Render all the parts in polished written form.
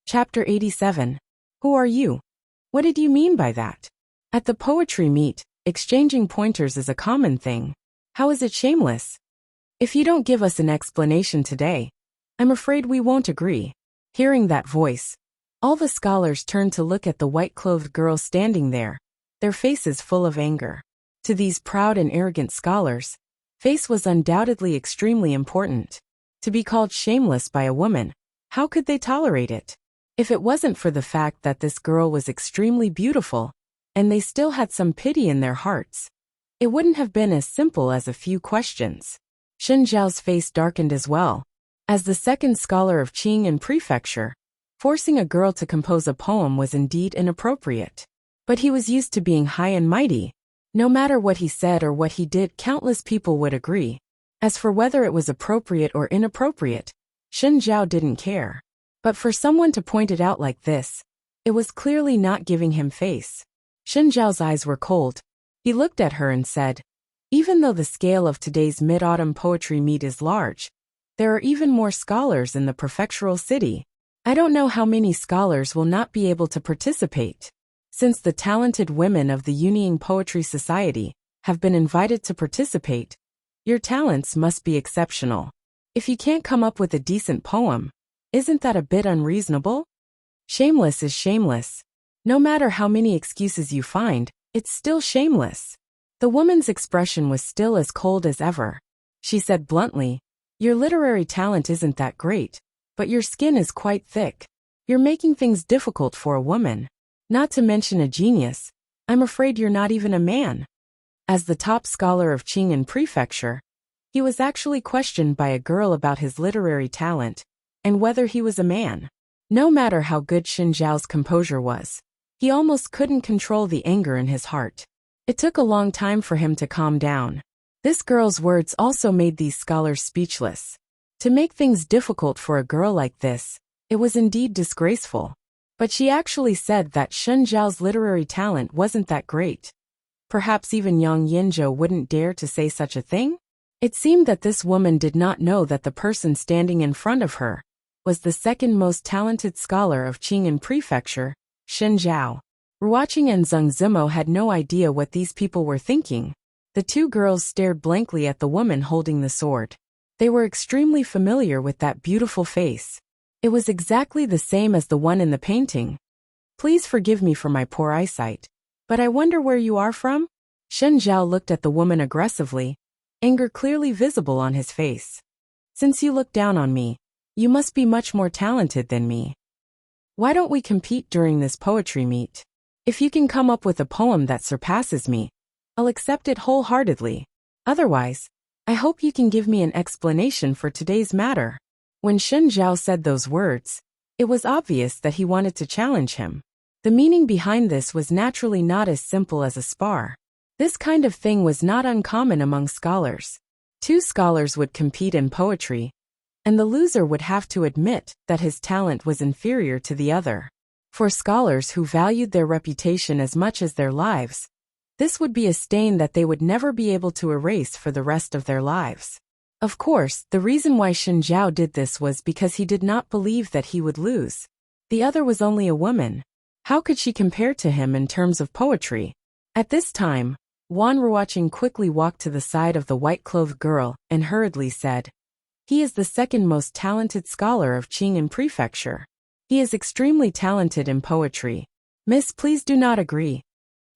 Chapter 87. Who are you? What did you mean by that? At the poetry meet, exchanging pointers is a common thing. How is it shameless? If you don't give us an explanation today, I'm afraid we won't agree. Hearing that voice, all the scholars turned to look at the white-clothed girl standing there, their faces full of anger. To these proud and arrogant scholars, face was undoubtedly extremely important. To be called shameless by a woman, how could they tolerate it? If it wasn't for the fact that this girl was extremely beautiful, and they still had some pity in their hearts, it wouldn't have been as simple as a few questions. Shen Zhao's face darkened as well. As the second scholar of Qing in prefecture, forcing a girl to compose a poem was indeed inappropriate. But he was used to being high and mighty. No matter what he said or what he did, countless people would agree. As for whether it was appropriate or inappropriate, Shen Zhao didn't care. But for someone to point it out like this, it was clearly not giving him face. Shen Zhao's eyes were cold. He looked at her and said, even though the scale of today's mid-autumn poetry meet is large, there are even more scholars in the prefectural city. I don't know how many scholars will not be able to participate. Since the talented women of the Yunying Poetry Society have been invited to participate, your talents must be exceptional. If you can't come up with a decent poem, isn't that a bit unreasonable? Shameless is shameless. No matter how many excuses you find, it's still shameless. The woman's expression was still as cold as ever. She said bluntly, your literary talent isn't that great, but your skin is quite thick. You're making things difficult for a woman. Not to mention a genius. I'm afraid you're not even a man. As the top scholar of Qing in prefecture, he was actually questioned by a girl about his literary talent and whether he was a man. No matter how good Shen Zhao's composure was, he almost couldn't control the anger in his heart. It took a long time for him to calm down. This girl's words also made these scholars speechless. To make things difficult for a girl like this, it was indeed disgraceful. But she actually said that Shen Zhao's literary talent wasn't that great. Perhaps even Yang Yinzhou wouldn't dare to say such a thing? It seemed that this woman did not know that the person standing in front of her was the second most talented scholar of Qing in prefecture, Shen Zhao. Ruoqing and Zheng Zimo had no idea what these people were thinking. The two girls stared blankly at the woman holding the sword. They were extremely familiar with that beautiful face. It was exactly the same as the one in the painting. Please forgive me for my poor eyesight, but I wonder where you are from? Shen Zhao looked at the woman aggressively, anger clearly visible on his face. Since you look down on me, you must be much more talented than me. Why don't we compete during this poetry meet? If you can come up with a poem that surpasses me, I'll accept it wholeheartedly. Otherwise, I hope you can give me an explanation for today's matter. When Shen Zhao said those words, it was obvious that he wanted to challenge him. The meaning behind this was naturally not as simple as a spar. This kind of thing was not uncommon among scholars. Two scholars would compete in poetry, and the loser would have to admit that his talent was inferior to the other. For scholars who valued their reputation as much as their lives, this would be a stain that they would never be able to erase for the rest of their lives. Of course, the reason why Shen Zhao did this was because he did not believe that he would lose. The other was only a woman. How could she compare to him in terms of poetry? At this time, Wan Ruoqing quickly walked to the side of the white-clothed girl and hurriedly said, he is the second most talented scholar of Qing in prefecture. He is extremely talented in poetry. Miss, please do not agree.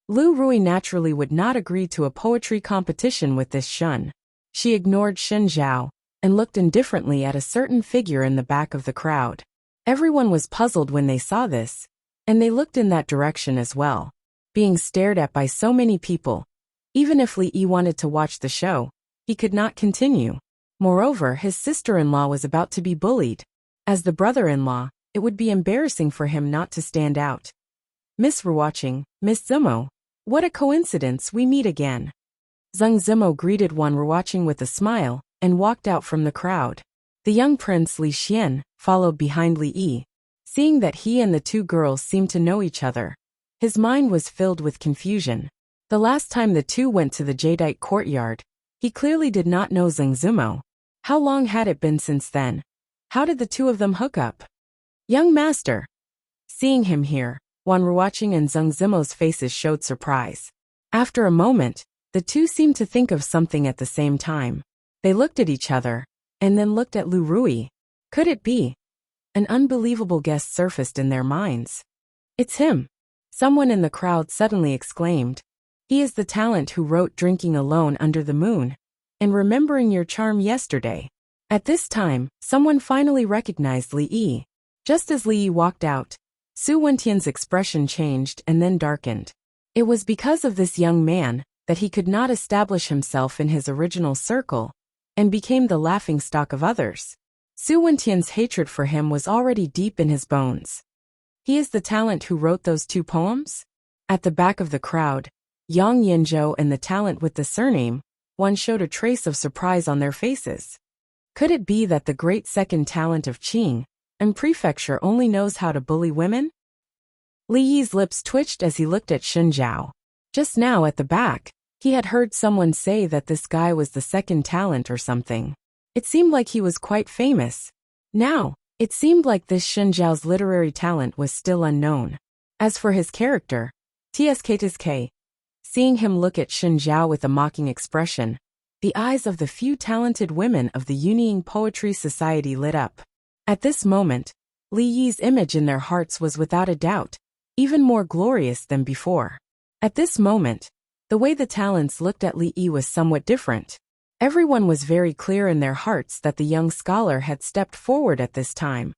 Lu Rui naturally would not agree to a poetry competition with this Shun. She ignored Shen Zhao and looked indifferently at a certain figure in the back of the crowd. Everyone was puzzled when they saw this, and they looked in that direction as well. Being stared at by so many people, even if Li Yi wanted to watch the show, he could not continue. Moreover, his sister-in-law was about to be bullied. As the brother-in-law, it would be embarrassing for him not to stand out. Miss Ruoqing, Miss Zimo, what a coincidence, we meet again. Zheng Zimo greeted Wan Ruoqing with a smile and walked out from the crowd. The young prince Li Xian followed behind Li Yi. Seeing that he and the two girls seemed to know each other, his mind was filled with confusion. The last time the two went to the jadeite courtyard, he clearly did not know Zheng Zimo. How long had it been since then? How did the two of them hook up? Young master, Seeing him here, Wan Ruoqing and Zheng Zimo's faces showed surprise. After a moment, the two seemed to think of something at the same time. They looked at each other, and then looked at Lu Rui. Could it be? An unbelievable guess surfaced in their minds. It's him! Someone in the crowd suddenly exclaimed. He is the talent who wrote Drinking Alone Under the Moon and Remembering Your Charm yesterday. At this time, someone finally recognized Li Yi. Just as Li Yi walked out, Su Wentian's expression changed and then darkened. It was because of this young man that he could not establish himself in his original circle and became the laughingstock of others. Su Wentian's hatred for him was already deep in his bones. He is the talent who wrote those two poems? At the back of the crowd, Yang Yinzhou and the talent with the surname Wan showed a trace of surprise on their faces. Could it be that the great second talent of Qing and Prefecture only knows how to bully women? Li Yi's lips twitched as he looked at Shen Zhao. Just now at the back, he had heard someone say that this guy was the second talent or something. It seemed like he was quite famous. Now, it seemed like this Shen Zhao's literary talent was still unknown. As for his character, TSK. Seeing him look at Shen Zhao with a mocking expression, the eyes of the few talented women of the Yunying Poetry Society lit up. At this moment, Li Yi's image in their hearts was without a doubt even more glorious than before. At this moment, the way the talents looked at Li Yi was somewhat different. Everyone was very clear in their hearts that the young scholar had stepped forward at this time.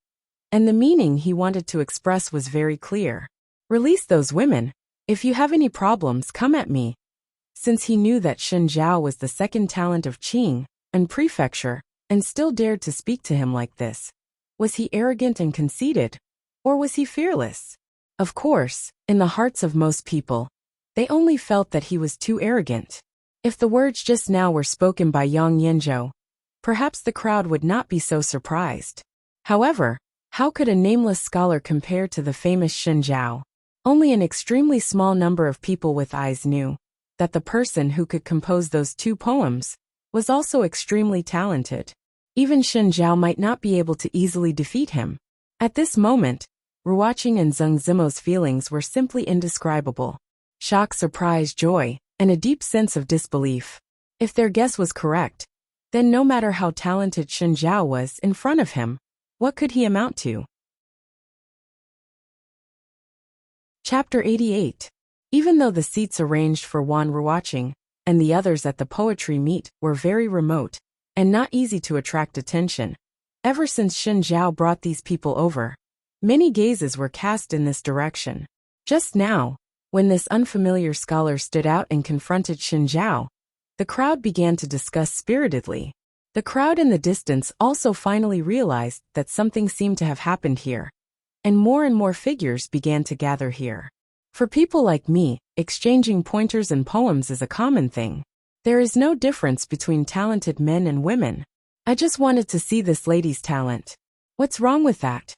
And the meaning he wanted to express was very clear. Release those women. If you have any problems, come at me. Since he knew that Shen Zhao was the second talent of Qing and Prefecture and still dared to speak to him like this, was he arrogant and conceited? Or was he fearless? Of course, in the hearts of most people, they only felt that he was too arrogant. If the words just now were spoken by Yang Yinzhou, perhaps the crowd would not be so surprised. However, how could a nameless scholar compare to the famous Shen Zhao? Only an extremely small number of people with eyes knew that the person who could compose those two poems was also extremely talented. Even Shen Zhao might not be able to easily defeat him. At this moment, Ruoqing and Zheng Zimo's feelings were simply indescribable. Shock, surprise, joy, and a deep sense of disbelief. If their guess was correct, then no matter how talented Shen Zhao was in front of him, what could he amount to? Chapter 88. Even though the seats arranged for Wan Ruoqing and the others at the poetry meet were very remote and not easy to attract attention, ever since Shen Zhao brought these people over, many gazes were cast in this direction. Just now, when this unfamiliar scholar stood out and confronted Shen Zhao, the crowd began to discuss spiritedly. The crowd in the distance also finally realized that something seemed to have happened here, and more figures began to gather here. For people like me, exchanging pointers and poems is a common thing. There is no difference between talented men and women. I just wanted to see this lady's talent. What's wrong with that?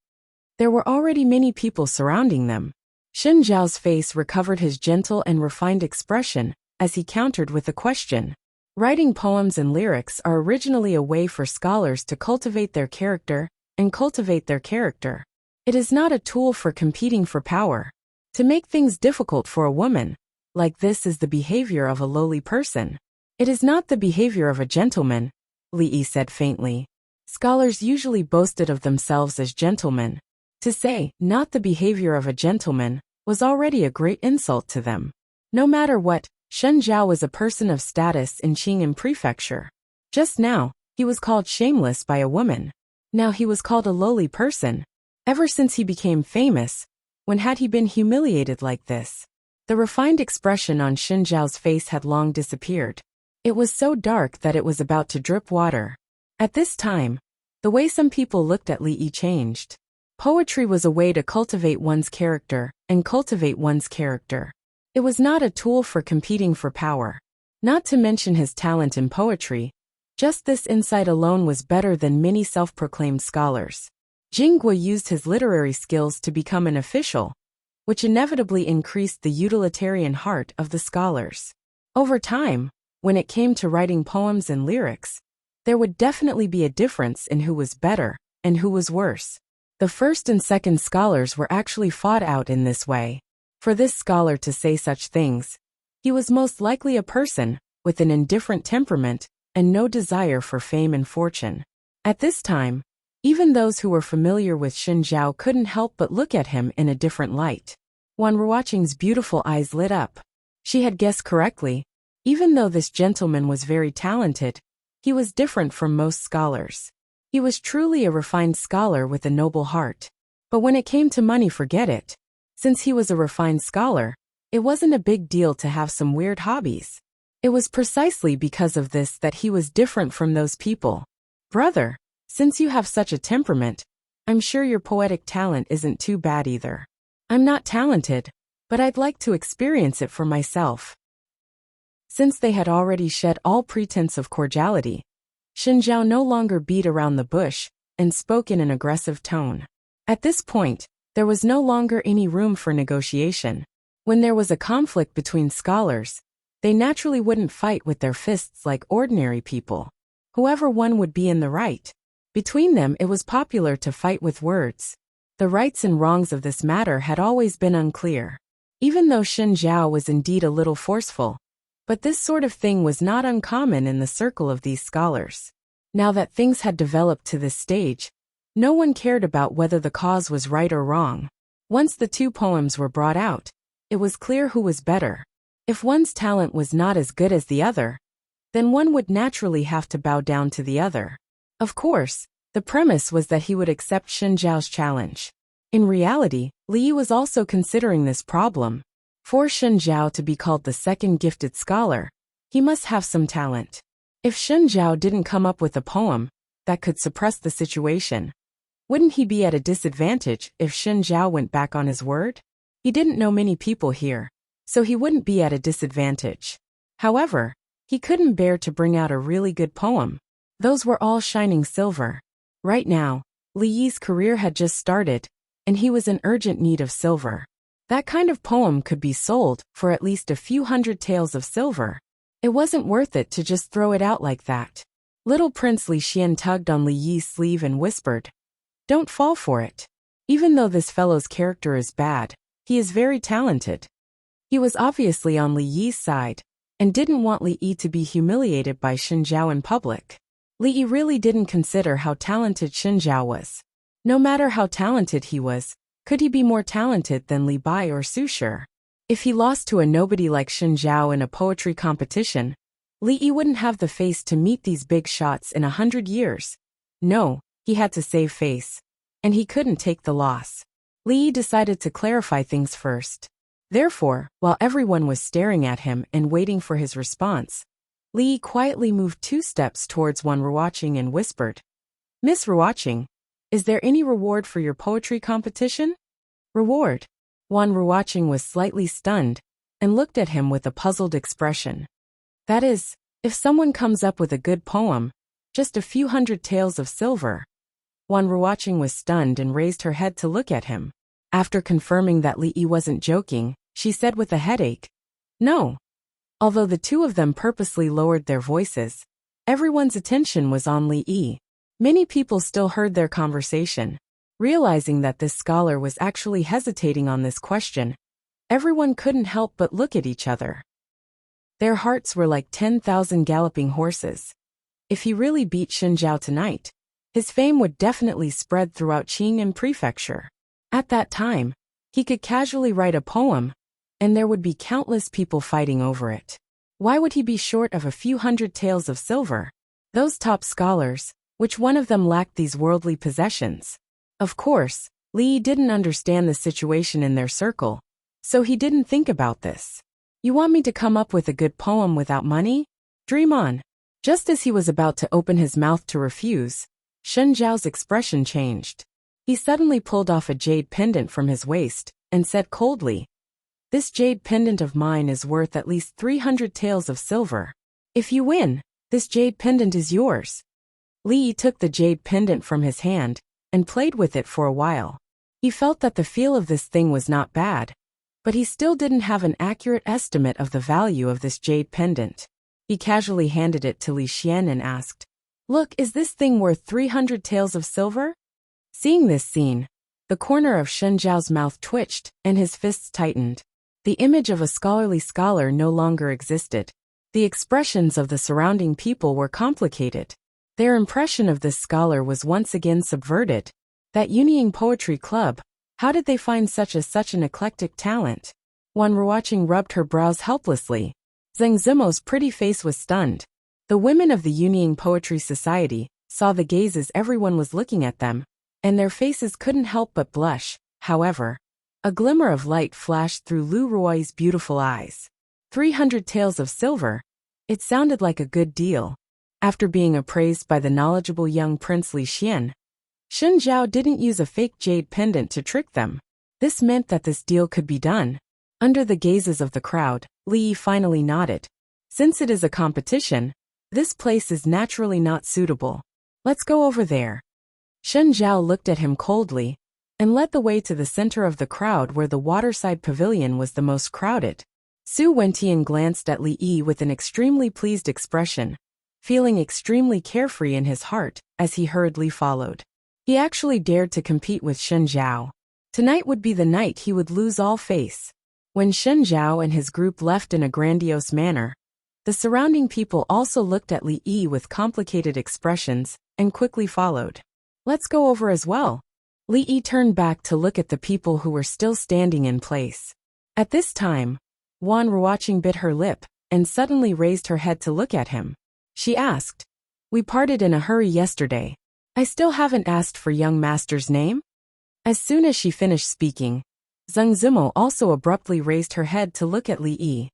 There were already many people surrounding them. Shen Zhao's face recovered his gentle and refined expression as he countered with a question. Writing poems and lyrics are originally a way for scholars to cultivate their character and cultivate their character. It is not a tool for competing for power. To make things difficult for a woman like this is the behavior of a lowly person. It is not the behavior of a gentleman, Li Yi said faintly. Scholars usually boasted of themselves as gentlemen. To say, not the behavior of a gentleman, was already a great insult to them. No matter what, Shen Zhao was a person of status in Qing Prefecture. Just now, he was called shameless by a woman. Now he was called a lowly person. Ever since he became famous, when had he been humiliated like this? The refined expression on Shen Zhao's face had long disappeared. It was so dark that it was about to drip water. At this time, the way some people looked at Li Yi changed. Poetry was a way to cultivate one's character and cultivate one's character. It was not a tool for competing for power. Not to mention his talent in poetry. Just this insight alone was better than many self-proclaimed scholars. Jingguo used his literary skills to become an official, which inevitably increased the utilitarian heart of the scholars. Over time, when it came to writing poems and lyrics, there would definitely be a difference in who was better and who was worse. The first and second scholars were actually fought out in this way. For this scholar to say such things, he was most likely a person with an indifferent temperament and no desire for fame and fortune. At this time, even those who were familiar with Xin Zhao couldn't help but look at him in a different light. Wan Ruoqing's beautiful eyes lit up. She had guessed correctly. Even though this gentleman was very talented, he was different from most scholars. He was truly a refined scholar with a noble heart. But when it came to money, forget it. Since he was a refined scholar, it wasn't a big deal to have some weird hobbies. It was precisely because of this that he was different from those people. Brother, since you have such a temperament, I'm sure your poetic talent isn't too bad either. I'm not talented, but I'd like to experience it for myself. Since they had already shed all pretense of cordiality, Xin Zhao no longer beat around the bush and spoke in an aggressive tone. At this point, there was no longer any room for negotiation. When there was a conflict between scholars, they naturally wouldn't fight with their fists like ordinary people. Whoever won would be in the right. Between them, it was popular to fight with words. The rights and wrongs of this matter had always been unclear. Even though Xin Zhao was indeed a little forceful, but this sort of thing was not uncommon in the circle of these scholars. Now that things had developed to this stage, no one cared about whether the cause was right or wrong. Once the two poems were brought out, it was clear who was better. If one's talent was not as good as the other, then one would naturally have to bow down to the other. Of course, the premise was that he would accept Xin Zhao's challenge. In reality, Li was also considering this problem. For Xin Zhao to be called the second gifted scholar, he must have some talent. If Xin Zhao didn't come up with a poem that could suppress the situation, wouldn't he be at a disadvantage if Xin Zhao went back on his word? He didn't know many people here, so he wouldn't be at a disadvantage. However, he couldn't bear to bring out a really good poem. Those were all shining silver. Right now, Li Yi's career had just started, and he was in urgent need of silver. That kind of poem could be sold for at least a few hundred taels of silver. It wasn't worth it to just throw it out like that. Little Prince Li Xian tugged on Li Yi's sleeve and whispered, "Don't fall for it. Even though this fellow's character is bad, he is very talented." He was obviously on Li Yi's side, and didn't want Li Yi to be humiliated by Xin Zhao in public. Li Yi really didn't consider how talented Xin Zhao was. No matter how talented he was, could he be more talented than Li Bai or Su Shi? If he lost to a nobody like Xin Zhao in a poetry competition, Li Yi wouldn't have the face to meet these big shots in 100 years. No, he had to save face. And he couldn't take the loss. Li Yi decided to clarify things first. Therefore, while everyone was staring at him and waiting for his response, Li Yi quietly moved 2 steps towards Wan Ruoqing and whispered, "Miss Ruoqing, is there any reward for your poetry competition?" "Reward?" Wan Ruoqing was slightly stunned and looked at him with a puzzled expression. "That is, if someone comes up with a good poem, just a few hundred taels of silver." Wan Ruoqing was stunned and raised her head to look at him. After confirming that Li Yi wasn't joking, she said with a headache, "No." Although the two of them purposely lowered their voices, everyone's attention was on Li Yi. Many people still heard their conversation. Realizing that this scholar was actually hesitating on this question, everyone couldn't help but look at each other. Their hearts were like 10,000 galloping horses. If he really beat Xin Zhao tonight, his fame would definitely spread throughout Qing'an Prefecture. At that time, he could casually write a poem, and there would be countless people fighting over it. Why would he be short of a few hundred taels of silver? Those top scholars, which one of them lacked these worldly possessions? Of course, Li didn't understand the situation in their circle, so he didn't think about this. "You want me to come up with a good poem without money? Dream on." Just as he was about to open his mouth to refuse, Shen Zhao's expression changed. He suddenly pulled off a jade pendant from his waist and said coldly, "This jade pendant of mine is worth at least 300 taels of silver. If you win, this jade pendant is yours." Li took the jade pendant from his hand and played with it for a while. He felt that the feel of this thing was not bad, but he still didn't have an accurate estimate of the value of this jade pendant. He casually handed it to Li Xian and asked, "Look, is this thing worth 300 taels of silver?" Seeing this scene, the corner of Shen Zhao's mouth twitched and his fists tightened. The image of a scholarly scholar no longer existed. The expressions of the surrounding people were complicated. Their impression of this scholar was once again subverted. That Unrestrained Poetry Club, how did they find such an eclectic talent? One rewatching rubbed her brows helplessly. Zhang Zimo's pretty face was stunned. The women of the Unrestrained Poetry Society saw the gazes everyone was looking at them, and their faces couldn't help but blush. However, a glimmer of light flashed through Lu Ruo's beautiful eyes. 300 taels of silver. It sounded like a good deal. After being appraised by the knowledgeable young Prince Li Xian, Shen Zhao didn't use a fake jade pendant to trick them. This meant that this deal could be done. Under the gazes of the crowd, Li Yi finally nodded. Since it is a competition, this place is naturally not suitable. Let's go over there. Shen Zhao looked at him coldly and led the way to the center of the crowd where the waterside pavilion was the most crowded. Su Wentian glanced at Li Yi with an extremely pleased expression, feeling extremely carefree in his heart as he hurriedly followed. He actually dared to compete with Shen Zhao. Tonight would be the night he would lose all face. When Shen Zhao and his group left in a grandiose manner, the surrounding people also looked at Li Yi with complicated expressions and quickly followed. Let's go over as well. Li Yi turned back to look at the people who were still standing in place. At this time, Wan Ruoqing bit her lip and suddenly raised her head to look at him. She asked, "We parted in a hurry yesterday. I still haven't asked for young master's name?" As soon as she finished speaking, Zhang Zimo also abruptly raised her head to look at Li Yi.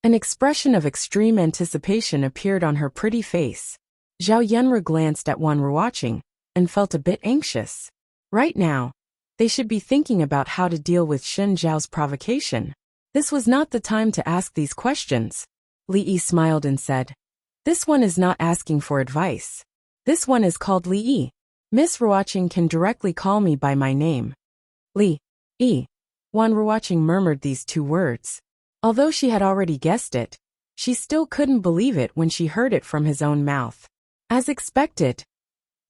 An expression of extreme anticipation appeared on her pretty face. Zhao Yunru glanced at Wan Ruoqing and felt a bit anxious. Right now, they should be thinking about how to deal with Shen Zhao's provocation. This was not the time to ask these questions. Li Yi smiled and said, "This one is not asking for advice. This one is called Li Yi. Miss Ruoqing can directly call me by my name." Li Yi. Wan Ruoqing murmured these two words. Although she had already guessed it, she still couldn't believe it when she heard it from his own mouth. As expected,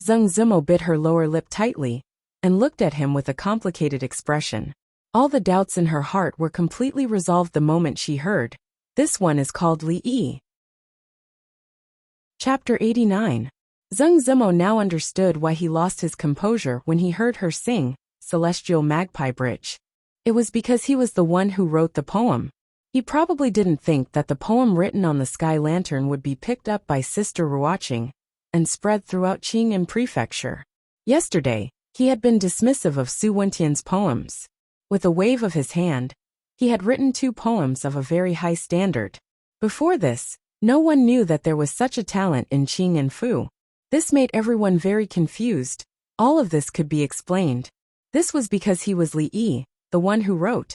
Zhang Zimo bit her lower lip tightly and looked at him with a complicated expression. All the doubts in her heart were completely resolved the moment she heard, "This one is called Li Yi." Chapter 89. Zhang Zimo now understood why he lost his composure when he heard her sing Celestial Magpie Bridge. It was because he was the one who wrote the poem. He probably didn't think that the poem written on the sky lantern would be picked up by Sister Ruoqing and spread throughout Qing'an Prefecture. Yesterday, he had been dismissive of Su Wentian's poems. With a wave of his hand, he had written 2 poems of a very high standard. Before this, no one knew that there was such a talent in Qing'an Fu. This made everyone very confused. All of this could be explained. This was because he was Li Yi, the one who wrote.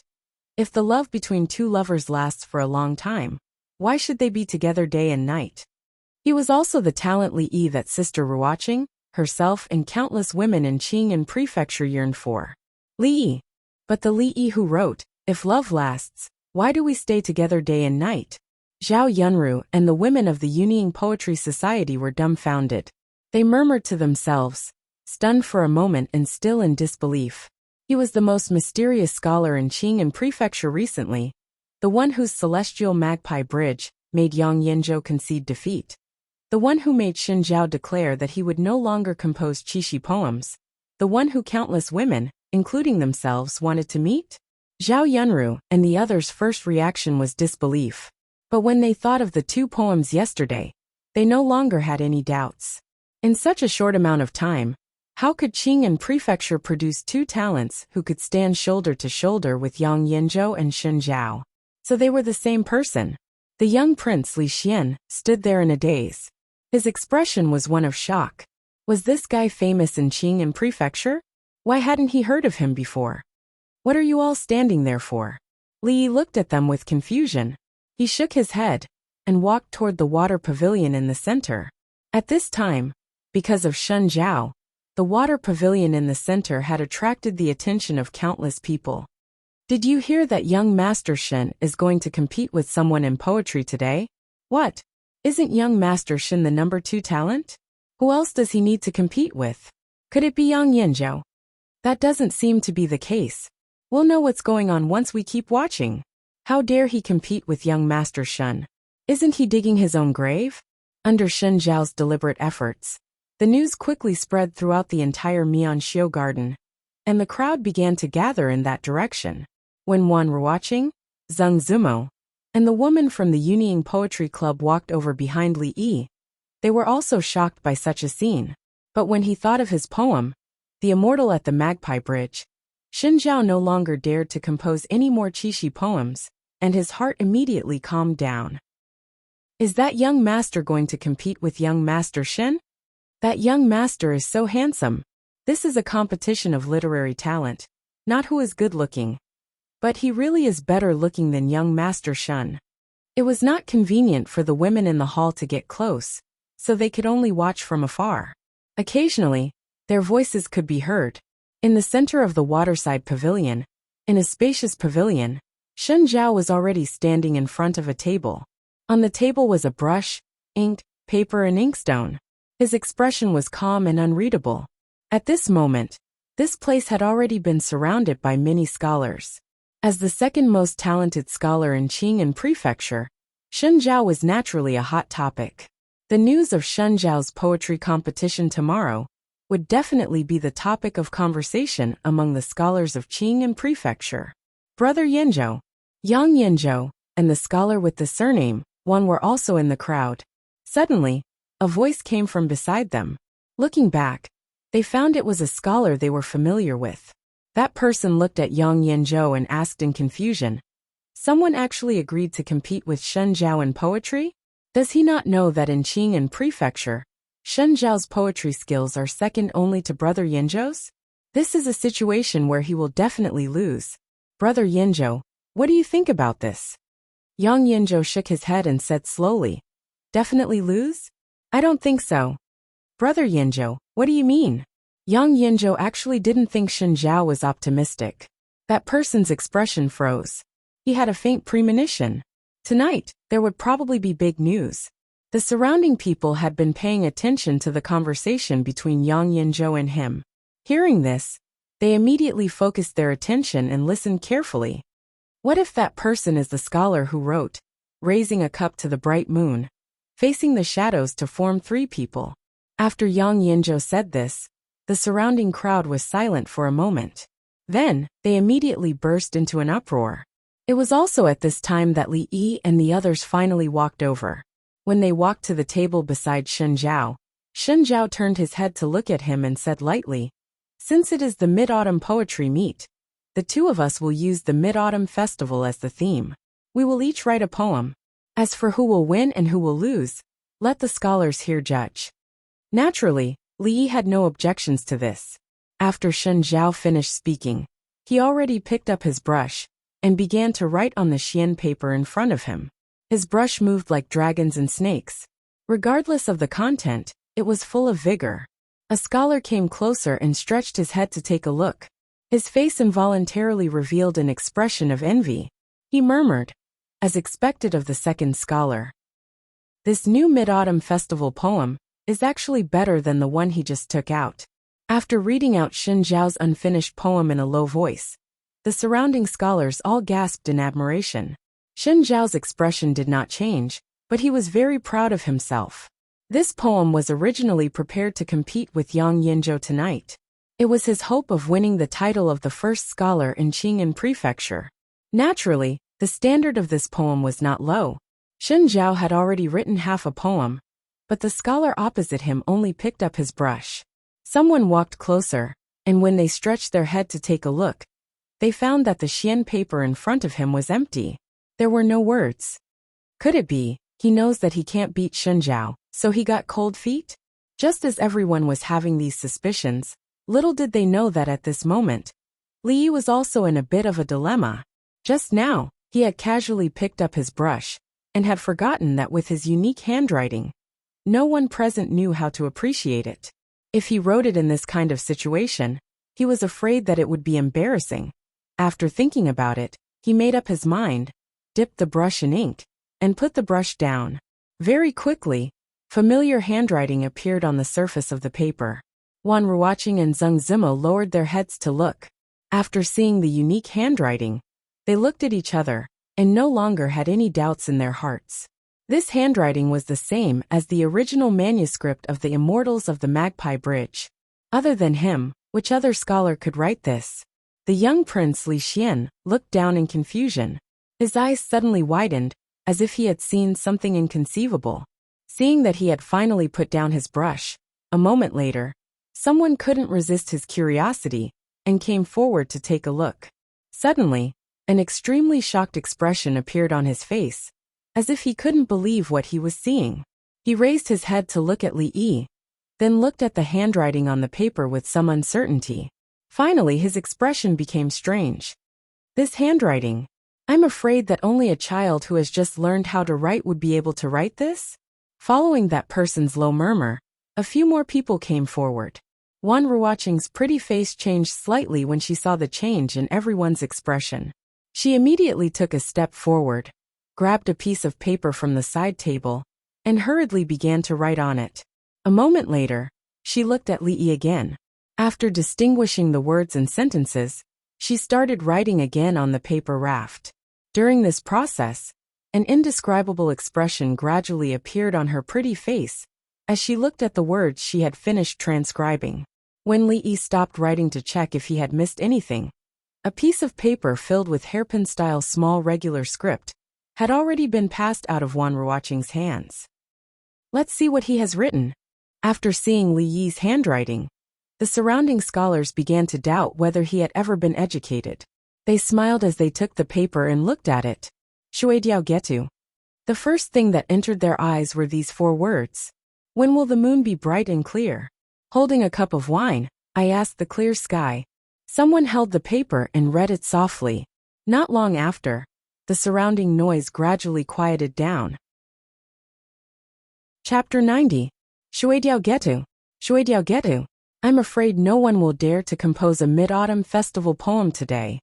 If the love between 2 lovers lasts for a long time, why should they be together day and night? He was also the talent Li Yi that Sister Ruoqing, herself and countless women in Qing'an Prefecture yearned for. Li Yi. But the Li Yi who wrote, "If love lasts, why do we stay together day and night?" Zhao Yunru and the women of the Unrestrained Poetry Society were dumbfounded. They murmured to themselves, stunned for a moment and still in disbelief. He was the most mysterious scholar in Qing'an Prefecture recently, the one whose Celestial Magpie Bridge made Yang Yanzhou concede defeat. The one who made Shen Zhao declare that he would no longer compose qixi poems. The one who countless women, including themselves, wanted to meet? Zhao Yunru and the others' first reaction was disbelief. But when they thought of the 2 poems yesterday, they no longer had any doubts. In such a short amount of time, how could Qing'an Prefecture produce 2 talents who could stand shoulder to shoulder with Yang Yanzhou and Shen Zhao? So they were the same person. The young Prince Li Xian stood there in a daze. His expression was one of shock. Was this guy famous in Qing'an Prefecture? Why hadn't he heard of him before? What are you all standing there for? Li Yi looked at them with confusion. He shook his head and walked toward the water pavilion in the center. At this time, because of Shen Zhao, the water pavilion in the center had attracted the attention of countless people. Did you hear that young Master Shen is going to compete with someone in poetry today? What? Isn't young Master Shen the number 2 talent? Who else does he need to compete with? Could it be Yang Yinzhou? That doesn't seem to be the case. We'll know what's going on once we keep watching. How dare he compete with young Master Shun? Isn't he digging his own grave? Under Shen Zhao's deliberate efforts, the news quickly spread throughout the entire Mianxiu garden, and the crowd began to gather in that direction. When Wan were watching, Zheng Zumo and the woman from the Yunying Poetry Club walked over behind Li Yi. They were also shocked by such a scene. But when he thought of his poem, The Immortal at the Magpie Bridge, Shen Zhao no longer dared to compose any more qixi poems, and his heart immediately calmed down. Is that young master going to compete with young Master Shen? That young master is so handsome. This is a competition of literary talent, not who is good-looking. But he really is better looking than young Master Shun. It was not convenient for the women in the hall to get close, so they could only watch from afar. Occasionally, their voices could be heard. In the center of the waterside pavilion, in a spacious pavilion, Shen Zhao was already standing in front of a table. On the table was a brush, ink, paper and inkstone. His expression was calm and unreadable. At this moment, this place had already been surrounded by many scholars. As the second most talented scholar in Qing'an Prefecture, Shen Zhao was naturally a hot topic. The news of Shen Zhao's poetry competition tomorrow would definitely be the topic of conversation among the scholars of Qing'an Prefecture. Brother Yinzhou, Yang Yinzhou, and the scholar with the surname Wan were also in the crowd. Suddenly, a voice came from beside them. Looking back, they found it was a scholar they were familiar with. That person looked at Yang Yinzhou and asked in confusion, "Someone actually agreed to compete with Shen Zhao in poetry? Does he not know that in Qing'an Prefecture, Shen Zhao's poetry skills are second only to Brother Yinzhou's? This is a situation where he will definitely lose. Brother Yinzhou, what do you think about this?" Yang Yinzhou shook his head and said slowly, "Definitely lose? I don't think so." "Brother Yinzhou, what do you mean?" Yang Yinzhou actually didn't think Shen Zhao was optimistic. That person's expression froze. He had a faint premonition. Tonight, there would probably be big news. The surrounding people had been paying attention to the conversation between Yang Yinzhou and him. Hearing this, they immediately focused their attention and listened carefully. What if that person is the scholar who wrote, "Raising a cup to the bright moon, facing the shadows to form three people"? After Yang Yinzhou said this, the surrounding crowd was silent for a moment. Then, they immediately burst into an uproar. It was also at this time that Li Yi and the others finally walked over. When they walked to the table beside Shen Zhao turned his head to look at him and said lightly, "Since it is the Mid-Autumn Poetry Meet, the two of us will use the Mid-Autumn Festival as the theme. We will each write a poem. As for who will win and who will lose, let the scholars here judge." Naturally, Li Yi had no objections to this. After Shen Zhao finished speaking, he already picked up his brush and began to write on the xian paper in front of him. His brush moved like dragons and snakes. Regardless of the content, it was full of vigor. A scholar came closer and stretched his head to take a look. His face involuntarily revealed an expression of envy. He murmured, as expected of the second scholar, "This new Mid-Autumn Festival poem is actually better than the one he just took out." After reading out Shen Zhao's unfinished poem in a low voice, the surrounding scholars all gasped in admiration. Shen Zhao's expression did not change, but he was very proud of himself. This poem was originally prepared to compete with Yang Yinzhou tonight. It was his hope of winning the title of the first scholar in Qing'an Prefecture. Naturally, the standard of this poem was not low. Shen Zhao had already written half a poem, but the scholar opposite him only picked up his brush. Someone walked closer, and when they stretched their head to take a look, they found that the xian paper in front of him was empty. There were no words. Could it be, he knows that he can't beat Shen Zhao, so he got cold feet? Just as everyone was having these suspicions, little did they know that at this moment, Li Yi was also in a bit of a dilemma. Just now, he had casually picked up his brush, and had forgotten that with his unique handwriting, no one present knew how to appreciate it. If he wrote it in this kind of situation, he was afraid that it would be embarrassing. After thinking about it, he made up his mind, dipped the brush in ink, and put the brush down. Very quickly, familiar handwriting appeared on the surface of the paper. Wan Ruoqing and Zheng Zimo lowered their heads to look. After seeing the unique handwriting, they looked at each other and no longer had any doubts in their hearts. This handwriting was the same as the original manuscript of the Immortals of the Magpie Bridge. Other than him, which other scholar could write this? The young prince Li Xian looked down in confusion. His eyes suddenly widened, as if he had seen something inconceivable. Seeing that he had finally put down his brush, a moment later, someone couldn't resist his curiosity and came forward to take a look. Suddenly, an extremely shocked expression appeared on his face, as if he couldn't believe what he was seeing. He raised his head to look at Li Yi, then looked at the handwriting on the paper with some uncertainty. Finally, his expression became strange. This handwriting? I'm afraid that only a child who has just learned how to write would be able to write this? Following that person's low murmur, a few more people came forward. Wan Ruoqing's pretty face changed slightly when she saw the change in everyone's expression. She immediately took a step forward, grabbed a piece of paper from the side table, and hurriedly began to write on it. A moment later, she looked at Li Yi again. After distinguishing the words and sentences, she started writing again on the paper raft. During this process, an indescribable expression gradually appeared on her pretty face as she looked at the words she had finished transcribing. When Li Yi stopped writing to check if he had missed anything, a piece of paper filled with hairpin-style small regular script had already been passed out of Wan Ruoqing's hands. Let's see what he has written. After seeing Li Yi's handwriting, the surrounding scholars began to doubt whether he had ever been educated. They smiled as they took the paper and looked at it. Shui Diao Getu. The first thing that entered their eyes were these 4 words. When will the moon be bright and clear? Holding a cup of wine, I asked the clear sky. Someone held the paper and read it softly. Not long after, the surrounding noise gradually quieted down. Chapter 90. Shui Diao Getu. Shui Diao Getu. I'm afraid no one will dare to compose a Mid-Autumn Festival poem today.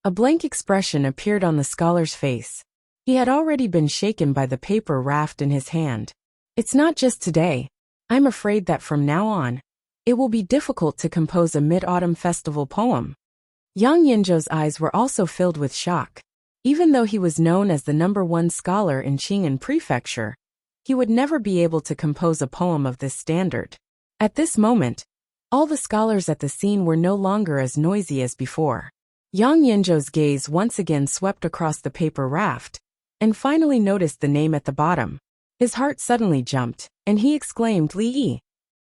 A blank expression appeared on the scholar's face. He had already been shaken by the paper raft in his hand. It's not just today. I'm afraid that from now on, it will be difficult to compose a Mid-Autumn Festival poem. Yang Yinzhou's eyes were also filled with shock. Even though he was known as the #1 scholar in Qing'an Prefecture, he would never be able to compose a poem of this standard. At this moment, all the scholars at the scene were no longer as noisy as before. Yang Yinzhou's gaze once again swept across the paper raft, and finally noticed the name at the bottom. His heart suddenly jumped, and he exclaimed, Li Yi.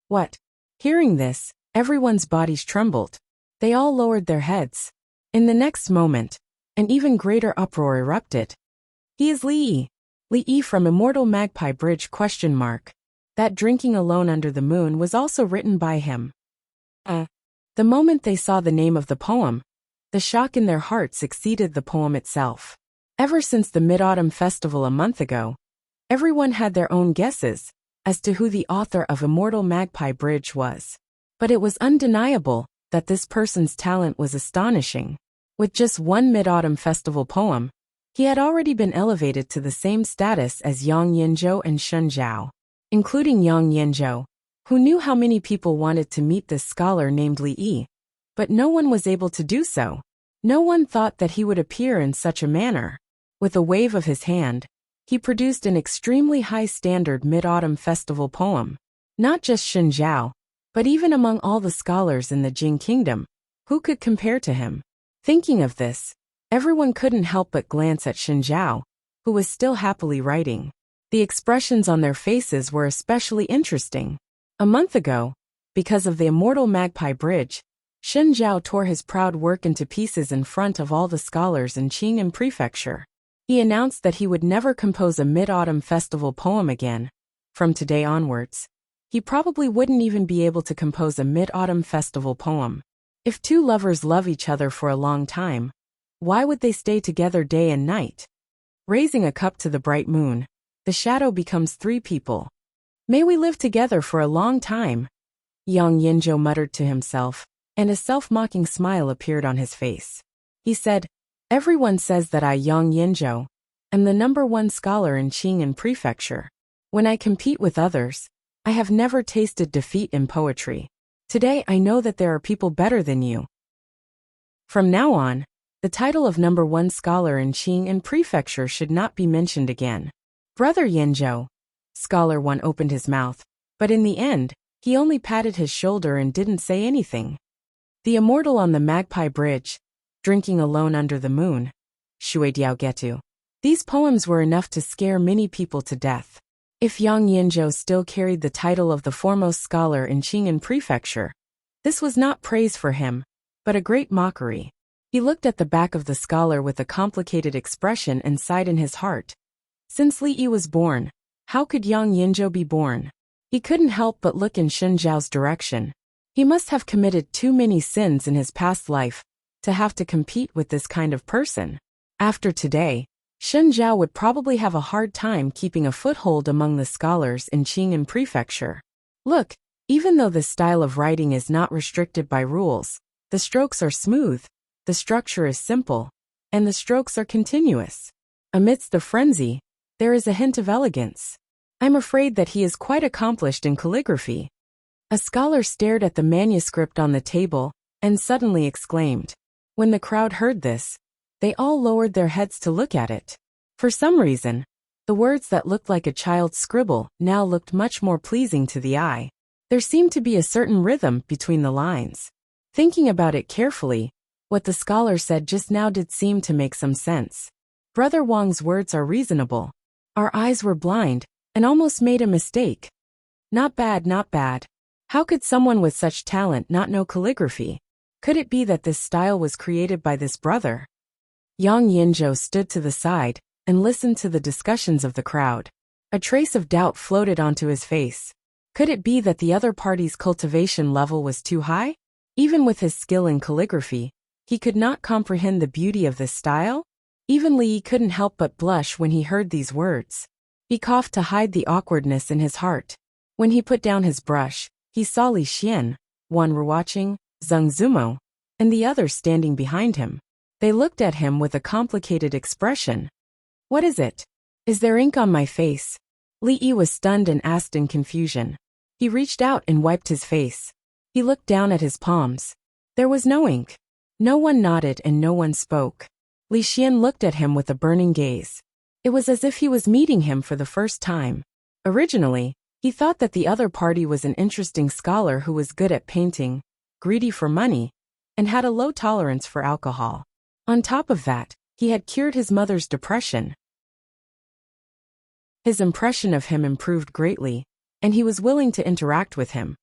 What? Hearing this, everyone's bodies trembled. They all lowered their heads. In the next moment, an even greater uproar erupted. He is Li Yi. Li Yi from Immortal Magpie Bridge ? That drinking alone under the moon was also written by him. The moment they saw the name of the poem, the shock in their hearts exceeded the poem itself. Ever since the Mid-Autumn Festival a month ago, everyone had their own guesses as to who the author of Immortal Magpie Bridge was. But it was undeniable that this person's talent was astonishing. With just one Mid-Autumn Festival poem, he had already been elevated to the same status as Yang Yinzhou and Shen Zhao. Including Yang Yinzhou, who knew how many people wanted to meet this scholar named Li Yi, but no one was able to do so. No one thought that he would appear in such a manner. With a wave of his hand, he produced an extremely high-standard Mid-Autumn Festival poem. Not just Shen Zhao, but even among all the scholars in the Jing Kingdom, who could compare to him? Thinking of this, everyone couldn't help but glance at Shen Zhao, who was still happily writing. The expressions on their faces were especially interesting. A month ago, because of the Immortal Magpie Bridge, Shen Zhao tore his proud work into pieces in front of all the scholars in Qing'an Prefecture. He announced that he would never compose a Mid-Autumn Festival poem again. From today onwards, he probably wouldn't even be able to compose a Mid-Autumn Festival poem. If 2 lovers love each other for a long time, why would they stay together day and night? Raising a cup to the bright moon, the shadow becomes 3 people. May we live together for a long time. Yang Yinzhou muttered to himself, and a self-mocking smile appeared on his face. He said, Everyone says that I, Yang Yinzhou, am the #1 scholar in Qing'an Prefecture. When I compete with others, I have never tasted defeat in poetry. Today I know that there are people better than you. From now on, the title of number 1 scholar in Qing and Prefecture should not be mentioned again. Brother Yanzhou. Scholar 1 opened his mouth, but in the end, he only patted his shoulder and didn't say anything. The immortal on the Magpie Bridge, drinking alone under the moon. Shui Diao Getu. These poems were enough to scare many people to death. If Yang Yanzhou still carried the title of the foremost scholar in Qing and Prefecture, this was not praise for him, but a great mockery. He looked at the back of the scholar with a complicated expression and sighed in his heart. Since Li Yi was born, how could Yang Yanzhou be born? He couldn't help but look in Shen Zhao's direction. He must have committed too many sins in his past life to have to compete with this kind of person. After today, Shen Zhao would probably have a hard time keeping a foothold among the scholars in Qing and Prefecture. Look, even though this style of writing is not restricted by rules, the strokes are smooth, the structure is simple, and the strokes are continuous. Amidst the frenzy, there is a hint of elegance. I'm afraid that he is quite accomplished in calligraphy. A scholar stared at the manuscript on the table and suddenly exclaimed. When the crowd heard this, they all lowered their heads to look at it. For some reason, the words that looked like a child's scribble now looked much more pleasing to the eye. There seemed to be a certain rhythm between the lines. Thinking about it carefully, what the scholar said just now did seem to make some sense. Brother Wang's words are reasonable. Our eyes were blind and almost made a mistake. Not bad, not bad. How could someone with such talent not know calligraphy? Could it be that this style was created by this brother? Yang Yanzhou stood to the side and listened to the discussions of the crowd. A trace of doubt floated onto his face. Could it be that the other party's cultivation level was too high? Even with his skill in calligraphy, he could not comprehend the beauty of this style? Even Li Yi couldn't help but blush when he heard these words. He coughed to hide the awkwardness in his heart. When he put down his brush, he saw Li Xian, Wan Ruoqing, Zheng Zumo, and the others standing behind him. They looked at him with a complicated expression. What is it? Is there ink on my face? Li Yi was stunned and asked in confusion. He reached out and wiped his face. He looked down at his palms. There was no ink. No one nodded and no one spoke. Li Xian looked at him with a burning gaze. It was as if he was meeting him for the first time. Originally, he thought that the other party was an interesting scholar who was good at painting, greedy for money, and had a low tolerance for alcohol. On top of that, he had cured his mother's depression. His impression of him improved greatly, and he was willing to interact with him.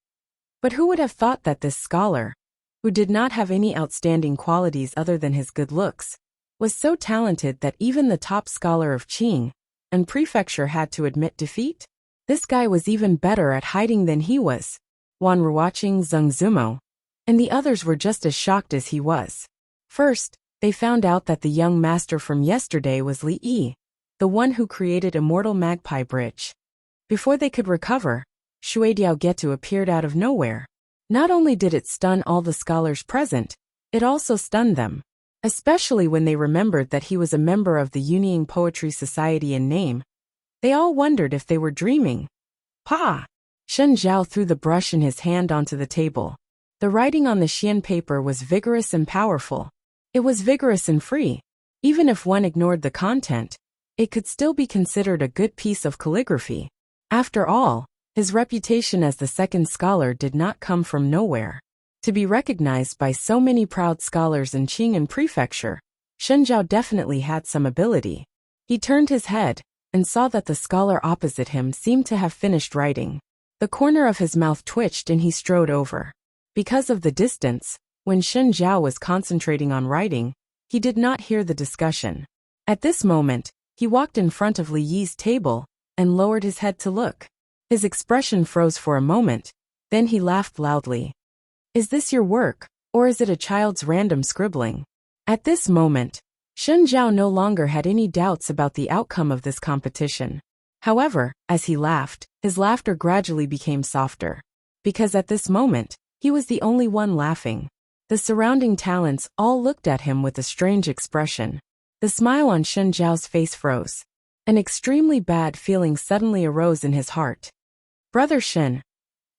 But who would have thought that this scholar, who did not have any outstanding qualities other than his good looks, was so talented that even the top scholar of Qing and Prefecture had to admit defeat? This guy was even better at hiding than he was. Wan Ruoqing, Zheng Zumo, and the others were just as shocked as he was. First, they found out that the young master from yesterday was Li Yi, the one who created Immortal Magpie Bridge. Before they could recover, Shui Diao Getu appeared out of nowhere. Not only did it stun all the scholars present, it also stunned them, especially when they remembered that he was a member of the Yunying Poetry Society in name. They all wondered if they were dreaming. Pa! Shen Zhao threw the brush in his hand onto the table. The writing on the Xian paper was vigorous and powerful. It was vigorous and free. Even if one ignored the content, it could still be considered a good piece of calligraphy. After all, his reputation as the second scholar did not come from nowhere. To be recognized by so many proud scholars in Qing and Prefecture, Shen Zhao definitely had some ability. He turned his head and saw that the scholar opposite him seemed to have finished writing. The corner of his mouth twitched and he strode over. Because of the distance, when Shen Zhao was concentrating on writing, he did not hear the discussion. At this moment, he walked in front of Li Yi's table and lowered his head to look. His expression froze for a moment, then he laughed loudly. Is this your work, or is it a child's random scribbling? At this moment, Shen Zhao no longer had any doubts about the outcome of this competition. However, as he laughed, his laughter gradually became softer. Because at this moment, he was the only one laughing. The surrounding talents all looked at him with a strange expression. The smile on Shen Zhao's face froze. An extremely bad feeling suddenly arose in his heart. Brother Shen.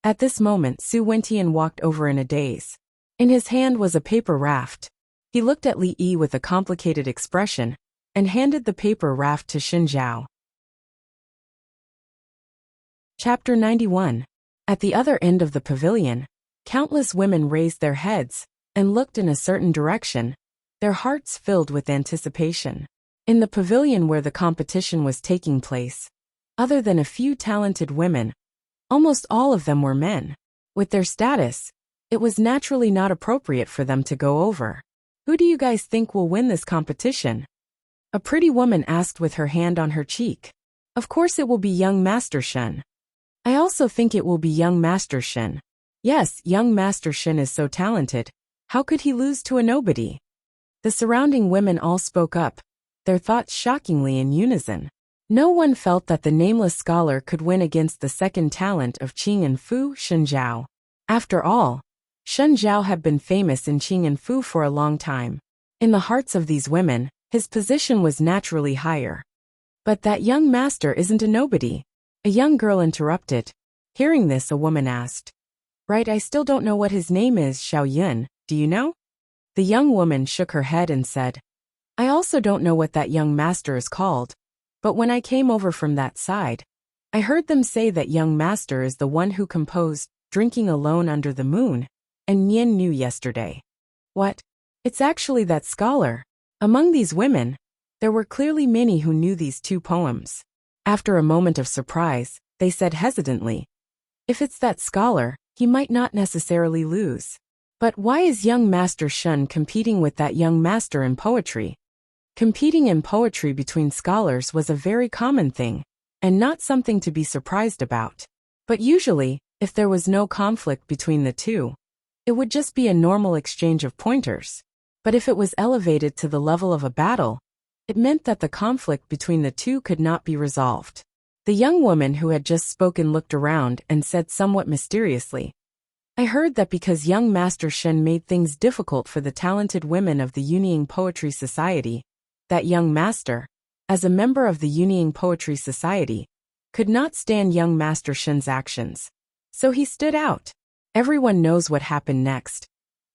At this moment Su Wentian walked over in a daze. In his hand was a paper raft. He looked at Li Yi with a complicated expression, and handed the paper raft to Xin Zhao. Chapter 91. At the other end of the pavilion, countless women raised their heads and looked in a certain direction, their hearts filled with anticipation. In the pavilion where the competition was taking place, other than a few talented women, almost all of them were men. With their status, it was naturally not appropriate for them to go over. Who do you guys think will win this competition? A pretty woman asked with her hand on her cheek. Of course it will be young Master Shen. I also think it will be young Master Shen. Yes, young Master Shen is so talented. How could he lose to a nobody? The surrounding women all spoke up, their thoughts shockingly in unison. No one felt that the nameless scholar could win against the second talent of Qing and Fu, Shen Zhao. After all, Shen Zhao had been famous in Qing and Fu for a long time. In the hearts of these women, his position was naturally higher. But that young master isn't a nobody. A young girl interrupted. Hearing this, a woman asked. Right, I still don't know what his name is, Xiao Yun, do you know? The young woman shook her head and said, I also don't know what that young master is called, but when I came over from that side, I heard them say that young master is the one who composed Drinking Alone Under the Moon, and Nian knew yesterday. What? It's actually that scholar. Among these women, there were clearly many who knew these two poems. After a moment of surprise, they said hesitantly, if it's that scholar, he might not necessarily lose. But why is young Master Shen competing with that young master in poetry? Competing in poetry between scholars was a very common thing, and not something to be surprised about. But usually, if there was no conflict between the two, it would just be a normal exchange of pointers. But if it was elevated to the level of a battle, it meant that the conflict between the two could not be resolved. The young woman who had just spoken looked around and said somewhat mysteriously, I heard that because young Master Shen made things difficult for the talented women of the Yunying Poetry Society, that young master, as a member of the Yunying Poetry Society, could not stand young Master Shen's actions. So he stood out. Everyone knows what happened next.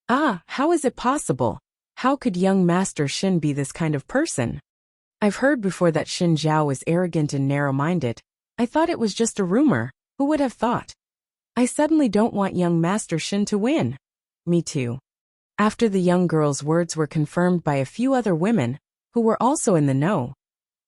Ah, how is it possible? How could young Master Shen be this kind of person? I've heard before that Xin Zhao was arrogant and narrow-minded. I thought it was just a rumor. Who would have thought? I suddenly don't want young Master Shen to win. Me too. After the young girl's words were confirmed by a few other women, who were also in the know,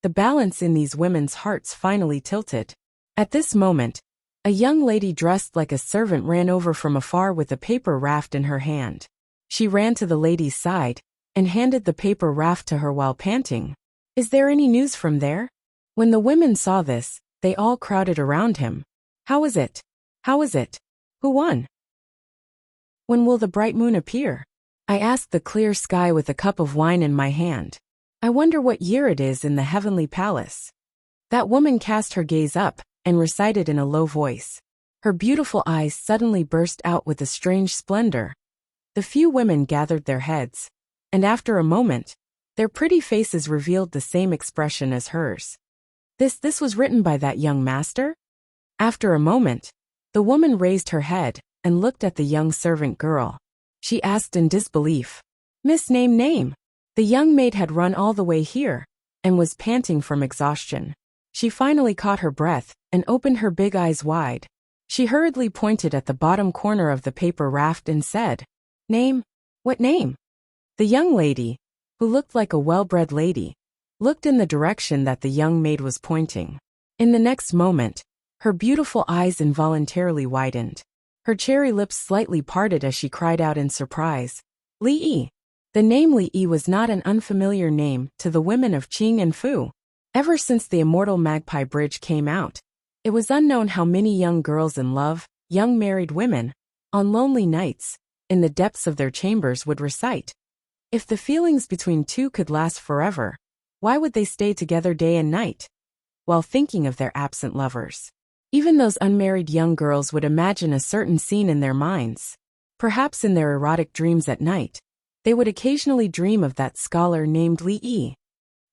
the balance in these women's hearts finally tilted. At this moment, a young lady dressed like a servant ran over from afar with a paper raft in her hand. She ran to the lady's side and handed the paper raft to her while panting. Is there any news from there? When the women saw this, they all crowded around him. How is it? How is it? Who won? When will the bright moon appear? I asked the clear sky with a cup of wine in my hand. I wonder what year it is in the heavenly palace. That woman cast her gaze up and recited in a low voice. Her beautiful eyes suddenly burst out with a strange splendor. The few women gathered their heads, and after a moment, their pretty faces revealed the same expression as hers. This was written by that young master? After a moment, the woman raised her head and looked at the young servant girl. She asked in disbelief, Miss Name. The young maid had run all the way here, and was panting from exhaustion. She finally caught her breath, and opened her big eyes wide. She hurriedly pointed at the bottom corner of the paper raft and said, Name? What name? The young lady, who looked like a well-bred lady, looked in the direction that the young maid was pointing. In the next moment, her beautiful eyes involuntarily widened. Her cherry lips slightly parted as she cried out in surprise, Li Yi. The name Li Yi was not an unfamiliar name to the women of Qing and Fu. Ever since the Immortal Magpie Bridge came out, it was unknown how many young girls in love, young married women, on lonely nights, in the depths of their chambers would recite. If the feelings between two could last forever, why would they stay together day and night, while thinking of their absent lovers? Even those unmarried young girls would imagine a certain scene in their minds. Perhaps in their erotic dreams at night, they would occasionally dream of that scholar named Li Yi.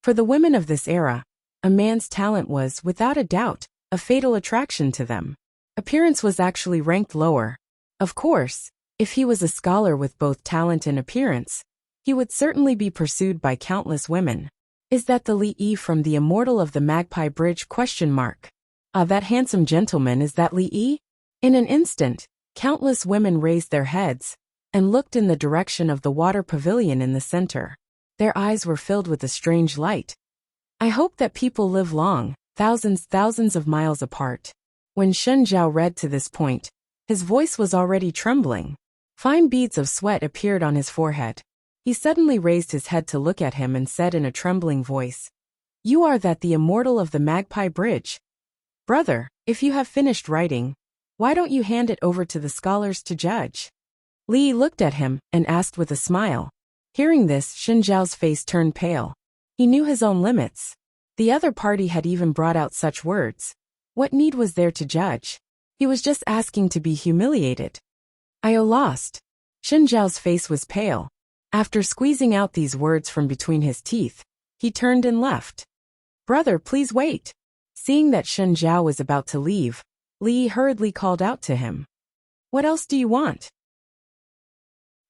For the women of this era, a man's talent was, without a doubt, a fatal attraction to them. Appearance was actually ranked lower. Of course, if he was a scholar with both talent and appearance, he would certainly be pursued by countless women. Is that the Li Yi from the Immortal of the Magpie Bridge? Ah, that handsome gentleman, is that Li Yi? In an instant, countless women raised their heads and looked in the direction of the water pavilion in the center. Their eyes were filled with a strange light. I hope that people live long, thousands of miles apart. When Shen Zhao read to this point, his voice was already trembling. Fine beads of sweat appeared on his forehead. He suddenly raised his head to look at him and said in a trembling voice, "You are that the Immortal of the Magpie Bridge? Brother, if you have finished writing, why don't you hand it over to the scholars to judge?" Li looked at him and asked with a smile. Hearing this, Shen Zhao's face turned pale. He knew his own limits. The other party had even brought out such words. What need was there to judge? He was just asking to be humiliated. "I lost." Shen Zhao's face was pale. After squeezing out these words from between his teeth, he turned and left. "Brother, please wait." Seeing that Shen Zhao was about to leave, Li hurriedly called out to him. "What else do you want?"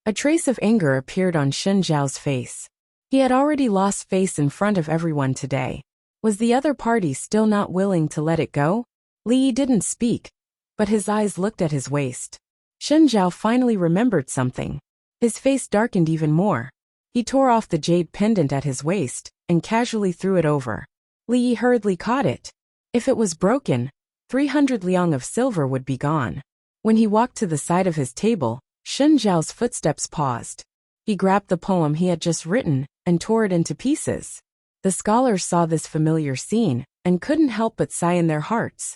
A trace of anger appeared on Shen Zhao's face. He had already lost face in front of everyone today. Was the other party still not willing to let it go? Li didn't speak, but his eyes looked at his waist. Shen Zhao finally remembered something. His face darkened even more. He tore off the jade pendant at his waist and casually threw it over. Li hurriedly caught it. If it was broken, 300 liang of silver would be gone. When he walked to the side of his table, Shen Zhao's footsteps paused. He grabbed the poem he had just written and tore it into pieces. The scholars saw this familiar scene and couldn't help but sigh in their hearts.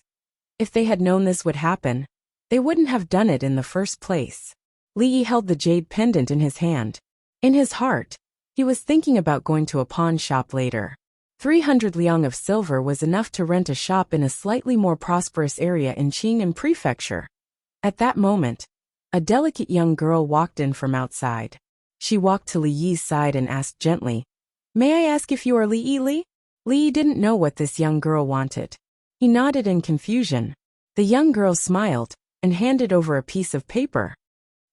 If they had known this would happen, they wouldn't have done it in the first place. Li held the jade pendant in his hand. In his heart, he was thinking about going to a pawn shop later. 300 liang of silver was enough to rent a shop in a slightly more prosperous area in Qing'an Prefecture. At that moment, a delicate young girl walked in from outside. She walked to Li Yi's side and asked gently, "May I ask if you are Li Yi Li?" Li didn't know what this young girl wanted. He nodded in confusion. The young girl smiled and handed over a piece of paper.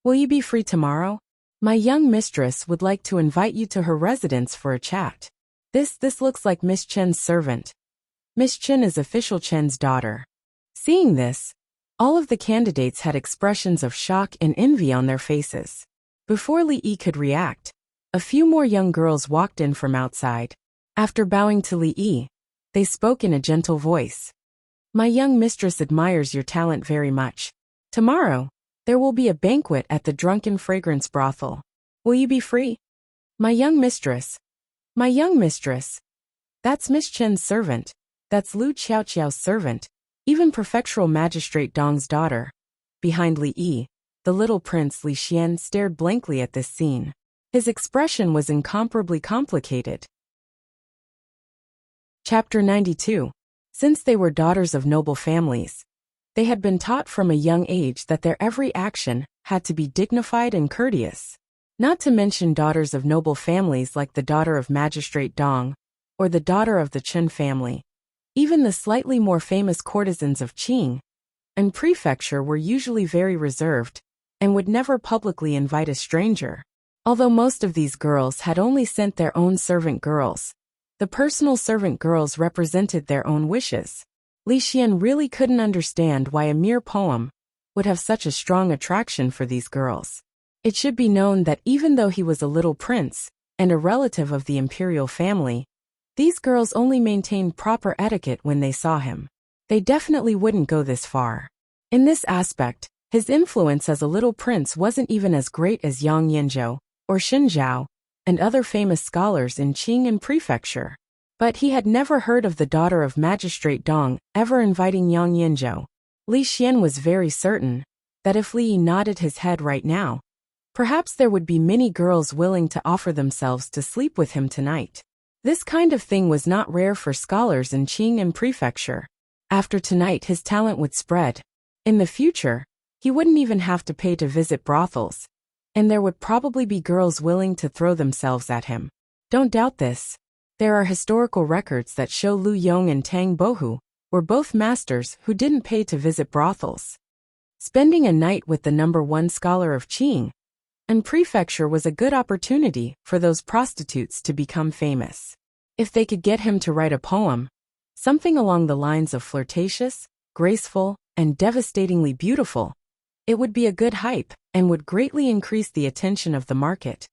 "Will you be free tomorrow? My young mistress would like to invite you to her residence for a chat. This looks like Miss Chen's servant. Miss Chen is official Chen's daughter." Seeing this, all of the candidates had expressions of shock and envy on their faces. Before Li Yi could react, a few more young girls walked in from outside. After bowing to Li Yi, they spoke in a gentle voice. "My young mistress admires your talent very much. Tomorrow, there will be a banquet at the Drunken Fragrance Brothel. Will you be free?" My young mistress. That's Miss Chen's servant. That's Lu Qiaoqiao's servant. Even Prefectural Magistrate Dong's daughter." Behind Li Yi, the little prince Li Xian stared blankly at this scene. His expression was incomparably complicated. Chapter 92. Since they were daughters of noble families, they had been taught from a young age that their every action had to be dignified and courteous. Not to mention daughters of noble families like the daughter of Magistrate Dong, or the daughter of the Chen family. Even the slightly more famous courtesans of Qing and Prefecture were usually very reserved and would never publicly invite a stranger. Although most of these girls had only sent their own servant girls, the personal servant girls represented their own wishes. Li Xian really couldn't understand why a mere poem would have such a strong attraction for these girls. It should be known that even though he was a little prince and a relative of the imperial family, these girls only maintained proper etiquette when they saw him. They definitely wouldn't go this far. In this aspect, his influence as a little prince wasn't even as great as Yang Yanzhou, or Xin Zhao, and other famous scholars in Qing'an Prefecture. But he had never heard of the daughter of Magistrate Dong ever inviting Yang Yanzhou. Li Xian was very certain that if Li nodded his head right now, perhaps there would be many girls willing to offer themselves to sleep with him tonight. This kind of thing was not rare for scholars in Qing'an Prefecture. After tonight his talent would spread. In the future, he wouldn't even have to pay to visit brothels, and there would probably be girls willing to throw themselves at him. Don't doubt this. There are historical records that show Lu Yong and Tang Bohu were both masters who didn't pay to visit brothels. Spending a night with the #1 scholar of Qing and Prefecture was a good opportunity for those prostitutes to become famous. If they could get him to write a poem, something along the lines of flirtatious, graceful, and devastatingly beautiful, it would be a good hype and would greatly increase the attention of the market.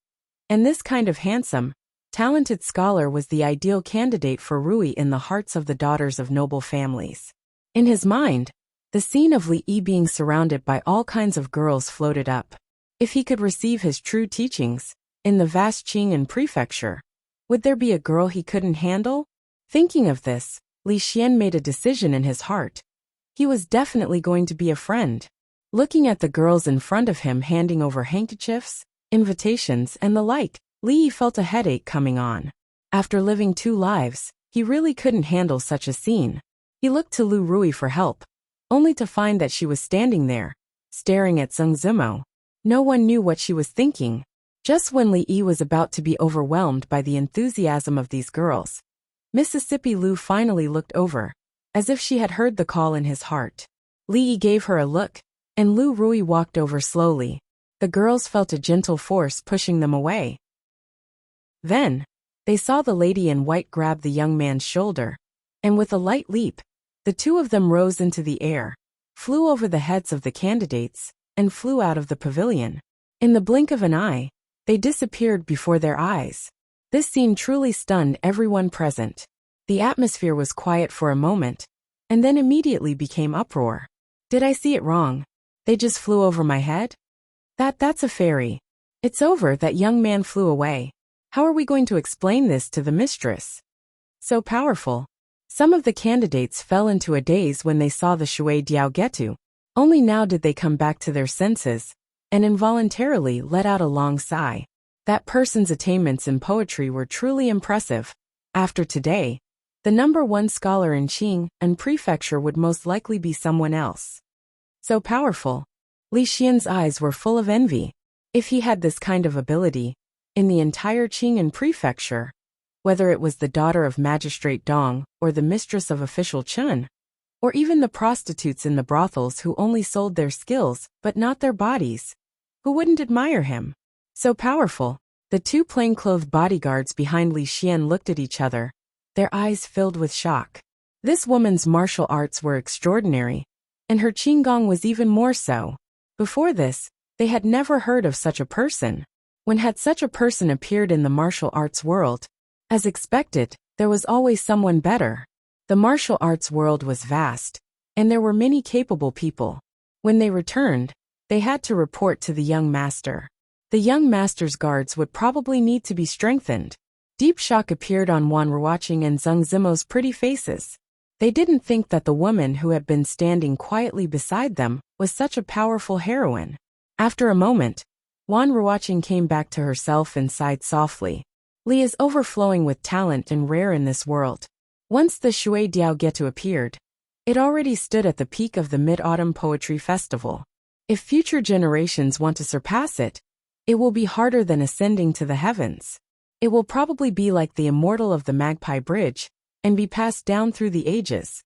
And this kind of handsome, talented scholar was the ideal candidate for Rui in the hearts of the daughters of noble families. In his mind, the scene of Li Yi being surrounded by all kinds of girls floated up. If he could receive his true teachings, in the vast Qing Prefecture, would there be a girl he couldn't handle? Thinking of this, Li Xian made a decision in his heart. He was definitely going to be a friend. Looking at the girls in front of him handing over handkerchiefs, invitations, and the like, Li Yi felt a headache coming on. After living 2 lives, he really couldn't handle such a scene. He looked to Lu Rui for help, only to find that she was standing there, staring at Zheng Zimo. No one knew what she was thinking. Just when Li Yi was about to be overwhelmed by the enthusiasm of these girls, Mississippi Lu finally looked over, as if she had heard the call in his heart. Li Yi gave her a look, and Lu Rui walked over slowly. The girls felt a gentle force pushing them away. Then, they saw the lady in white grab the young man's shoulder, and with a light leap, the two of them rose into the air, flew over the heads of the candidates, and flew out of the pavilion. In the blink of an eye, they disappeared before their eyes. This scene truly stunned everyone present. The atmosphere was quiet for a moment, and then immediately became uproar. Did I see it wrong? They just flew over my head? That's a fairy. It's over. That young man flew away. How are we going to explain this to the mistress? So powerful. Some of the candidates fell into a daze when they saw the Shui Diao Getu. Only now did they come back to their senses, and involuntarily let out a long sigh. That person's attainments in poetry were truly impressive. After today, the #1 scholar in Qing Prefecture would most likely be someone else. So powerful. Li Xian's eyes were full of envy. If he had this kind of ability, in the entire Qing Prefecture, whether it was the daughter of Magistrate Dong or the mistress of official Chun, or even the prostitutes in the brothels who only sold their skills but not their bodies, who wouldn't admire him? So powerful. The 2 plainclothed bodyguards behind Li Xian looked at each other, their eyes filled with shock. This woman's martial arts were extraordinary, and her Qinggong was even more so. Before this, they had never heard of such a person. When had such a person appeared in the martial arts world? As expected, there was always someone better. The martial arts world was vast, and there were many capable people. When they returned, they had to report to the young master. The young master's guards would probably need to be strengthened. Deep shock appeared on Wan Ruoqing and Zheng Zimo's pretty faces. They didn't think that the woman who had been standing quietly beside them was such a powerful heroine. After a moment, Wan Ruoqing came back to herself and sighed softly. Li is overflowing with talent and rare in this world. Once the Shui Diao Getu appeared, it already stood at the peak of the Mid-Autumn Poetry Festival. If future generations want to surpass it, it will be harder than ascending to the heavens. It will probably be like the immortal of the Magpie Bridge, and be passed down through the ages.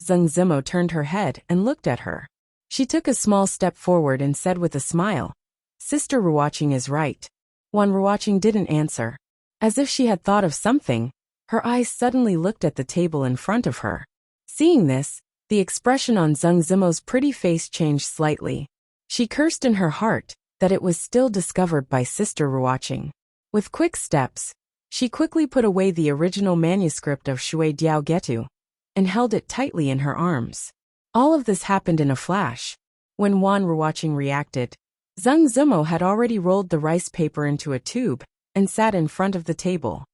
Zheng Zimo turned her head and looked at her. She took a small step forward and said with a smile, "Sister Ruoqing is right." Wan Ruoqing didn't answer. As if she had thought of something, her eyes suddenly looked at the table in front of her. Seeing this, the expression on Zheng Zimo's pretty face changed slightly. She cursed in her heart that it was still discovered by Sister Ruoqing. With quick steps, she quickly put away the original manuscript of Shui Diao Getu and held it tightly in her arms. All of this happened in a flash. When Wan Ruoqing reacted, Zheng Zimo had already rolled the rice paper into a tube and sat in front of the table.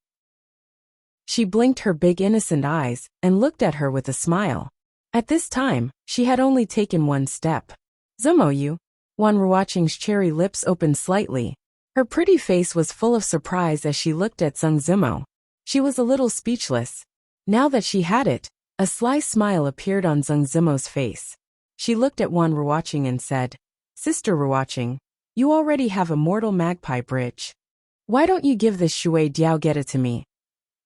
She blinked her big innocent eyes and looked at her with a smile. At this time, she had only taken one step. "Zimo, you?" Wan Ruoqing's cherry lips opened slightly. Her pretty face was full of surprise as she looked at Zheng Zimo. She was a little speechless. Now that she had it, a sly smile appeared on Zheng Zimo's face. She looked at Wan Ruoqing and said, "Sister Ruoqing, you already have Immortal Magpie Bridge. Why don't you give this Shui Diao Getu to me?"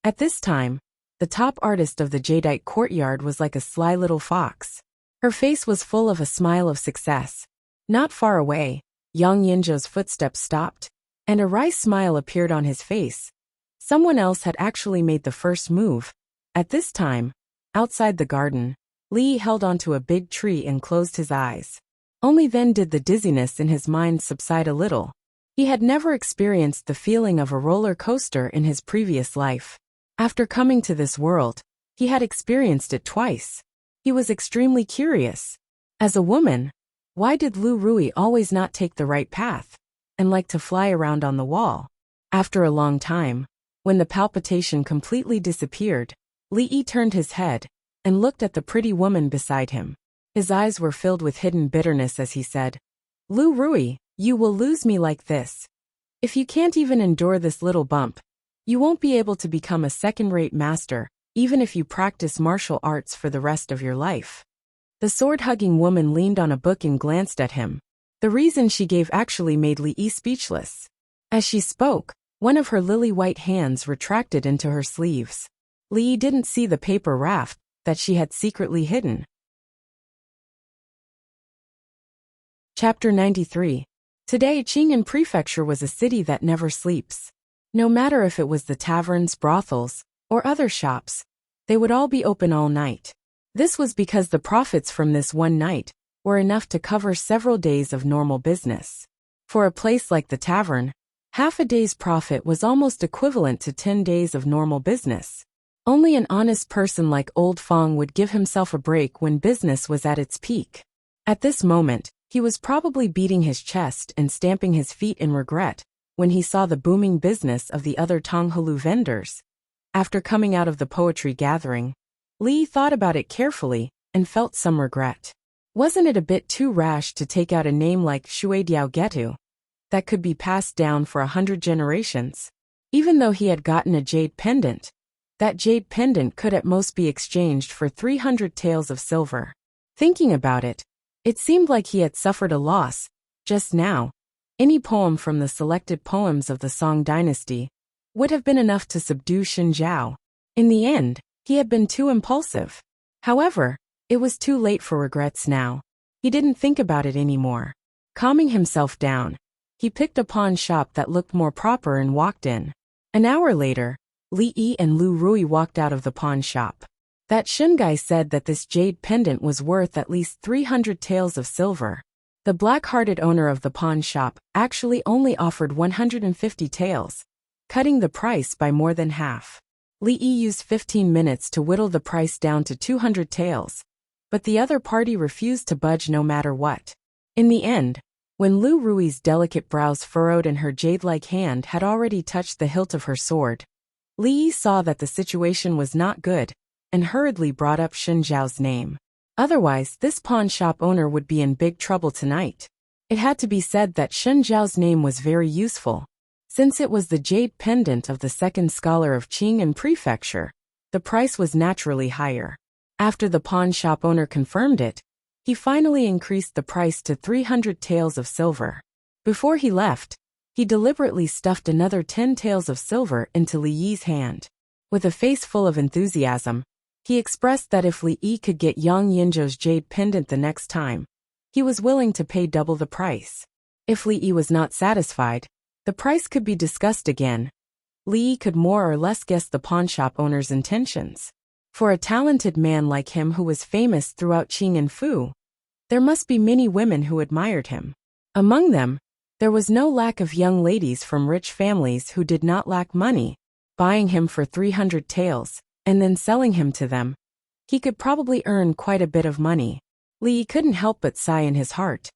At this time, the top artist of the jadeite courtyard, was like a sly little fox. Her face was full of a smile of success. Not far away, Yang Yinzhou's footsteps stopped, and a wry smile appeared on his face. Someone else had actually made the first move. At this time, outside the garden, Li held onto a big tree and closed his eyes. Only then did the dizziness in his mind subside a little. He had never experienced the feeling of a roller coaster in his previous life. After coming to this world, he had experienced it twice. He was extremely curious. As a woman, why did Lu Rui always not take the right path and like to fly around on the wall? After a long time, when the palpitation completely disappeared, Li Yi turned his head and looked at the pretty woman beside him. His eyes were filled with hidden bitterness as he said, "Lu Rui, you will lose me like this. If you can't even endure this little bump, you won't be able to become a second-rate master, even if you practice martial arts for the rest of your life." The sword-hugging woman leaned on a book and glanced at him. The reason she gave actually made Li Yi speechless. As she spoke, one of her lily-white hands retracted into her sleeves. Li Yi didn't see the paper raft that she had secretly hidden. Chapter 93. Today, Qing'an Prefecture was a city that never sleeps. No matter if it was the taverns, brothels, or other shops, they would all be open all night. This was because the profits from this one night were enough to cover several days of normal business. For a place like the tavern, half a day's profit was almost equivalent to 10 days of normal business. Only an honest person like Old Fong would give himself a break when business was at its peak. At this moment, he was probably beating his chest and stamping his feet in regret when he saw the booming business of the other Tonghalu vendors. After coming out of the poetry gathering, Li thought about it carefully and felt some regret. Wasn't it a bit too rash to take out a name like Shuidiao Getu that could be passed down for 100 generations? Even though he had gotten a jade pendant, that jade pendant could at most be exchanged for 300 taels of silver. Thinking about it, it seemed like he had suffered a loss. Just now, any poem from the selected poems of the Song dynasty would have been enough to subdue Xin Zhao. In the end, he had been too impulsive. However, it was too late for regrets now. He didn't think about it anymore. Calming himself down, he picked a pawn shop that looked more proper and walked in. An hour later, Li Yi and Lu Rui walked out of the pawn shop. That Shungai said that this jade pendant was worth at least 300 taels of silver. The black-hearted owner of the pawn shop actually only offered 150 taels, cutting the price by more than half. Li Yi used 15 minutes to whittle the price down to 200 taels, but the other party refused to budge no matter what. In the end, when Lu Rui's delicate brows furrowed and her jade-like hand had already touched the hilt of her sword, Li Yi saw that the situation was not good and hurriedly brought up Xin Zhao's name. Otherwise, this pawn shop owner would be in big trouble tonight. It had to be said that Xin Zhao's name was very useful. Since it was the jade pendant of the second scholar of Qing'an Prefecture, the price was naturally higher. After the pawn shop owner confirmed it, he finally increased the price to 300 taels of silver. Before he left, he deliberately stuffed another 10 taels of silver into Li Yi's hand. With a face full of enthusiasm, he expressed that if Li Yi could get Yang Yinzhou's jade pendant the next time, he was willing to pay double the price. If Li Yi was not satisfied, the price could be discussed again. Li Yi could more or less guess the pawnshop owner's intentions. For a talented man like him who was famous throughout Qing'an Fu, there must be many women who admired him. Among them, there was no lack of young ladies from rich families who did not lack money. Buying him for 300 taels, and then selling him to them, he could probably earn quite a bit of money. Li Yi couldn't help but sigh in his heart.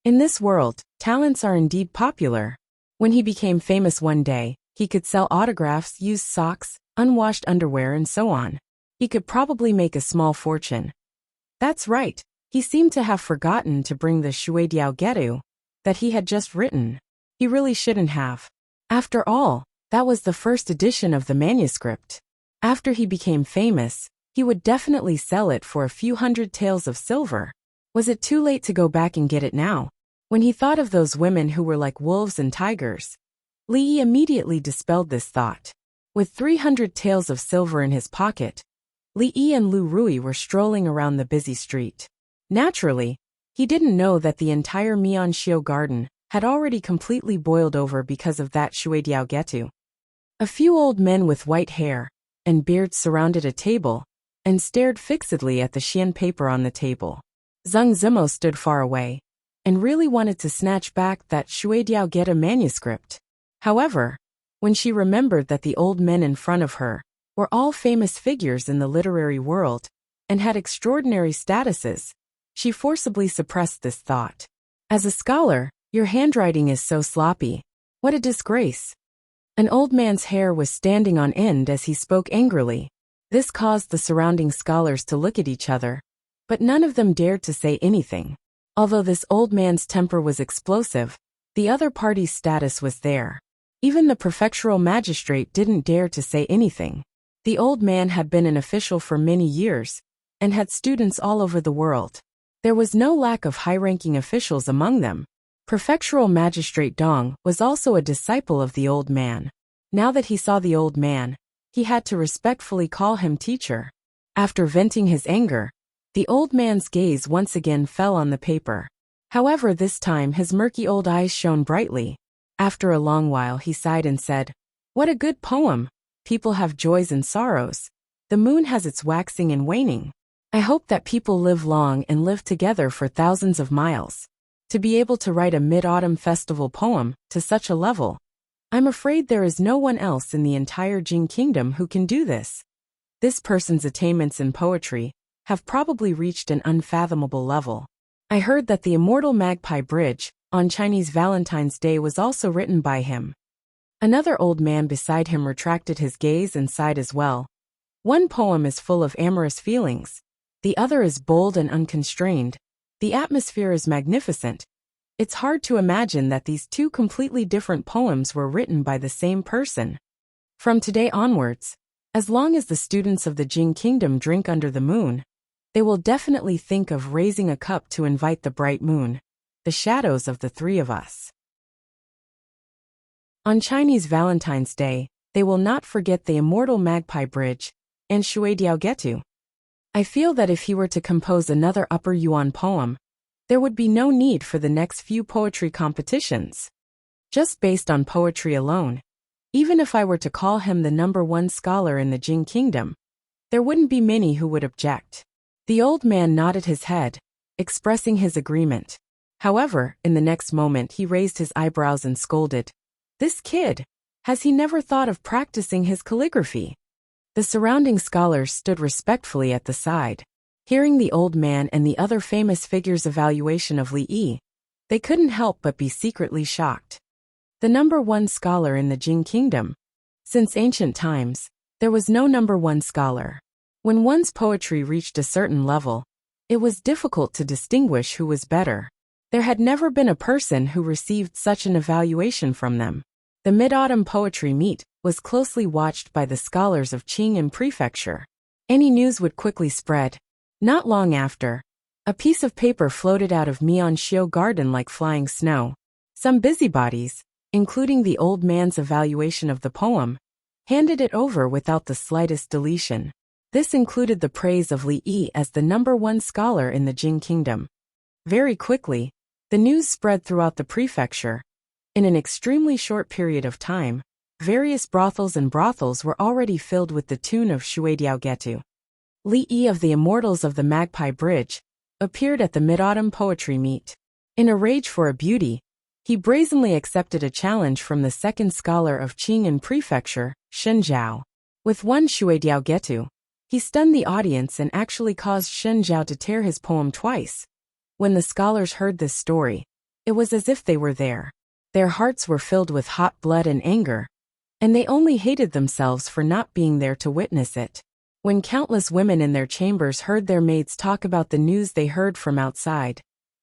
In this world, talents are indeed popular. When he became famous one day, he could sell autographs, used socks, unwashed underwear and so on. He could probably make a small fortune. That's right, he seemed to have forgotten to bring the Shuidiao Getu that he had just written. He really shouldn't have. After all, that was the first edition of the manuscript. After he became famous, he would definitely sell it for a few hundred taels of silver. Was it too late to go back and get it now? When he thought of those women who were like wolves and tigers, Li Yi immediately dispelled this thought. With 300 taels of silver in his pocket, Li Yi and Lu Rui were strolling around the busy street. Naturally, he didn't know that the entire Mianxiu garden had already completely boiled over because of that Shuidiao. A few old men with white hair and beards surrounded a table and stared fixedly at the Xian paper on the table. Zheng Zimo stood far away and really wanted to snatch back that Shuidiao manuscript. However, when she remembered that the old men in front of her were all famous figures in the literary world and had extraordinary statuses, she forcibly suppressed this thought. As a scholar, your handwriting is so sloppy. What a disgrace. An old man's hair was standing on end as he spoke angrily. This caused the surrounding scholars to look at each other, but none of them dared to say anything. Although this old man's temper was explosive, the other party's status was there. Even the prefectural magistrate didn't dare to say anything. The old man had been an official for many years and had students all over the world. There was no lack of high-ranking officials among them. Prefectural magistrate Dong was also a disciple of the old man. Now that he saw the old man, he had to respectfully call him teacher. After venting his anger, the old man's gaze once again fell on the paper. However, this time his murky old eyes shone brightly. After a long while he sighed and said, "What a good poem. People have joys and sorrows. The moon has its waxing and waning. I hope that people live long and live together for thousands of miles. To be able to write a mid-autumn festival poem to such a level, I'm afraid there is no one else in the entire Jing kingdom who can do this. This person's attainments in poetry have probably reached an unfathomable level. I heard that the immortal Magpie Bridge on Chinese Valentine's Day was also written by him." Another old man beside him retracted his gaze and sighed as well. One poem is full of amorous feelings. The other is bold and unconstrained. The atmosphere is magnificent. It's hard to imagine that these two completely different poems were written by the same person. From today onwards, as long as the students of the Jing Kingdom drink under the moon, they will definitely think of raising a cup to invite the bright moon, the shadows of the three of us. On Chinese Valentine's Day, they will not forget the immortal Magpie Bridge and Shuidiao. I feel that if he were to compose another Upper Yuan poem, there would be no need for the next few poetry competitions. Just based on poetry alone, even if I were to call him the #1 scholar in the Jing Kingdom, there wouldn't be many who would object. The old man nodded his head, expressing his agreement. However, in the next moment he raised his eyebrows and scolded, "This kid, has he never thought of practicing his calligraphy?" The surrounding scholars stood respectfully at the side. Hearing the old man and the other famous figures' evaluation of Li Yi, they couldn't help but be secretly shocked. The #1 scholar in the Jing Kingdom. Since ancient times, there was no #1 scholar. When one's poetry reached a certain level, it was difficult to distinguish who was better. There had never been a person who received such an evaluation from them. The Mid-Autumn Poetry Meet was closely watched by the scholars of Qing'an Prefecture. Any news would quickly spread. Not long after, a piece of paper floated out of Mianxiu Garden like flying snow. Some busybodies, including the old man's evaluation of the poem, handed it over without the slightest deletion. This included the praise of Li Yi as the #1 scholar in the Jing Kingdom. Very quickly, the news spread throughout the prefecture. In an extremely short period of time, various brothels were already filled with the tune of Shuidiao. Li Yi of the Immortals of the Magpie Bridge appeared at the Mid-Autumn Poetry Meet. In a rage for a beauty, he brazenly accepted a challenge from the second scholar of Qing'an Prefecture, Shen Zhao. With one Shuidiao, he stunned the audience and actually caused Shen Zhao to tear his poem twice. When the scholars heard this story, it was as if they were there. Their hearts were filled with hot blood and anger, and they only hated themselves for not being there to witness it. When countless women in their chambers heard their maids talk about the news they heard from outside,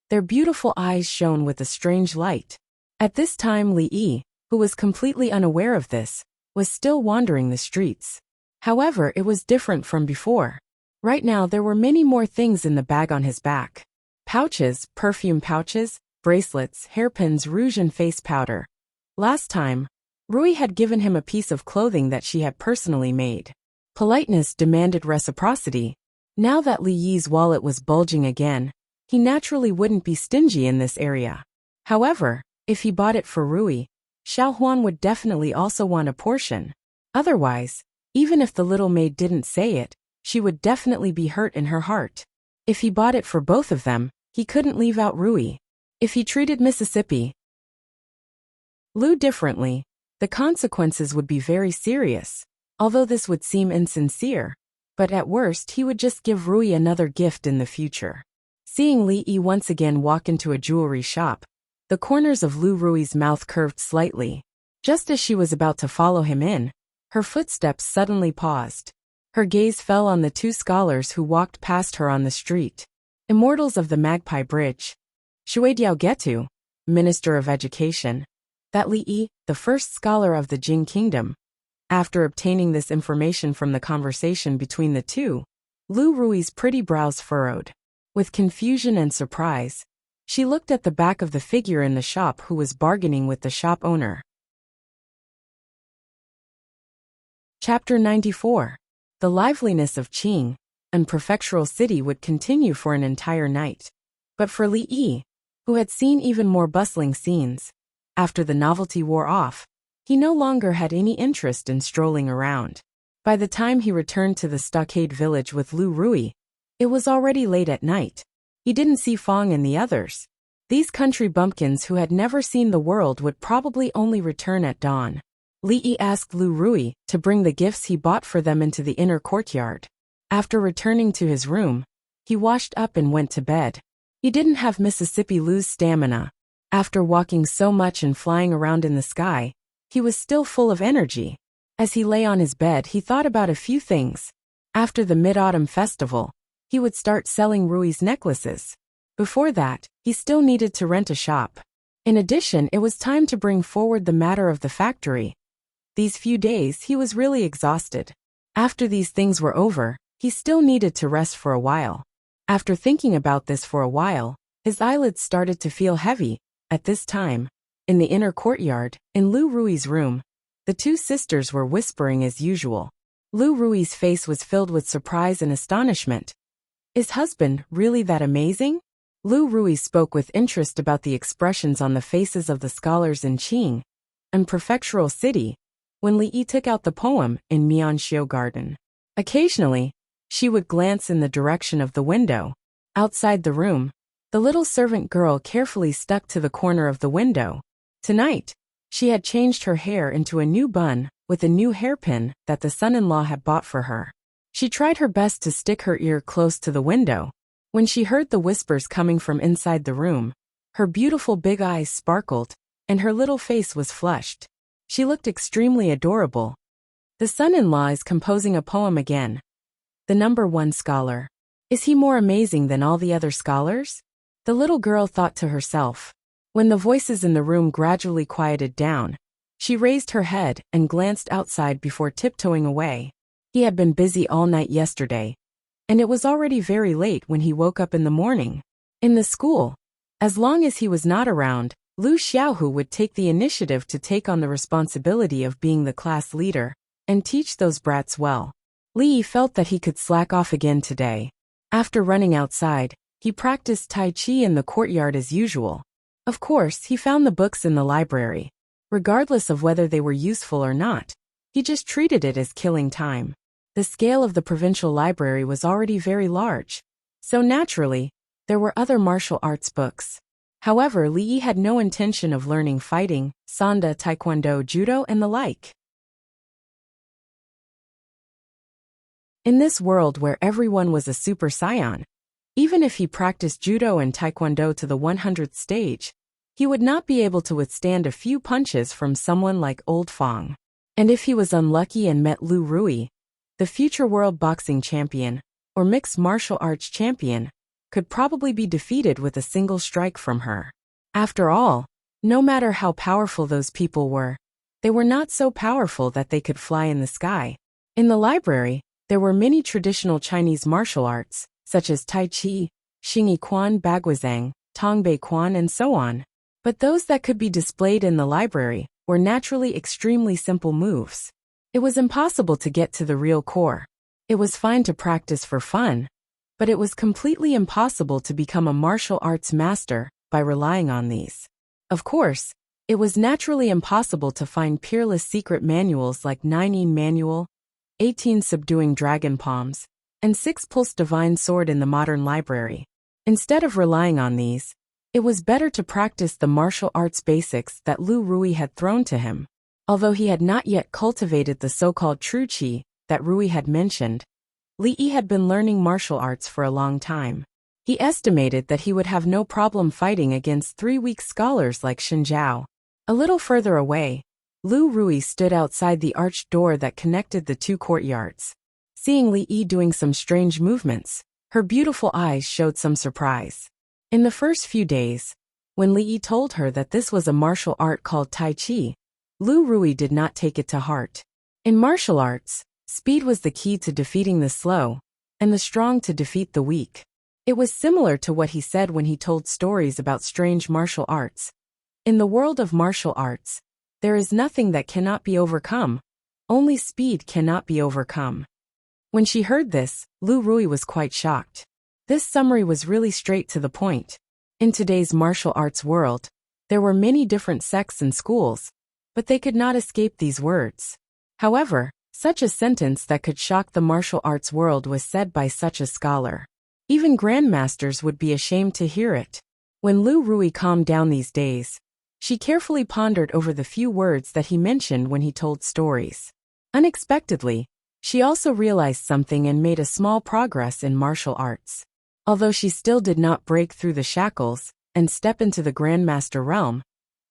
their beautiful eyes shone with a strange light. At this time Li Yi, who was completely unaware of this, was still wandering the streets. However, it was different from before. Right now there were many more things in the bag on his back. Pouches, perfume pouches, bracelets, hairpins, rouge and face powder. Last time, Rui had given him a piece of clothing that she had personally made. Politeness demanded reciprocity. Now that Li Yi's wallet was bulging again, he naturally wouldn't be stingy in this area. However, if he bought it for Rui, Xiao Huan would definitely also want a portion. Otherwise, even if the little maid didn't say it, she would definitely be hurt in her heart. If he bought it for both of them, he couldn't leave out Rui. If he treated Mississippi Lu differently, the consequences would be very serious. Although this would seem insincere, but at worst he would just give Rui another gift in the future. Seeing Li Yi once again walk into a jewelry shop, the corners of Lu Rui's mouth curved slightly. Just as she was about to follow him in, her footsteps suddenly paused. Her gaze fell on the two scholars who walked past her on the street. Immortals of the Magpie Bridge. Shui Diaogetu, Minister of Education. That Li Yi, the first scholar of the Jing Kingdom. After obtaining this information from the conversation between the two, Lu Rui's pretty brows furrowed. With confusion and surprise, she looked at the back of the figure in the shop who was bargaining with the shop owner. Chapter 94. The liveliness of Qing, an prefectural city, would continue for an entire night. But for Li Yi, who had seen even more bustling scenes, after the novelty wore off, he no longer had any interest in strolling around. By the time he returned to the stockade village with Lu Rui, it was already late at night. He didn't see Fong and the others. These country bumpkins who had never seen the world would probably only return at dawn. Li Yi asked Lu Rui to bring the gifts he bought for them into the inner courtyard. After returning to his room, he washed up and went to bed. He didn't have Mississippi Lu's stamina. After walking so much and flying around in the sky, he was still full of energy. As he lay on his bed, he thought about a few things. After the Mid-Autumn Festival, he would start selling Rui's necklaces. Before that, he still needed to rent a shop. In addition, it was time to bring forward the matter of the factory. These few days, he was really exhausted. After these things were over, he still needed to rest for a while. After thinking about this for a while, his eyelids started to feel heavy. At this time, in the inner courtyard, in Lu Rui's room, the two sisters were whispering as usual. Lu Rui's face was filled with surprise and astonishment. Is husband really that amazing? Lu Rui spoke with interest about the expressions on the faces of the scholars in Qing, an prefectural city, when Li Yi took out the poem in Mianxiu Garden. Occasionally, she would glance in the direction of the window. Outside the room, the little servant girl carefully stuck to the corner of the window. Tonight, she had changed her hair into a new bun with a new hairpin that the son-in-law had bought for her. She tried her best to stick her ear close to the window. When she heard the whispers coming from inside the room, her beautiful big eyes sparkled, and her little face was flushed. She looked extremely adorable. The son-in-law is composing a poem again. The number one scholar. Is he more amazing than all the other scholars? The little girl thought to herself. When the voices in the room gradually quieted down, she raised her head and glanced outside before tiptoeing away. He had been busy all night yesterday, and it was already very late when he woke up in the morning. In the school, as long as he was not around, Lu Xiaohu would take the initiative to take on the responsibility of being the class leader and teach those brats well. Li Yi felt that he could slack off again today. After running outside, he practiced Tai Chi in the courtyard as usual. Of course, he found the books in the library. Regardless of whether they were useful or not, he just treated it as killing time. The scale of the provincial library was already very large, so naturally, there were other martial arts books. However, Li Yi had no intention of learning fighting, sanda, taekwondo, judo, and the like. In this world where everyone was a super saiyan, even if he practiced judo and taekwondo to the 100th stage, he would not be able to withstand a few punches from someone like Old Fong. And if he was unlucky and met Lu Rui, the future world boxing champion, or mixed martial arts champion, could probably be defeated with a single strike from her. After all, no matter how powerful those people were, they were not so powerful that they could fly in the sky. In the library, there were many traditional Chinese martial arts, such as Tai Chi, Xingyi Quan, Baguazhang, Tongbei Quan, and so on. But those that could be displayed in the library were naturally extremely simple moves. It was impossible to get to the real core. It was fine to practice for fun, but it was completely impossible to become a martial arts master by relying on these. Of course, it was naturally impossible to find peerless secret manuals like 9 Manual, 18 Subduing Dragon Palms, and 6 Pulse Divine Sword in the modern library. Instead of relying on these, it was better to practice the martial arts basics that Lu Rui had thrown to him. Although he had not yet cultivated the so-called true qi that Rui had mentioned, Li Yi had been learning martial arts for a long time. He estimated that he would have no problem fighting against 3 weak scholars like Shinjiao. A little further away, Lu Rui stood outside the arched door that connected the 2 courtyards. Seeing Li Yi doing some strange movements, her beautiful eyes showed some surprise. In the first few days, when Li Yi told her that this was a martial art called Tai Chi, Lu Rui did not take it to heart. In martial arts, speed was the key to defeating the slow, and the strong to defeat the weak. It was similar to what he said when he told stories about strange martial arts. In the world of martial arts, there is nothing that cannot be overcome. Only speed cannot be overcome. When she heard this, Lu Rui was quite shocked. This summary was really straight to the point. In today's martial arts world, there were many different sects and schools, but they could not escape these words. However, such a sentence that could shock the martial arts world was said by such a scholar. Even grandmasters would be ashamed to hear it. When Lu Rui calmed down these days, she carefully pondered over the few words that he mentioned when he told stories. Unexpectedly, she also realized something and made a small progress in martial arts. Although she still did not break through the shackles and step into the grandmaster realm,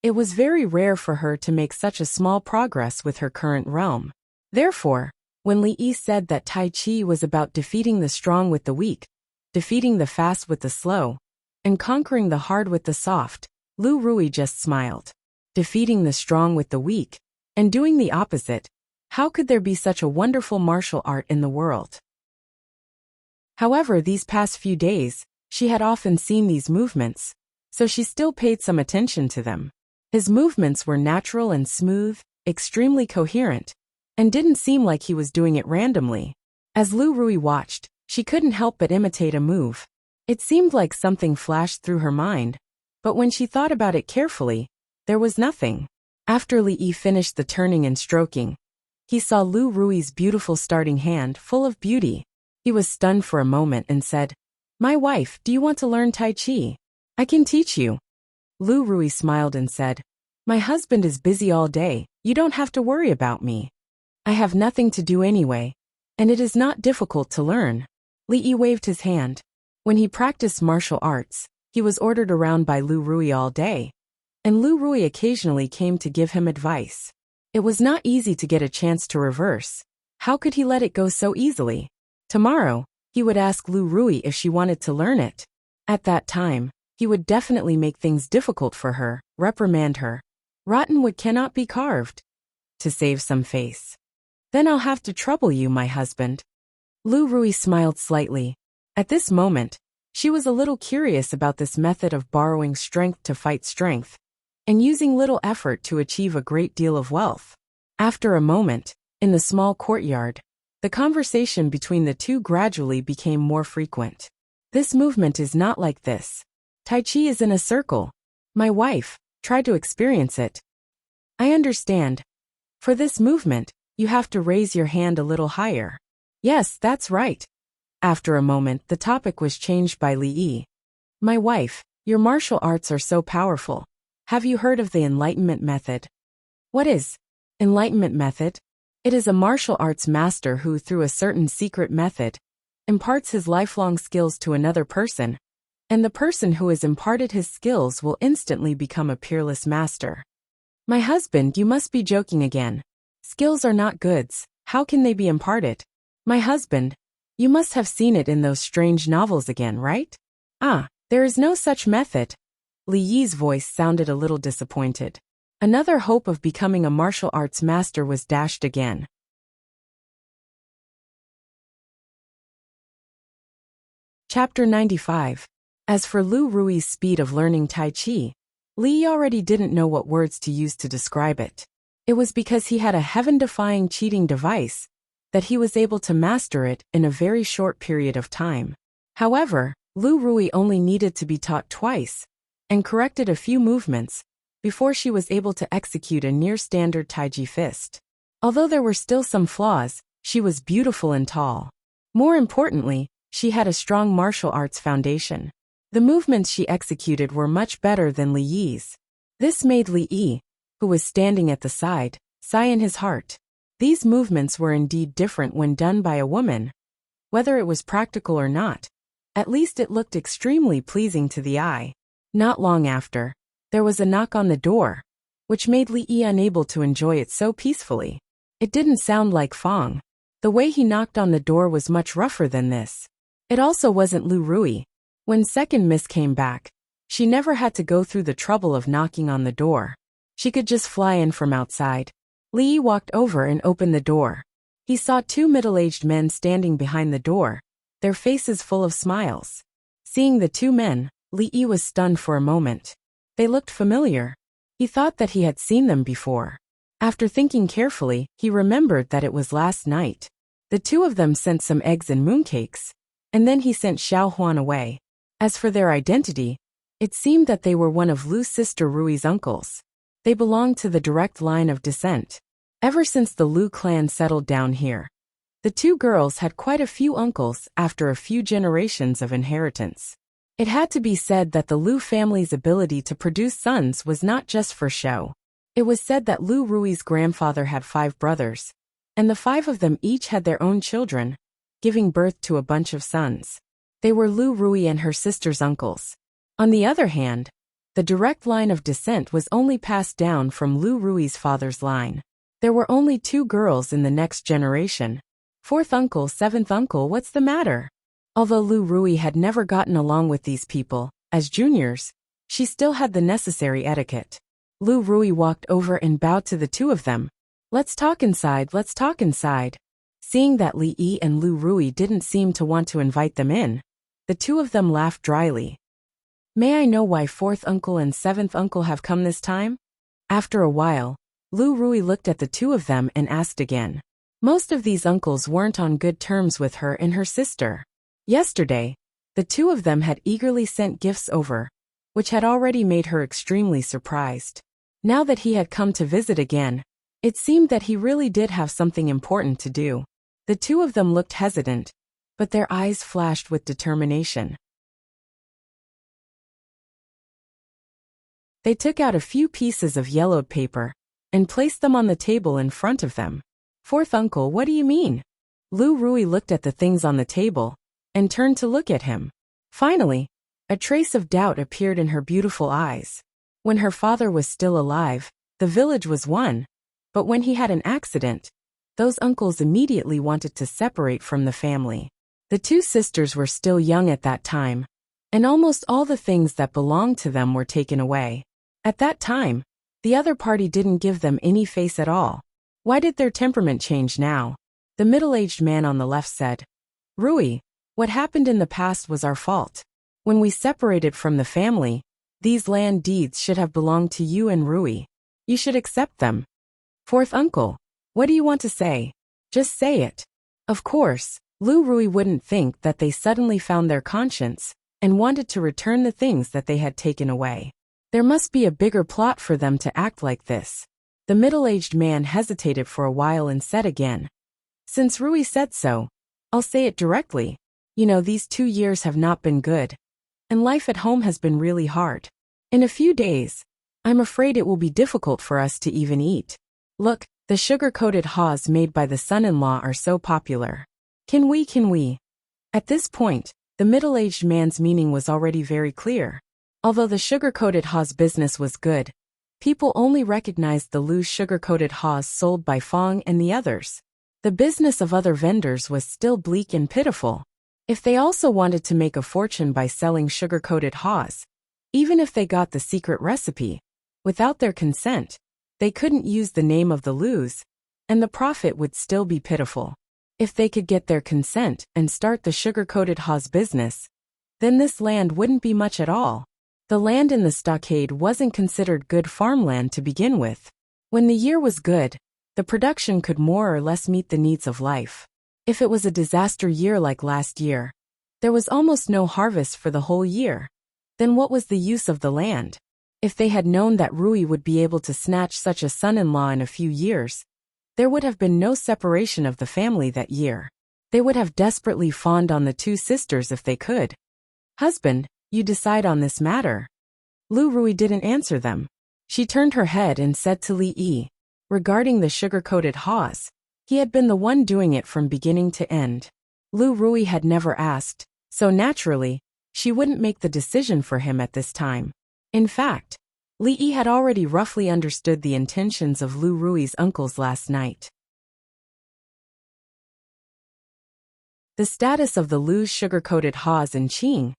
it was very rare for her to make such a small progress with her current realm. Therefore, when Li Yi said that Tai Chi was about defeating the strong with the weak, defeating the fast with the slow, and conquering the hard with the soft, Lu Rui just smiled. Defeating the strong with the weak, and doing the opposite, how could there be such a wonderful martial art in the world? However, these past few days, she had often seen these movements, so she still paid some attention to them. His movements were natural and smooth, extremely coherent, and didn't seem like he was doing it randomly. As Lu Rui watched, she couldn't help but imitate a move. It seemed like something flashed through her mind, but when she thought about it carefully, there was nothing. After Li Yi finished the turning and stroking, he saw Lu Rui's beautiful starting hand full of beauty. He was stunned for a moment and said, "My wife, do you want to learn Tai Chi? I can teach you." Lu Rui smiled and said, "My husband is busy all day, you don't have to worry about me. I have nothing to do anyway, and it is not difficult to learn." Li Yi waved his hand. When he practiced martial arts, he was ordered around by Lu Rui all day, and Lu Rui occasionally came to give him advice. It was not easy to get a chance to reverse. How could he let it go so easily? Tomorrow, he would ask Lu Rui if she wanted to learn it. At that time, he would definitely make things difficult for her, reprimand her. Rotten wood cannot be carved. To save some face. Then I'll have to trouble you, my husband. Lu Rui smiled slightly. At this moment, she was a little curious about this method of borrowing strength to fight strength, and using little effort to achieve a great deal of wealth. After a moment, in the small courtyard, the conversation between the two gradually became more frequent. This movement is not like this. Tai Chi is in a circle. My wife, try to experience it. I understand. For this movement, you have to raise your hand a little higher. Yes, that's right. After a moment, the topic was changed by Li Yi. My wife, your martial arts are so powerful. Have you heard of the enlightenment method? What is enlightenment method? It is a martial arts master who, through a certain secret method, imparts his lifelong skills to another person, and the person who has imparted his skills will instantly become a peerless master. My husband, you must be joking again. Skills are not goods, how can they be imparted? My husband, you must have seen it in those strange novels again, right? Ah, there is no such method. Li Yi's voice sounded a little disappointed. Another hope of becoming a martial arts master was dashed again. Chapter 95. As for Lu Rui's speed of learning Tai Chi, Li Yi already didn't know what words to use to describe it. It was because he had a heaven-defying cheating device that he was able to master it in a very short period of time. However, Lu Rui only needed to be taught twice and corrected a few movements before she was able to execute a near-standard Taiji fist. Although there were still some flaws, she was beautiful and tall. More importantly, she had a strong martial arts foundation. The movements she executed were much better than Li Yi's. This made Li Yi, who was standing at the side, sigh in his heart. These movements were indeed different when done by a woman. Whether it was practical or not, at least it looked extremely pleasing to the eye. Not long after, there was a knock on the door, which made Li Yi unable to enjoy it so peacefully. It didn't sound like Fong. The way he knocked on the door was much rougher than this. It also wasn't Lu Rui. When second miss came back, she never had to go through the trouble of knocking on the door. She could just fly in from outside. Li Yi walked over and opened the door. He saw two middle-aged men standing behind the door, their faces full of smiles. Seeing the two men, Li Yi was stunned for a moment. They looked familiar. He thought that he had seen them before. After thinking carefully, he remembered that it was last night. The two of them sent some eggs and mooncakes, and then he sent Xiao Huan away. As for their identity, it seemed that they were one of Lu's sister Rui's uncles. They belonged to the direct line of descent. Ever since the Lu clan settled down here, the two girls had quite a few uncles after a few generations of inheritance. It had to be said that the Lu family's ability to produce sons was not just for show. It was said that Lu Rui's grandfather had 5 brothers, and the 5 of them each had their own children, giving birth to a bunch of sons. They were Lu Rui and her sister's uncles. On the other hand, the direct line of descent was only passed down from Lu Rui's father's line. There were only 2 girls in the next generation. 4th uncle, 7th uncle, what's the matter? Although Lu Rui had never gotten along with these people, as juniors, she still had the necessary etiquette. Lu Rui walked over and bowed to the 2 of them. Let's talk inside, let's talk inside. Seeing that Li Yi and Lu Rui didn't seem to want to invite them in, the 2 of them laughed dryly. May I know why 4th uncle and 7th uncle have come this time? After a while, Lu Rui looked at the 2 of them and asked again. Most of these uncles weren't on good terms with her and her sister. Yesterday, the 2 of them had eagerly sent gifts over, which had already made her extremely surprised. Now that he had come to visit again, it seemed that he really did have something important to do. The 2 of them looked hesitant, but their eyes flashed with determination. They took out a few pieces of yellowed paper and placed them on the table in front of them. 4th uncle, what do you mean? Lu Rui looked at the things on the table and turned to look at him. Finally, a trace of doubt appeared in her beautiful eyes. When her father was still alive, the village was one, but when he had an accident, those uncles immediately wanted to separate from the family. The 2 sisters were still young at that time, and almost all the things that belonged to them were taken away. At that time, the other party didn't give them any face at all. Why did their temperament change now? The middle-aged man on the left said, Rui, what happened in the past was our fault. When we separated from the family, these land deeds should have belonged to you and Rui. You should accept them. 4th uncle, what do you want to say? Just say it. Of course, Lu Rui wouldn't think that they suddenly found their conscience and wanted to return the things that they had taken away. There must be a bigger plot for them to act like this. The middle-aged man hesitated for a while and said again, Since Rui said so, I'll say it directly. You know, these 2 years have not been good, and life at home has been really hard. In a few days, I'm afraid it will be difficult for us to even eat. Look, the sugar-coated haws made by the son-in-law are so popular. Can we? At this point, the middle-aged man's meaning was already very clear. Although the sugar-coated haws business was good, people only recognized the loose sugar-coated haws sold by Fong and the others. The business of other vendors was still bleak and pitiful. If they also wanted to make a fortune by selling sugar-coated haws, even if they got the secret recipe, without their consent, they couldn't use the name of the Lus, and the profit would still be pitiful. If they could get their consent and start the sugar-coated haws business, then this land wouldn't be much at all. The land in the stockade wasn't considered good farmland to begin with. When the year was good, the production could more or less meet the needs of life. If it was a disaster year like last year, there was almost no harvest for the whole year. Then what was the use of the land? If they had known that Rui would be able to snatch such a son-in-law in a few years, there would have been no separation of the family that year. They would have desperately fawned on the two sisters if they could. Husband, you decide on this matter. Lu Rui didn't answer them. She turned her head and said to Li Yi, regarding the sugar-coated haws, he had been the one doing it from beginning to end. Lu Rui had never asked, so naturally, she wouldn't make the decision for him at this time. In fact, Li Yi had already roughly understood the intentions of Lu Rui's uncles last night. The status of the Lu's sugar-coated haws in Qing,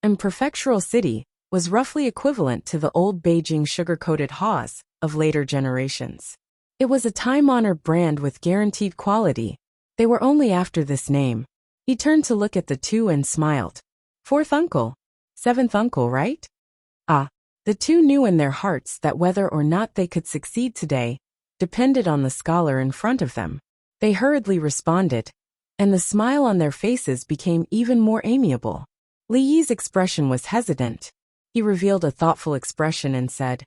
a prefectural city, was roughly equivalent to the old Beijing sugar-coated haws of later generations. It was a time-honored brand with guaranteed quality. They were only after this name. He turned to look at the two and smiled. Fourth uncle. Seventh uncle, right? Ah. The two knew in their hearts that whether or not they could succeed today depended on the scholar in front of them. They hurriedly responded, and the smile on their faces became even more amiable. Li Yi's expression was hesitant. He revealed a thoughtful expression and said,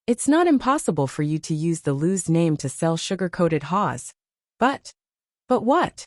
"It's not impossible for you to use the Lu's name to sell sugar-coated haws. But what?"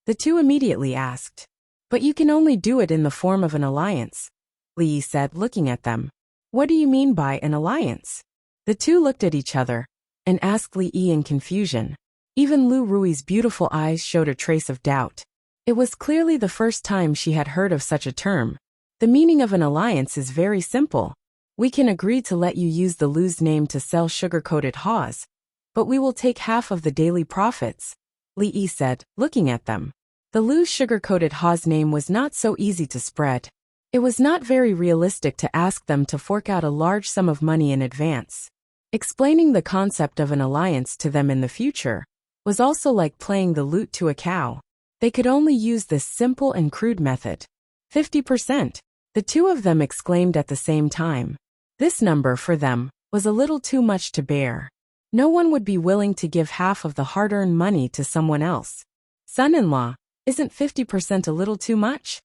The two immediately asked. "But you can only do it in the form of an alliance," Li Yi said, looking at them. "What do you mean by an alliance?" The two looked at each other and asked Li Yi in confusion. Even Lu Rui's beautiful eyes showed a trace of doubt. It was clearly the first time she had heard of such a term. The meaning of an alliance is very simple. We can agree to let you use the Lu's name to sell sugar-coated haws, but we will take half of the daily profits, Li Yi said, looking at them. The Lu's sugar-coated haws name was not so easy to spread. It was not very realistic to ask them to fork out a large sum of money in advance. Explaining the concept of an alliance to them in the future was also like playing the lute to a cow. They could only use this simple and crude method. 50%. The two of them exclaimed at the same time. This number, for them, was a little too much to bear. No one would be willing to give half of the hard-earned money to someone else. Son-in-law, isn't 50% a little too much?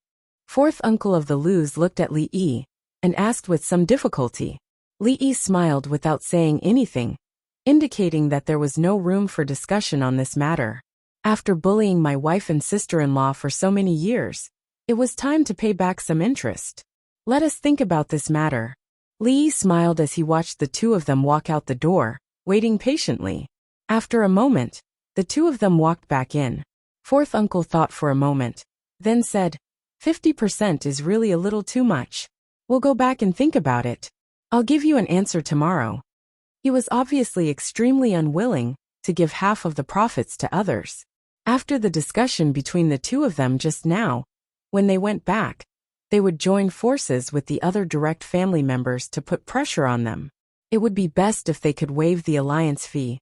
Fourth uncle of the Lu's looked at Li Yi and asked with some difficulty. Li Yi smiled without saying anything, indicating that there was no room for discussion on this matter. After bullying my wife and sister-in-law for so many years, it was time to pay back some interest. Let us think about this matter. Li Yi smiled as he watched the two of them walk out the door, waiting patiently. After a moment, the two of them walked back in. Fourth uncle thought for a moment, then said, 50% is really a little too much. We'll go back and think about it. I'll give you an answer tomorrow. He was obviously extremely unwilling to give half of the profits to others. After the discussion between the two of them just now, when they went back, they would join forces with the other direct family members to put pressure on them. It would be best if they could waive the alliance fee.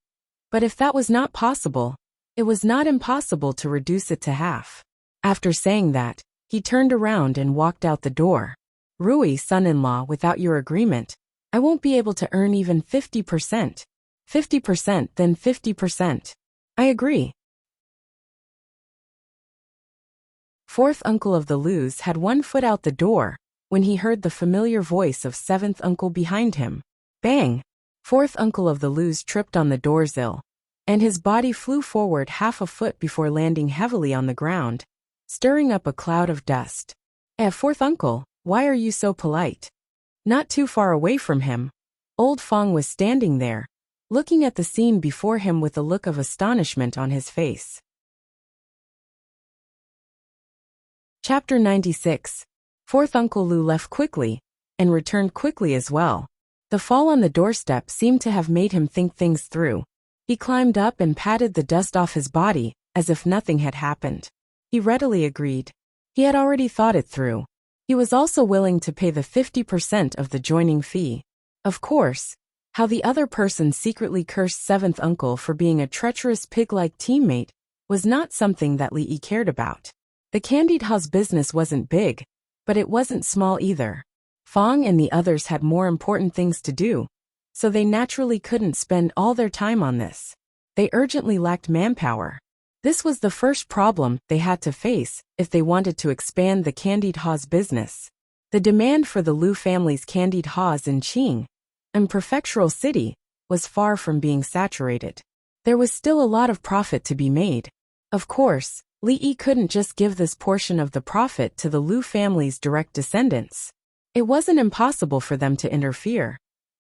But if that was not possible, it was not impossible to reduce it to half. After saying that, he turned around and walked out the door. Rui, son-in-law, without your agreement, I won't be able to earn even 50%. 50%, then 50%. I agree. Fourth uncle of the Lu's had one foot out the door when he heard the familiar voice of seventh uncle behind him. Bang! Fourth uncle of the Lu's tripped on the doorsill, and his body flew forward half a foot before landing heavily on the ground, stirring up a cloud of dust. Fourth uncle, why are you so polite? Not too far away from him, old Fong was standing there, looking at the scene before him with a look of astonishment on his face. Chapter 96. Fourth Uncle Lu left quickly, and returned quickly as well. The fall on the doorstep seemed to have made him think things through. He climbed up and patted the dust off his body, as if nothing had happened. He readily agreed. He had already thought it through. He was also willing to pay the 50% of the joining fee. Of course, how the other person secretly cursed seventh uncle for being a treacherous pig-like teammate was not something that Li Yi cared about. The candied house business wasn't big, but it wasn't small either. Fong and the others had more important things to do, so they naturally couldn't spend all their time on this. They urgently lacked manpower. This was the first problem they had to face if they wanted to expand the candied haws business. The demand for the Liu family's candied haws in Qing, a prefectural city, was far from being saturated. There was still a lot of profit to be made. Of course, Li Yi couldn't just give this portion of the profit to the Liu family's direct descendants. It wasn't impossible for them to interfere.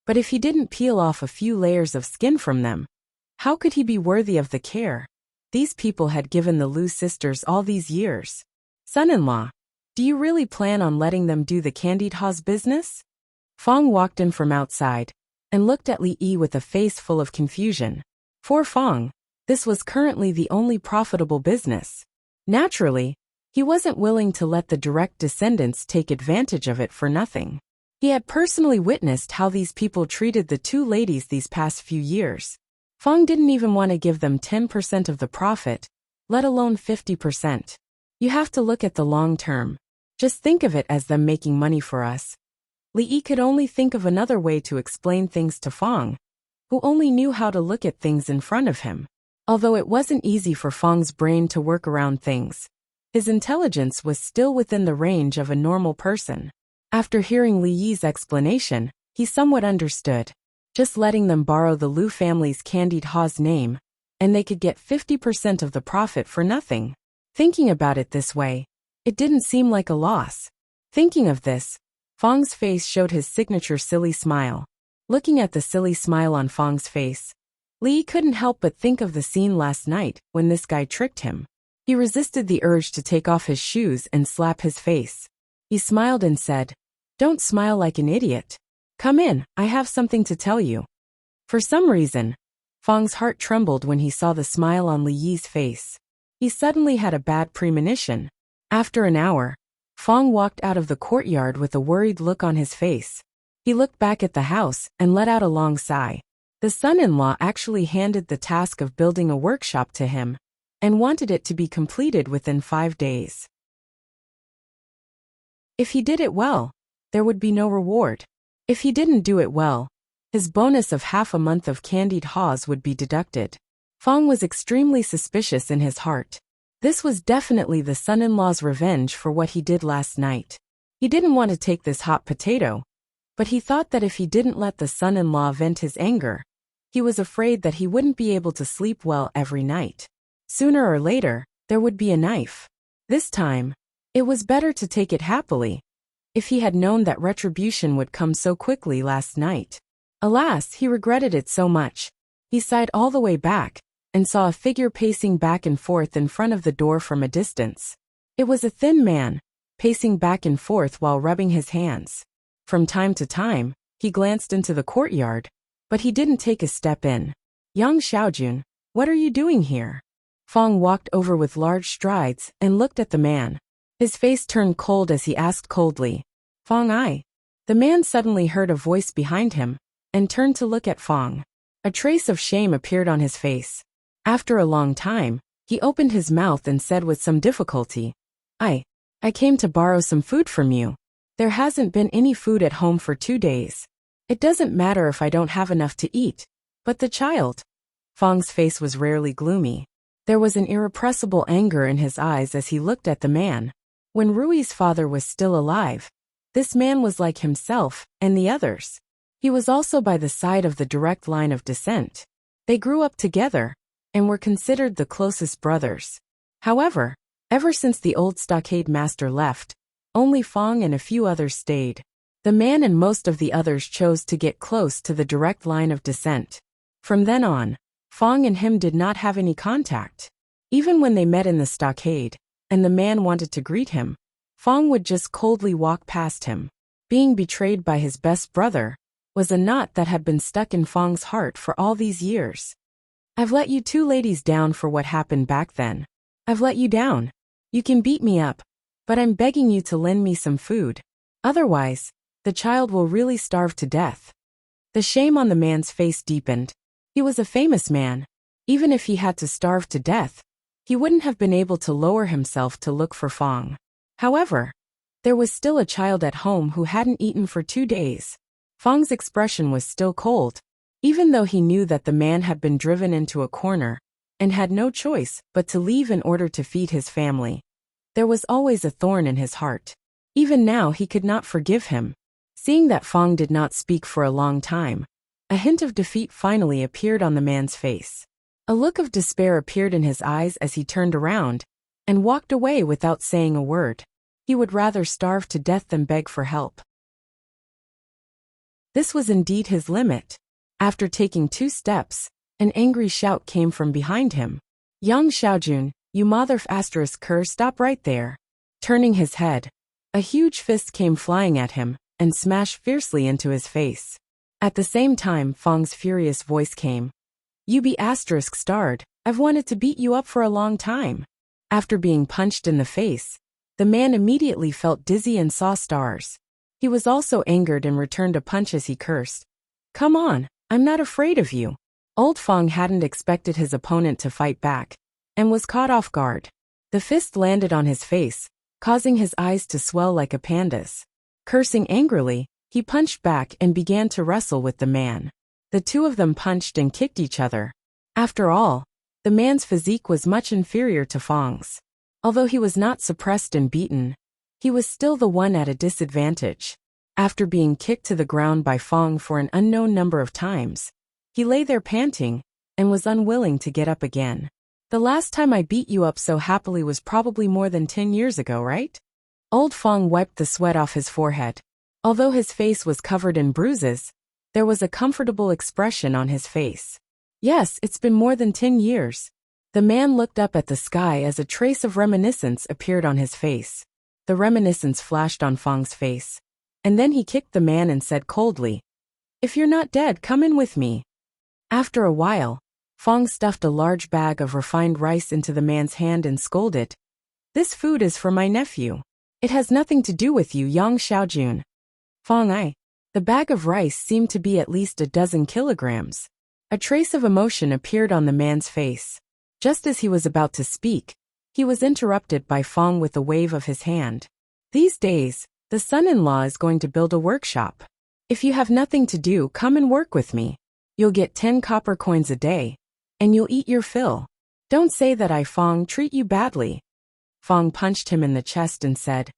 But if he didn't peel off a few layers of skin from them, how could he be worthy of the care these people had given the Liu sisters all these years? Son-in-law, do you really plan on letting them do the candied haws business? Fong walked in from outside and looked at Li Yi with a face full of confusion. For Fong, this was currently the only profitable business. Naturally, he wasn't willing to let the direct descendants take advantage of it for nothing. He had personally witnessed how these people treated the two ladies these past few years. Fong didn't even want to give them 10% of the profit, let alone 50%. You have to look at the long term. Just think of it as them making money for us. Li Yi could only think of another way to explain things to Fong, who only knew how to look at things in front of him. Although it wasn't easy for Fong's brain to work around things, his intelligence was still within the range of a normal person. After hearing Li Yi's explanation, he somewhat understood. Just letting them borrow the Liu family's candied haws name, and they could get 50% of the profit for nothing. Thinking about it this way, it didn't seem like a loss. Thinking of this, Fong's face showed his signature silly smile. Looking at the silly smile on Fong's face, Li Yi couldn't help but think of the scene last night when this guy tricked him. He resisted the urge to take off his shoes and slap his face. He smiled and said, "Don't smile like an idiot. Come in, I have something to tell you." For some reason, Fong's heart trembled when he saw the smile on Li Yi's face. He suddenly had a bad premonition. After an hour, Fong walked out of the courtyard with a worried look on his face. He looked back at the house and let out a long sigh. The son-in-law actually handed the task of building a workshop to him and wanted it to be completed within 5 days. If he did it well, there would be no reward. If he didn't do it well, his bonus of half a month of candied haws would be deducted. Fong was extremely suspicious in his heart. This was definitely the son-in-law's revenge for what he did last night. He didn't want to take this hot potato, but he thought that if he didn't let the son-in-law vent his anger, he was afraid that he wouldn't be able to sleep well every night. Sooner or later, there would be a knife. This time, it was better to take it happily. If he had known that retribution would come so quickly last night. Alas, he regretted it so much. He sighed all the way back and saw a figure pacing back and forth in front of the door from a distance. It was a thin man, pacing back and forth while rubbing his hands. From time to time, he glanced into the courtyard, but he didn't take a step in. "Young Xiaojun, what are you doing here?" Fong walked over with large strides and looked at the man. His face turned cold as he asked coldly, "Fong I?" The man suddenly heard a voice behind him and turned to look at Fong. A trace of shame appeared on his face. After a long time, he opened his mouth and said with some difficulty, I came to borrow some food from you. There hasn't been any food at home for 2 days. It doesn't matter if I don't have enough to eat. But the child." Fong's face was rarely gloomy. There was an irrepressible anger in his eyes as he looked at the man. When Rui's father was still alive, this man was like himself and the others. He was also by the side of the direct line of descent. They grew up together and were considered the closest brothers. However, ever since the old stockade master left, only Fong and a few others stayed. The man and most of the others chose to get close to the direct line of descent. From then on, Fong and him did not have any contact. Even when they met in the stockade, and the man wanted to greet him, Fong would just coldly walk past him. Being betrayed by his best brother was a knot that had been stuck in Fong's heart for all these years. "I've let you two ladies down for what happened back then. I've let you down. You can beat me up, but I'm begging you to lend me some food. Otherwise, the child will really starve to death." The shame on the man's face deepened. He was a famous man. Even if he had to starve to death, he wouldn't have been able to lower himself to look for Fong. However, there was still a child at home who hadn't eaten for 2 days. Fong's expression was still cold, even though he knew that the man had been driven into a corner and had no choice but to leave in order to feed his family. There was always a thorn in his heart. Even now he could not forgive him. Seeing that Fong did not speak for a long time, a hint of defeat finally appeared on the man's face. A look of despair appeared in his eyes as he turned around and walked away without saying a word. He would rather starve to death than beg for help. This was indeed his limit. After taking 2 steps, an angry shout came from behind him. "Yang Xiaojun, you mother****, stop right there." Turning his head, a huge fist came flying at him and smashed fiercely into his face. At the same time, Fong's furious voice came. "You be *****, I've wanted to beat you up for a long time." After being punched in the face, the man immediately felt dizzy and saw stars. He was also angered and returned a punch as he cursed. "Come on, I'm not afraid of you." Old Fong hadn't expected his opponent to fight back and was caught off guard. The fist landed on his face, causing his eyes to swell like a panda's. Cursing angrily, he punched back and began to wrestle with the man. The two of them punched and kicked each other. After all, the man's physique was much inferior to Fong's. Although he was not suppressed and beaten, he was still the one at a disadvantage. After being kicked to the ground by Fong for an unknown number of times, he lay there panting and was unwilling to get up again. "The last time I beat you up so happily was probably more than 10 years ago, right?" Old Fong wiped the sweat off his forehead. Although his face was covered in bruises, there was a comfortable expression on his face. "Yes, it's been more than 10 years. The man looked up at the sky as a trace of reminiscence appeared on his face. The reminiscence flashed on Fong's face. And then he kicked the man and said coldly, "If you're not dead, come in with me." After a while, Fong stuffed a large bag of refined rice into the man's hand and scolded, "This food is for my nephew. It has nothing to do with you, Yang Xiaojun." Fong. The bag of rice seemed to be at least a dozen kilograms. A trace of emotion appeared on the man's face. Just as he was about to speak, he was interrupted by Fong with a wave of his hand. "These days, the son-in-law is going to build a workshop. If you have nothing to do, come and work with me. You'll get 10 copper coins a day, and you'll eat your fill. Don't say that I, Fong, treat you badly." Fong punched him in the chest and said,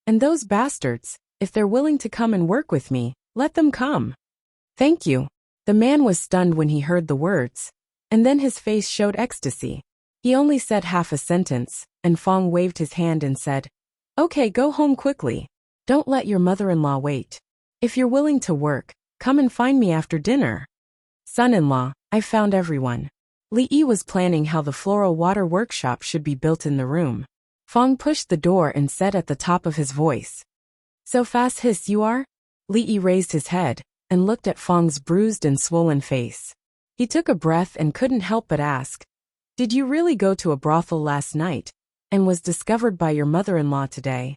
"And those bastards, if they're willing to come and work with me, let them come." "Thank you." The man was stunned when he heard the words, and then his face showed ecstasy. He only said half a sentence, and Fong waved his hand and said, "Okay, go home quickly. Don't let your mother-in-law wait. If you're willing to work, come and find me after dinner." "Son-in-law, I've found everyone." Li Yi was planning how the floral water workshop should be built in the room. Fong pushed the door and said at the top of his voice, "So fast hiss you are?" Li Yi raised his head and looked at Fong's bruised and swollen face. He took a breath and couldn't help but ask, "Did you really go to a brothel last night and was discovered by your mother-in-law today?"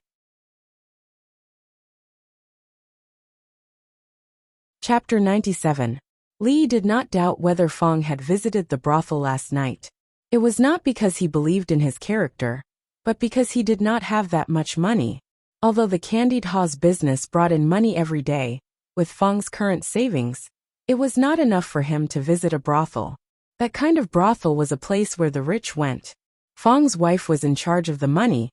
Chapter 97. Li did not doubt whether Fong had visited the brothel last night. It was not because he believed in his character, but because he did not have that much money. Although the candied Ha's business brought in money every day, with Fong's current savings, it was not enough for him to visit a brothel. That kind of brothel was a place where the rich went. Fong's wife was in charge of the money,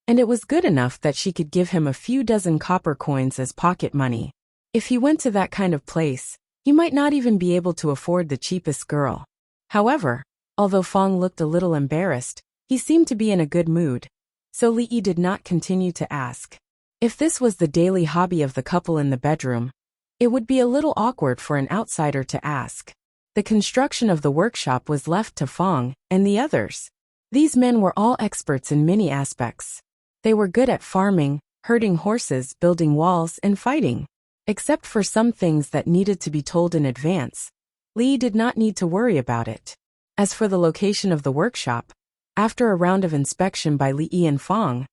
and it was good enough that she could give him a few dozen copper coins as pocket money. If he went to that kind of place, he might not even be able to afford the cheapest girl. However, although Fong looked a little embarrassed, he seemed to be in a good mood, so Li Yi did not continue to ask. If this was the daily hobby of the couple in the bedroom, it would be a little awkward for an outsider to ask. The construction of the workshop was left to Fong and the others. These men were all experts in many aspects. They were good at farming, herding horses, building walls, and fighting. Except for some things that needed to be told in advance, Li did not need to worry about it. As for the location of the workshop, after a round of inspection by Li Yi and Fong,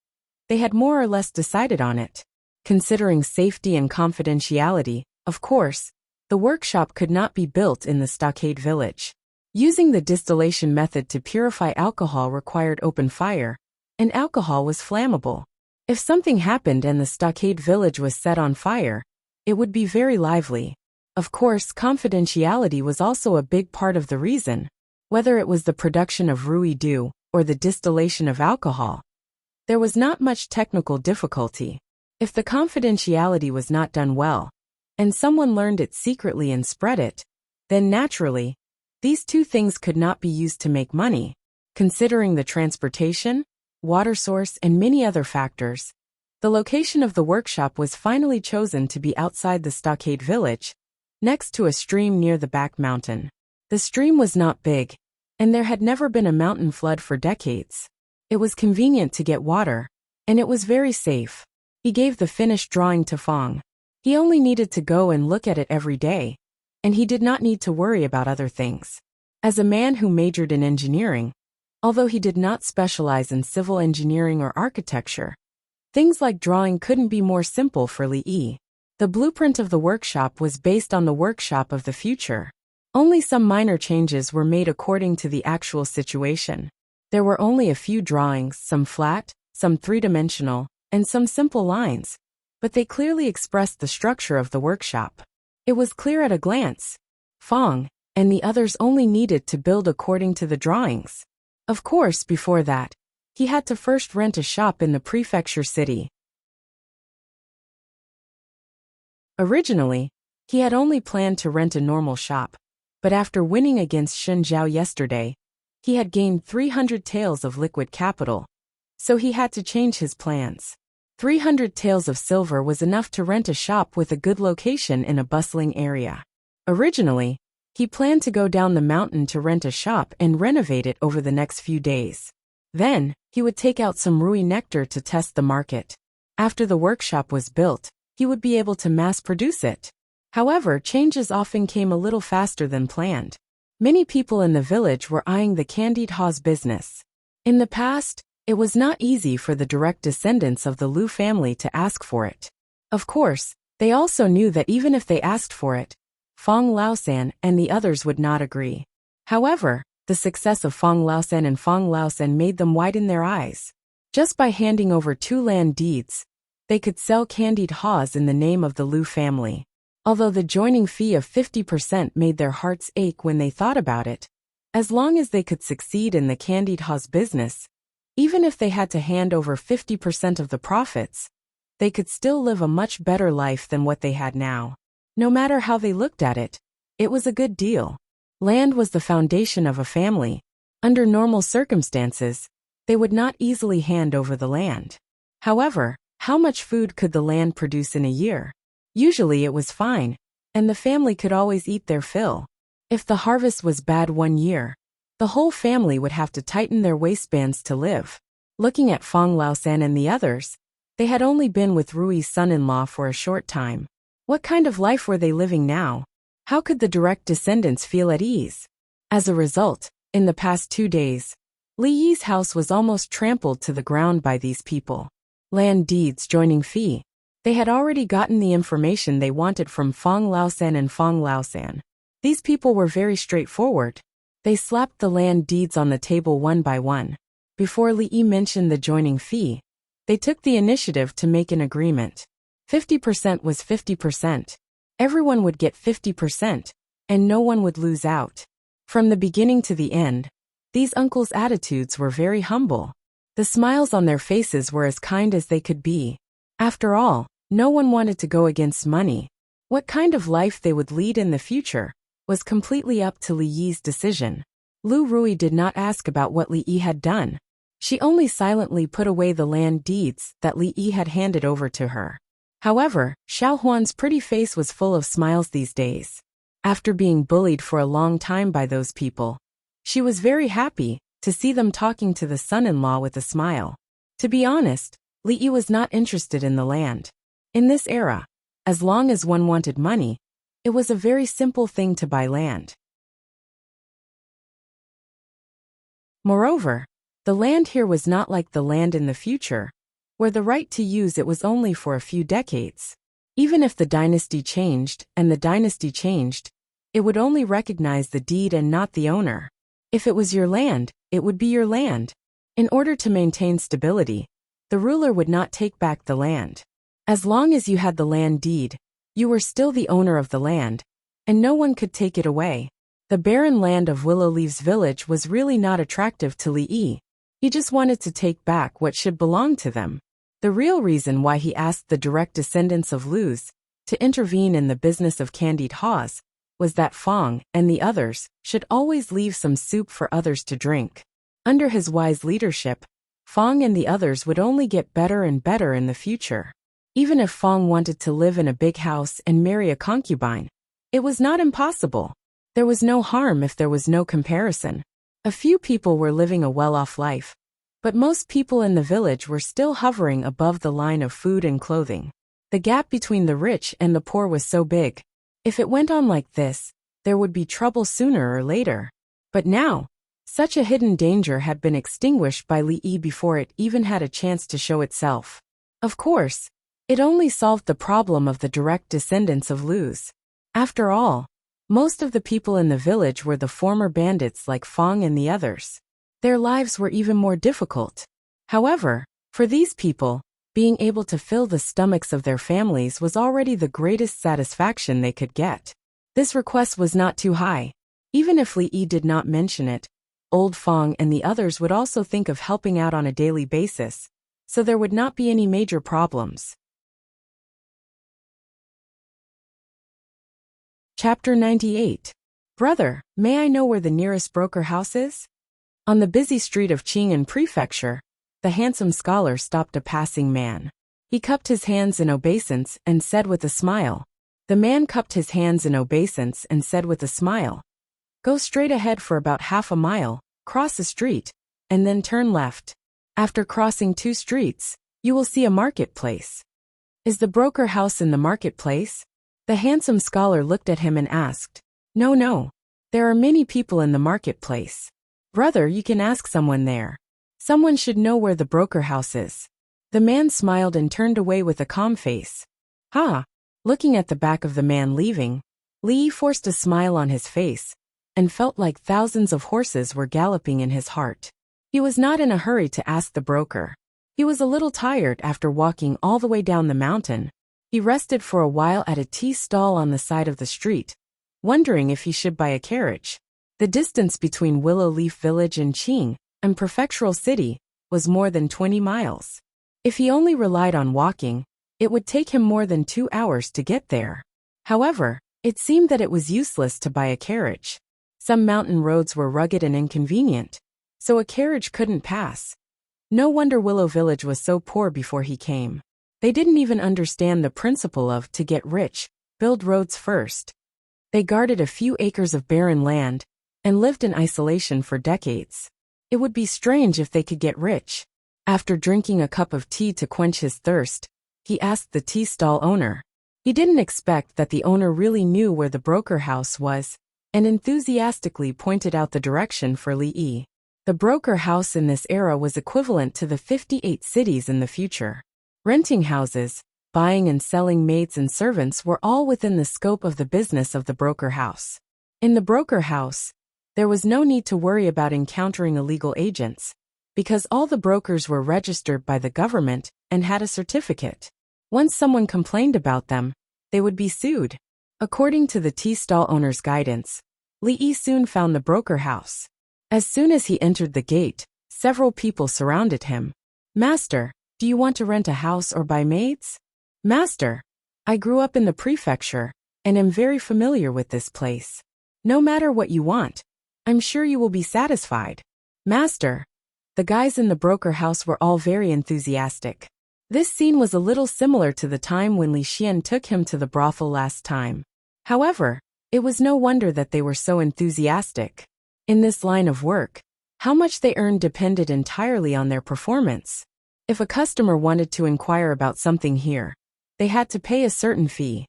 they had more or less decided on it. Considering safety and confidentiality, of course, the workshop could not be built in the stockade village. Using the distillation method to purify alcohol required open fire, and alcohol was flammable. If something happened and the stockade village was set on fire, it would be very lively. Of course, confidentiality was also a big part of the reason, whether it was the production of Rui dew or the distillation of alcohol. There was not much technical difficulty. If the confidentiality was not done well, and someone learned it secretly and spread it, then naturally, these two things could not be used to make money. Considering the transportation, water source, and many other factors, the location of the workshop was finally chosen to be outside the stockade village, next to a stream near the back mountain. The stream was not big, and there had never been a mountain flood for decades. It was convenient to get water, and it was very safe. He gave the finished drawing to Fong. He only needed to go and look at it every day, and he did not need to worry about other things. As a man who majored in engineering, although he did not specialize in civil engineering or architecture, things like drawing couldn't be more simple for Li Yi. The blueprint of the workshop was based on the workshop of the future. Only some minor changes were made according to the actual situation. There were only a few drawings, some flat, some three-dimensional, and some simple lines, but they clearly expressed the structure of the workshop. It was clear at a glance. Fong and the others only needed to build according to the drawings. Of course, before that, he had to first rent a shop in the prefecture city. Originally, he had only planned to rent a normal shop, but after winning against Shen Zhao yesterday, he had gained 300 taels of liquid capital, so he had to change his plans. 300 taels of silver was enough to rent a shop with a good location in a bustling area. Originally, he planned to go down the mountain to rent a shop and renovate it over the next few days. Then, he would take out some Rui nectar to test the market. After the workshop was built, he would be able to mass-produce it. However, changes often came a little faster than planned. Many people in the village were eyeing the candied Ha's business. In the past, it was not easy for the direct descendants of the Liu family to ask for it. Of course, they also knew that even if they asked for it, Fong Laosan and the others would not agree. However, the success of Fong Laosan and Fong Laosan made them widen their eyes. Just by handing over 2 land deeds, they could sell candied Ha's in the name of the Liu family. Although the joining fee of 50% made their hearts ache when they thought about it, as long as they could succeed in the candied Ha's business, even if they had to hand over 50% of the profits, they could still live a much better life than what they had now. No matter how they looked at it, it was a good deal. Land was the foundation of a family. Under normal circumstances, they would not easily hand over the land. However, how much food could the land produce in a year? Usually it was fine, and the family could always eat their fill. If the harvest was bad one year, the whole family would have to tighten their waistbands to live. Looking at Fong Laosan and the others, they had only been with Rui's son-in-law for a short time. What kind of life were they living now? How could the direct descendants feel at ease? As a result, in the past 2 days, Li Yi's house was almost trampled to the ground by these people. Land deeds joining fee. They had already gotten the information they wanted from Fong Laosan and Fong Laosan. These people were very straightforward. They slapped the land deeds on the table one by one. Before Li Yi mentioned the joining fee, they took the initiative to make an agreement. 50% was 50%. Everyone would get 50%, and no one would lose out. From the beginning to the end, these uncles' attitudes were very humble. The smiles on their faces were as kind as they could be. After all, no one wanted to go against money. What kind of life they would lead in the future was completely up to Li Yi's decision. Lu Rui did not ask about what Li Yi had done. She only silently put away the land deeds that Li Yi had handed over to her. However, Xiao Huan's pretty face was full of smiles these days. After being bullied for a long time by those people, she was very happy to see them talking to the son-in-law with a smile. To be honest, Li Yi was not interested in the land. In this era, as long as one wanted money, it was a very simple thing to buy land. Moreover, the land here was not like the land in the future, where the right to use it was only for a few decades. Even if the dynasty changed, it would only recognize the deed and not the owner. If it was your land, it would be your land. In order to maintain stability, the ruler would not take back the land. As long as you had the land deed, You were still the owner of the land, and no one could take it away. The barren land of Willowleaf's village was really not attractive to Li. He just wanted to take back what should belong to them. The real reason why he asked the direct descendants of Luz to intervene in the business of candied haws was that Fong and the others should always leave some soup for others to drink. Under his wise leadership, Fong and the others would only get better and better in the future. Even if Fong wanted to live in a big house and marry a concubine, it was not impossible. There was no harm if there was no comparison. A few people were living a well-off life, but most people in the village were still hovering above the line of food and clothing. The gap between the rich and the poor was so big. If it went on like this, there would be trouble sooner or later. But now, such a hidden danger had been extinguished by Li before it even had a chance to show itself. Of course, it only solved the problem of the direct descendants of Luz. After all, most of the people in the village were the former bandits like Fong and the others. Their lives were even more difficult. However, for these people, being able to fill the stomachs of their families was already the greatest satisfaction they could get. This request was not too high. Even if Li did not mention it, Old Fong and the others would also think of helping out on a daily basis, so there would not be any major problems. Chapter 98. Brother, may I know where the nearest broker house is? On the busy street of Qing'an Prefecture, the handsome scholar stopped a passing man. He cupped his hands in obeisance and said with a smile. The man cupped his hands in obeisance and said with a smile, "Go straight ahead for about half a mile, cross a street, and then turn left. After crossing 2 streets, you will see a marketplace." "Is the broker house in the marketplace?" The handsome scholar looked at him and asked. No, there are many people in the marketplace. Brother, you can ask someone there. Someone should know where the broker house is." The man smiled and turned away with a calm face. Looking at the back of the man leaving, Li forced a smile on his face and felt like thousands of horses were galloping in his heart. He was not in a hurry to ask the broker. He was a little tired after walking all the way down the mountain. He rested for a while at a tea stall on the side of the street, wondering if he should buy a carriage. The distance between Willowleaf Village and Qing, and prefectural city, was more than 20 miles. If he only relied on walking, it would take him more than 2 hours to get there. However, it seemed that it was useless to buy a carriage. Some mountain roads were rugged and inconvenient, so a carriage couldn't pass. No wonder Willow Village was so poor before he came. They didn't even understand the principle of to get rich, build roads first. They guarded a few acres of barren land and lived in isolation for decades. It would be strange if they could get rich. After drinking a cup of tea to quench his thirst, he asked the tea stall owner. He didn't expect that the owner really knew where the broker house was, and enthusiastically pointed out the direction for Li. The broker house in this era was equivalent to the 58 cities in the future. Renting houses, buying and selling maids and servants were all within the scope of the business of the broker house. In the broker house, there was no need to worry about encountering illegal agents, because all the brokers were registered by the government and had a certificate. Once someone complained about them, they would be sued. According to the tea stall owner's guidance, Li soon found the broker house. As soon as he entered the gate, several people surrounded him. "Master, do you want to rent a house or buy maids?" "Master, I grew up in the prefecture and am very familiar with this place. No matter what you want, I'm sure you will be satisfied." "Master." The guys in the broker house were all very enthusiastic. This scene was a little similar to the time when Li Xian took him to the brothel last time. However, it was no wonder that they were so enthusiastic. In this line of work, how much they earned depended entirely on their performance. If a customer wanted to inquire about something here, they had to pay a certain fee.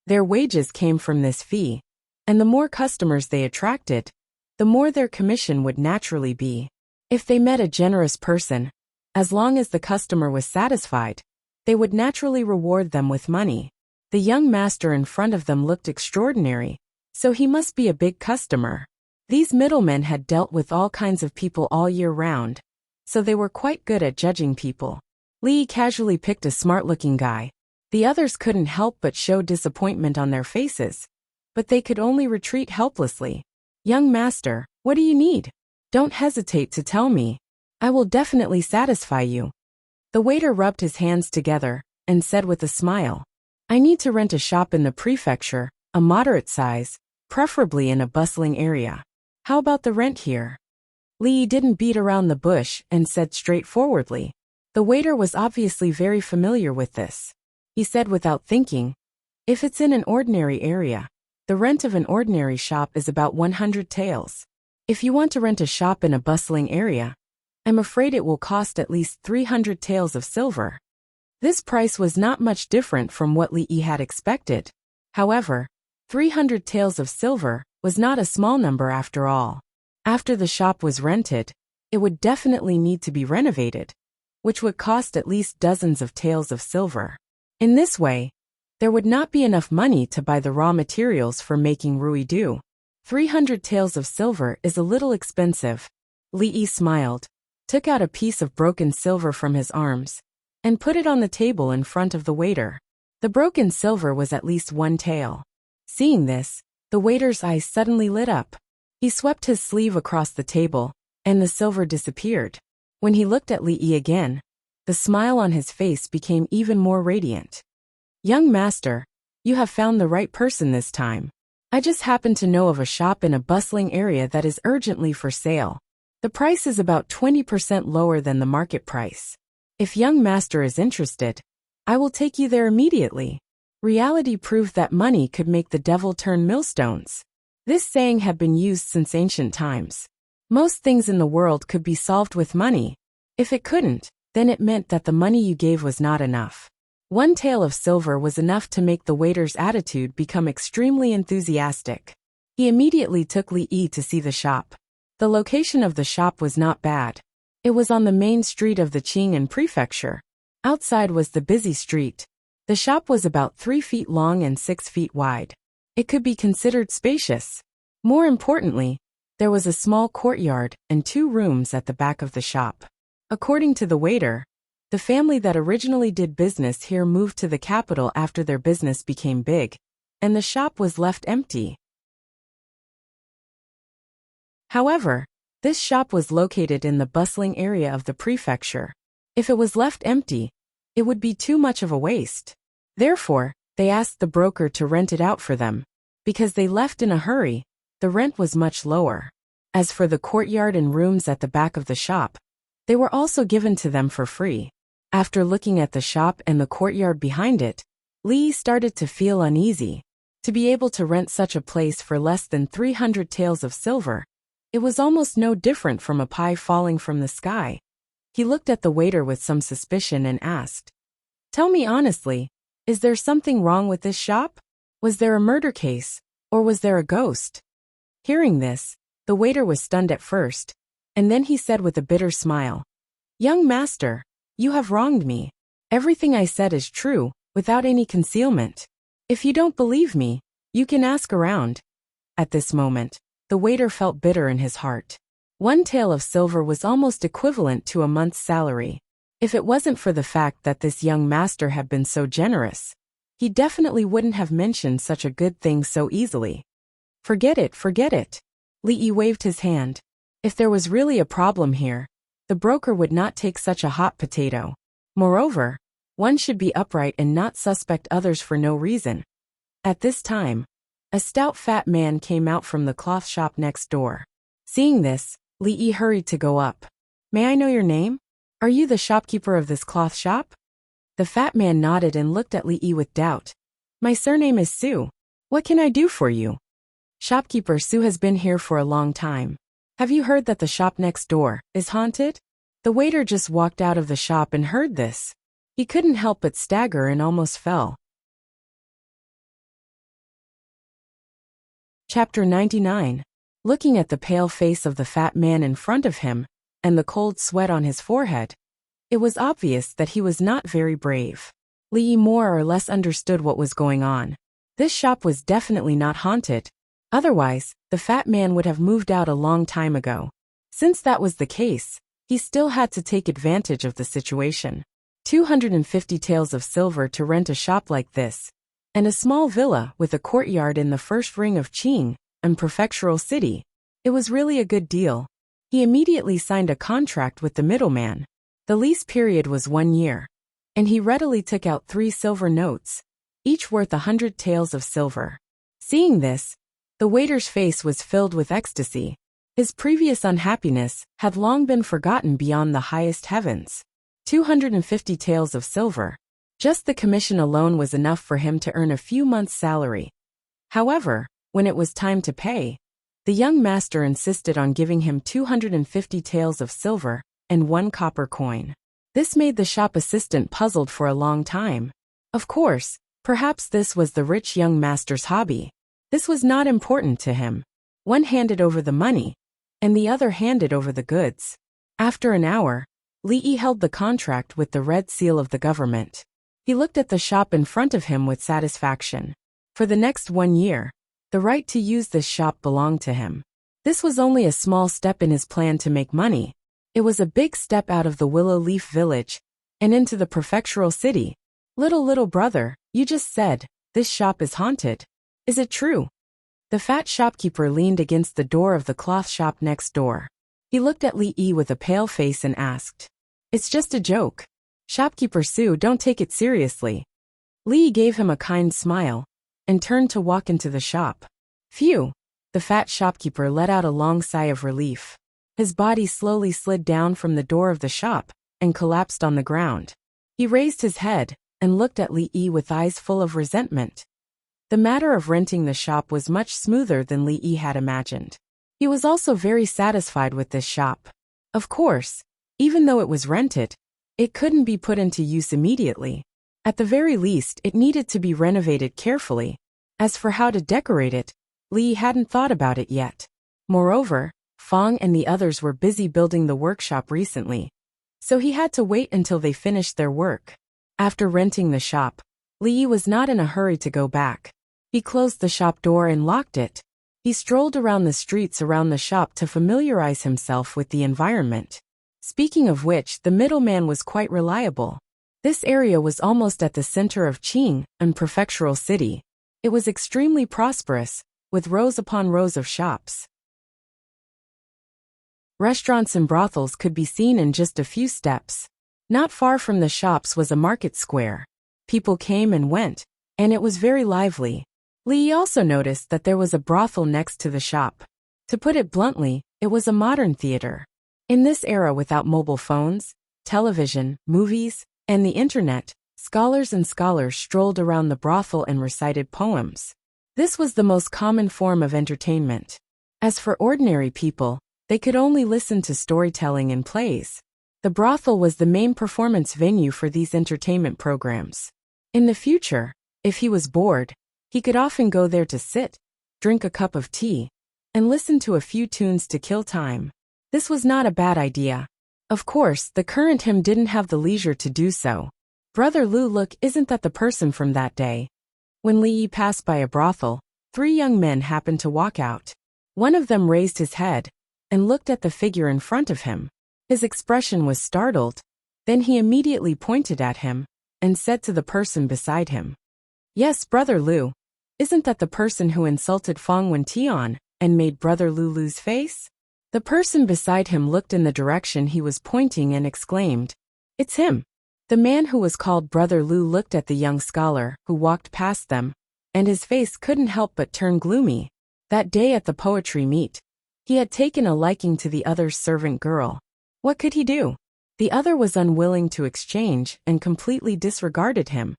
Their wages came from this fee, and the more customers they attracted, the more their commission would naturally be. If they met a generous person, as long as the customer was satisfied, they would naturally reward them with money. The young master in front of them looked extraordinary, so he must be a big customer. These middlemen had dealt with all kinds of people all year round, so they were quite good at judging people. Li casually picked a smart-looking guy, The others couldn't help but show disappointment on their faces, but they could only retreat helplessly. "Young master, what do you need? Don't hesitate to tell me. I will definitely satisfy you." The waiter rubbed his hands together and said with a smile, "I need to rent a shop in the prefecture, a moderate size, preferably in a bustling area. How about the rent here?" Li didn't beat around the bush and said straightforwardly. The waiter was obviously very familiar with this. He said without thinking, "If it's in an ordinary area, the rent of an ordinary shop is about 100 taels. If you want to rent a shop in a bustling area, I'm afraid it will cost at least 300 taels of silver." This price was not much different from what Li had expected. However, 300 taels of silver was not a small number after all. After the shop was rented, it would definitely need to be renovated, which would cost at least dozens of taels of silver. In this way, there would not be enough money to buy the raw materials for making ruidu. 300 taels of silver is a little expensive. Li smiled, took out a piece of broken silver from his arms, and put it on the table in front of the waiter. The broken silver was at least 1 tael. Seeing this, the waiter's eyes suddenly lit up. He swept his sleeve across the table, and the silver disappeared. When he looked at Li again, the smile on his face became even more radiant. "Young master, you have found the right person this time. I just happen to know of a shop in a bustling area that is urgently for sale. The price is about 20% lower than the market price. If young master is interested, I will take you there immediately." Reality proved that money could make the devil turn millstones. This saying had been used since ancient times. Most things in the world could be solved with money. If it couldn't, then it meant that the money you gave was not enough. 1 tael of silver was enough to make the waiter's attitude become extremely enthusiastic. He immediately took Li to see the shop. The location of the shop was not bad. It was on the main street of the Qing'an prefecture. Outside was the busy street. The shop was about 3 feet long and 6 feet wide. It could be considered spacious. More importantly, there was a small courtyard and 2 rooms at the back of the shop. According to the waiter, the family that originally did business here moved to the capital after their business became big, and the shop was left empty. However, this shop was located in the bustling area of the prefecture. If it was left empty, it would be too much of a waste. Therefore, they asked the broker to rent it out for them. Because they left in a hurry, the rent was much lower. As for the courtyard and rooms at the back of the shop, they were also given to them for free. After looking at the shop and the courtyard behind it, Li started to feel uneasy. To be able to rent such a place for less than 300 taels of silver, it was almost no different from a pie falling from the sky. He looked at the waiter with some suspicion and asked, "Tell me honestly, is there something wrong with this shop? Was there a murder case, or was there a ghost?" Hearing this, the waiter was stunned at first, and then he said with a bitter smile, "Young master, you have wronged me. Everything I said is true, without any concealment. If you don't believe me, you can ask around." At this moment, the waiter felt bitter in his heart. 1 tael of silver was almost equivalent to a month's salary. If it wasn't for the fact that this young master had been so generous, he definitely wouldn't have mentioned such a good thing so easily. Forget it. Li waved his hand. If there was really a problem here, the broker would not take such a hot potato. Moreover, one should be upright and not suspect others for no reason. At this time, a stout fat man came out from the cloth shop next door. Seeing this, Li hurried to go up. "May I know your name? Are you the shopkeeper of this cloth shop?" The fat man nodded and looked at Li with doubt. "My surname is Su. What can I do for you?" "Shopkeeper Su has been here for a long time. Have you heard that the shop next door is haunted?" The waiter just walked out of the shop and heard this. He couldn't help but stagger and almost fell. Chapter 99. Looking at the pale face of the fat man in front of him, and the cold sweat on his forehead, it was obvious that he was not very brave. Li more or less understood what was going on. This shop was definitely not haunted. Otherwise, the fat man would have moved out a long time ago. Since that was the case, he still had to take advantage of the situation. 250 taels of silver to rent a shop like this, and a small villa with a courtyard in the first ring of Qing, and prefectural city. It was really a good deal. He immediately signed a contract with the middleman. The lease period was 1 year, and he readily took out 3 silver notes, each worth 100 taels of silver. Seeing this, the waiter's face was filled with ecstasy. His previous unhappiness had long been forgotten beyond the highest heavens. 250 taels of silver. Just the commission alone was enough for him to earn a few months' salary. However, when it was time to pay, the young master insisted on giving him 250 taels of silver and 1 copper coin. This made the shop assistant puzzled for a long time. Of course, perhaps this was the rich young master's hobby. This was not important to him. One handed over the money, and the other handed over the goods. After an hour, Li held the contract with the red seal of the government. He looked at the shop in front of him with satisfaction. For the next 1 year, the right to use this shop belonged to him. This was only a small step in his plan to make money. It was a big step out of the Willow Leaf village and into the prefectural city. Little brother, you just said, this shop is haunted. Is it true? The fat shopkeeper leaned against the door of the cloth shop next door. He looked at Li with a pale face and asked, "It's just a joke. Shopkeeper Su, don't take it seriously." Li gave him a kind smile and turned to walk into the shop. Phew! The fat shopkeeper let out a long sigh of relief. His body slowly slid down from the door of the shop and collapsed on the ground. He raised his head and looked at Li with eyes full of resentment. The matter of renting the shop was much smoother than Li had imagined. He was also very satisfied with this shop. Of course, even though it was rented, it couldn't be put into use immediately. At the very least, it needed to be renovated carefully. As for how to decorate it, Li hadn't thought about it yet. Moreover, Fong and the others were busy building the workshop recently, so he had to wait until they finished their work. After renting the shop, Li was not in a hurry to go back. He closed the shop door and locked it. He strolled around the streets around the shop to familiarize himself with the environment. Speaking of which, the middleman was quite reliable. This area was almost at the center of Qing, and prefectural city. It was extremely prosperous, with rows upon rows of shops. Restaurants and brothels could be seen in just a few steps. Not far from the shops was a market square. People came and went, and it was very lively. Li also noticed that there was a brothel next to the shop. To put it bluntly, it was a modern theater. In this era without mobile phones, television, movies, and the internet, scholars strolled around the brothel and recited poems. This was the most common form of entertainment. As for ordinary people, they could only listen to storytelling and plays. The brothel was the main performance venue for these entertainment programs. In the future, if he was bored, he could often go there to sit, drink a cup of tea, and listen to a few tunes to kill time. This was not a bad idea. Of course, the current him didn't have the leisure to do so. Brother Lu, look, isn't that the person from that day? When Li passed by a brothel, 3 young men happened to walk out. One of them raised his head and looked at the figure in front of him. His expression was startled. Then he immediately pointed at him and said to the person beside him, "Yes, Brother Lu. Isn't that the person who insulted Fong Wentian and made Brother Lu lose face?" The person beside him looked in the direction he was pointing and exclaimed, "It's him." The man who was called Brother Lu looked at the young scholar who walked past them, and his face couldn't help but turn gloomy. That day at the poetry meet, he had taken a liking to the other's servant girl. What could he do? The other was unwilling to exchange and completely disregarded him,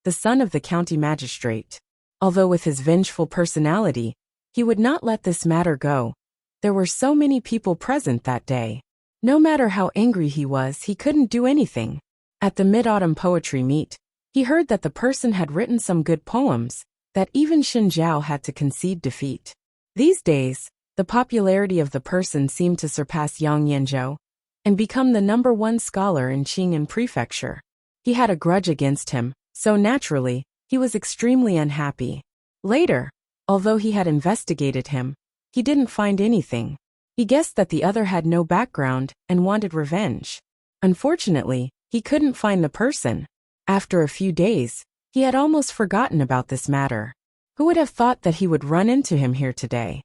the son of the county magistrate. Although with his vengeful personality, he would not let this matter go. There were so many people present that day. No matter how angry he was, he couldn't do anything. At the mid-autumn poetry meet, he heard that the person had written some good poems, that even Xin Zhao had to concede defeat. These days, the popularity of the person seemed to surpass Yang Yanzhou and become the #1 scholar in Qing'an Prefecture. He had a grudge against him, so naturally, he was extremely unhappy. Later, although he had investigated him, he didn't find anything. He guessed that the other had no background and wanted revenge. Unfortunately, He couldn't find the person. After a few days, he had almost forgotten about this matter. Who would have thought that he would run into him here today?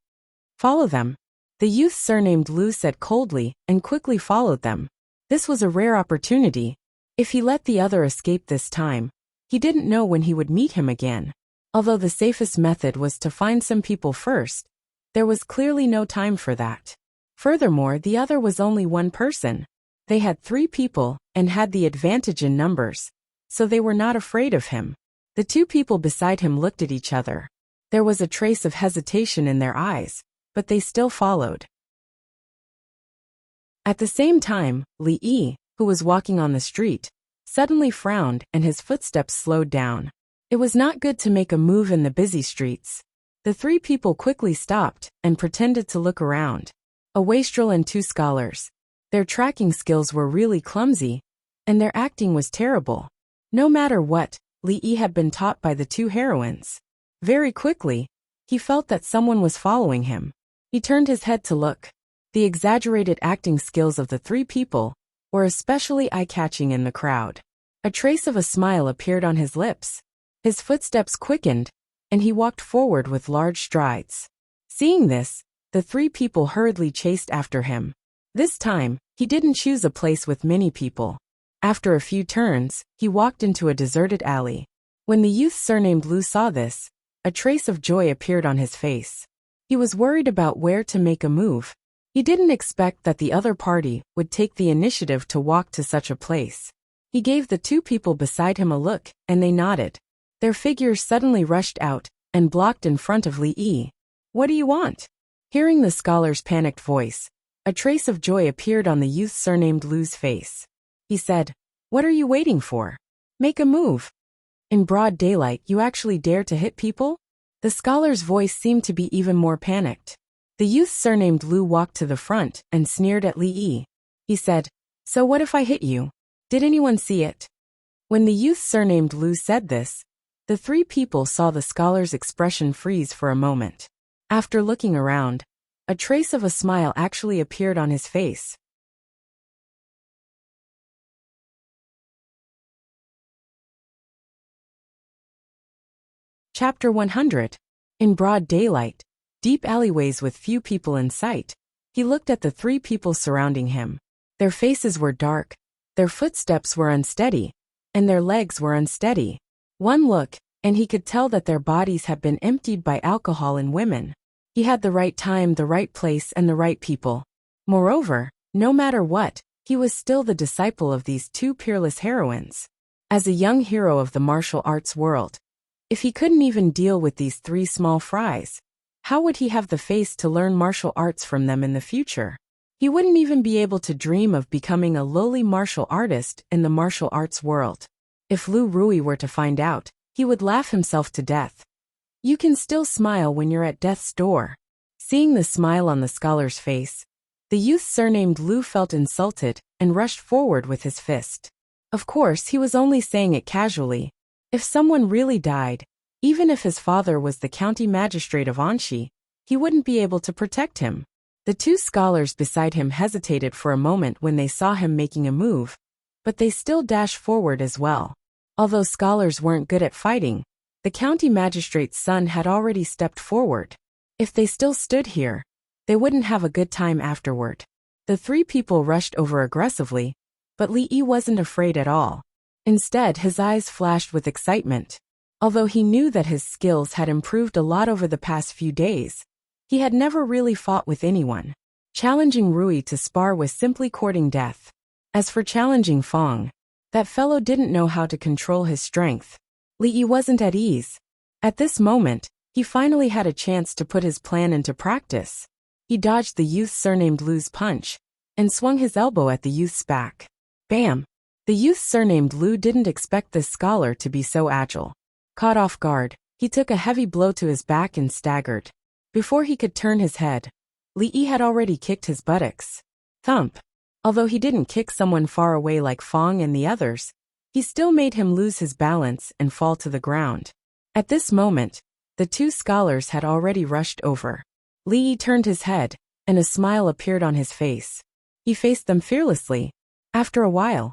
Follow them. The youth surnamed Lu said coldly and quickly followed them. This was a rare opportunity. If he let the other escape this time, he didn't know when he would meet him again. Although the safest method was to find some people first, there was clearly no time for that. Furthermore, the other was only one person. They had 3 people and had the advantage in numbers, so they were not afraid of him. The 2 people beside him looked at each other. There was a trace of hesitation in their eyes, but they still followed. At the same time, Li Yi, who was walking on the street, suddenly frowned and his footsteps slowed down. It was not good to make a move in the busy streets. The 3 people quickly stopped and pretended to look around. A wastrel and 2 scholars. Their tracking skills were really clumsy, and their acting was terrible. No matter what, Li Yi had been taught by the 2 heroines. Very quickly, he felt that someone was following him. He turned his head to look. The exaggerated acting skills of the 3 people were especially eye-catching in the crowd. A trace of a smile appeared on his lips. His footsteps quickened, and he walked forward with large strides. Seeing this, the 3 people hurriedly chased after him. This time, he didn't choose a place with many people. After a few turns, he walked into a deserted alley. When the youth surnamed Lu saw this, a trace of joy appeared on his face. He was worried about where to make a move. He didn't expect that the other party would take the initiative to walk to such a place. He gave the 2 people beside him a look, and they nodded. Their figures suddenly rushed out and blocked in front of Li Yi. "What do you want?" Hearing the scholar's panicked voice, a trace of joy appeared on the youth surnamed Lu's face. He said, "What are you waiting for? Make a move. In broad daylight, you actually dare to hit people?" The scholar's voice seemed to be even more panicked. The youth surnamed Lu walked to the front and sneered at Li Yi. He said, "So what if I hit you? Did anyone see it?" When the youth surnamed Lu said this, the 3 people saw the scholar's expression freeze for a moment. After looking around, a trace of a smile actually appeared on his face. Chapter 100. In broad daylight, deep alleyways with few people in sight, he looked at the 3 people surrounding him. Their faces were dark, their footsteps were unsteady, and their legs were unsteady. One look, and he could tell that their bodies had been emptied by alcohol and women. He had the right time, the right place, and the right people. Moreover, no matter what, he was still the disciple of these 2 peerless heroines. As a young hero of the martial arts world, if he couldn't even deal with these 3 small fries, how would he have the face to learn martial arts from them in the future? He wouldn't even be able to dream of becoming a lowly martial artist in the martial arts world. If Lu Rui were to find out, he would laugh himself to death. You can still smile when you're at death's door. Seeing the smile on the scholar's face, the youth surnamed Lu felt insulted and rushed forward with his fist. Of course, he was only saying it casually. If someone really died, even if his father was the county magistrate of Anshi, he wouldn't be able to protect him. The 2 scholars beside him hesitated for a moment when they saw him making a move, but they still dashed forward as well. Although scholars weren't good at fighting, the county magistrate's son had already stepped forward. If they still stood here, they wouldn't have a good time afterward. The 3 people rushed over aggressively, but Li Yi wasn't afraid at all. Instead, his eyes flashed with excitement. Although he knew that his skills had improved a lot over the past few days, he had never really fought with anyone. Challenging Rui to spar was simply courting death. As for challenging Fong, that fellow didn't know how to control his strength. Li Yi wasn't at ease. At this moment, he finally had a chance to put his plan into practice. He dodged the youth surnamed Lu's punch and swung his elbow at the youth's back. Bam! The youth surnamed Lu didn't expect this scholar to be so agile. Caught off guard, he took a heavy blow to his back and staggered. Before he could turn his head, Li Yi had already kicked his buttocks. Thump! Although he didn't kick someone far away like Fong and the others, he still made him lose his balance and fall to the ground. At this moment, the 2 scholars had already rushed over. Li Yi turned his head, and a smile appeared on his face. He faced them fearlessly. After a while,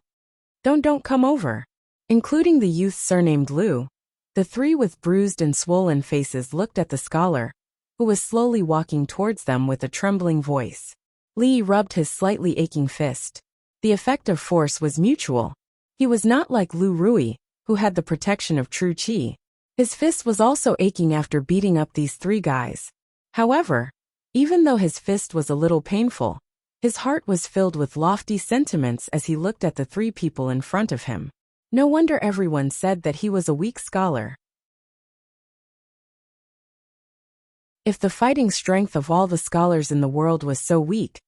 Don't come over. Including the youth surnamed Lu. The three with bruised and swollen faces looked at the scholar, who was slowly walking towards them with a trembling voice. Li rubbed his slightly aching fist. The effect of force was mutual. He was not like Lu Rui, who had the protection of true qi. His fist was also aching after beating up these three guys. However, even though his fist was a little painful, his heart was filled with lofty sentiments as he looked at the three people in front of him. No wonder everyone said that he was a weak scholar. If the fighting strength of all the scholars in the world was so weak,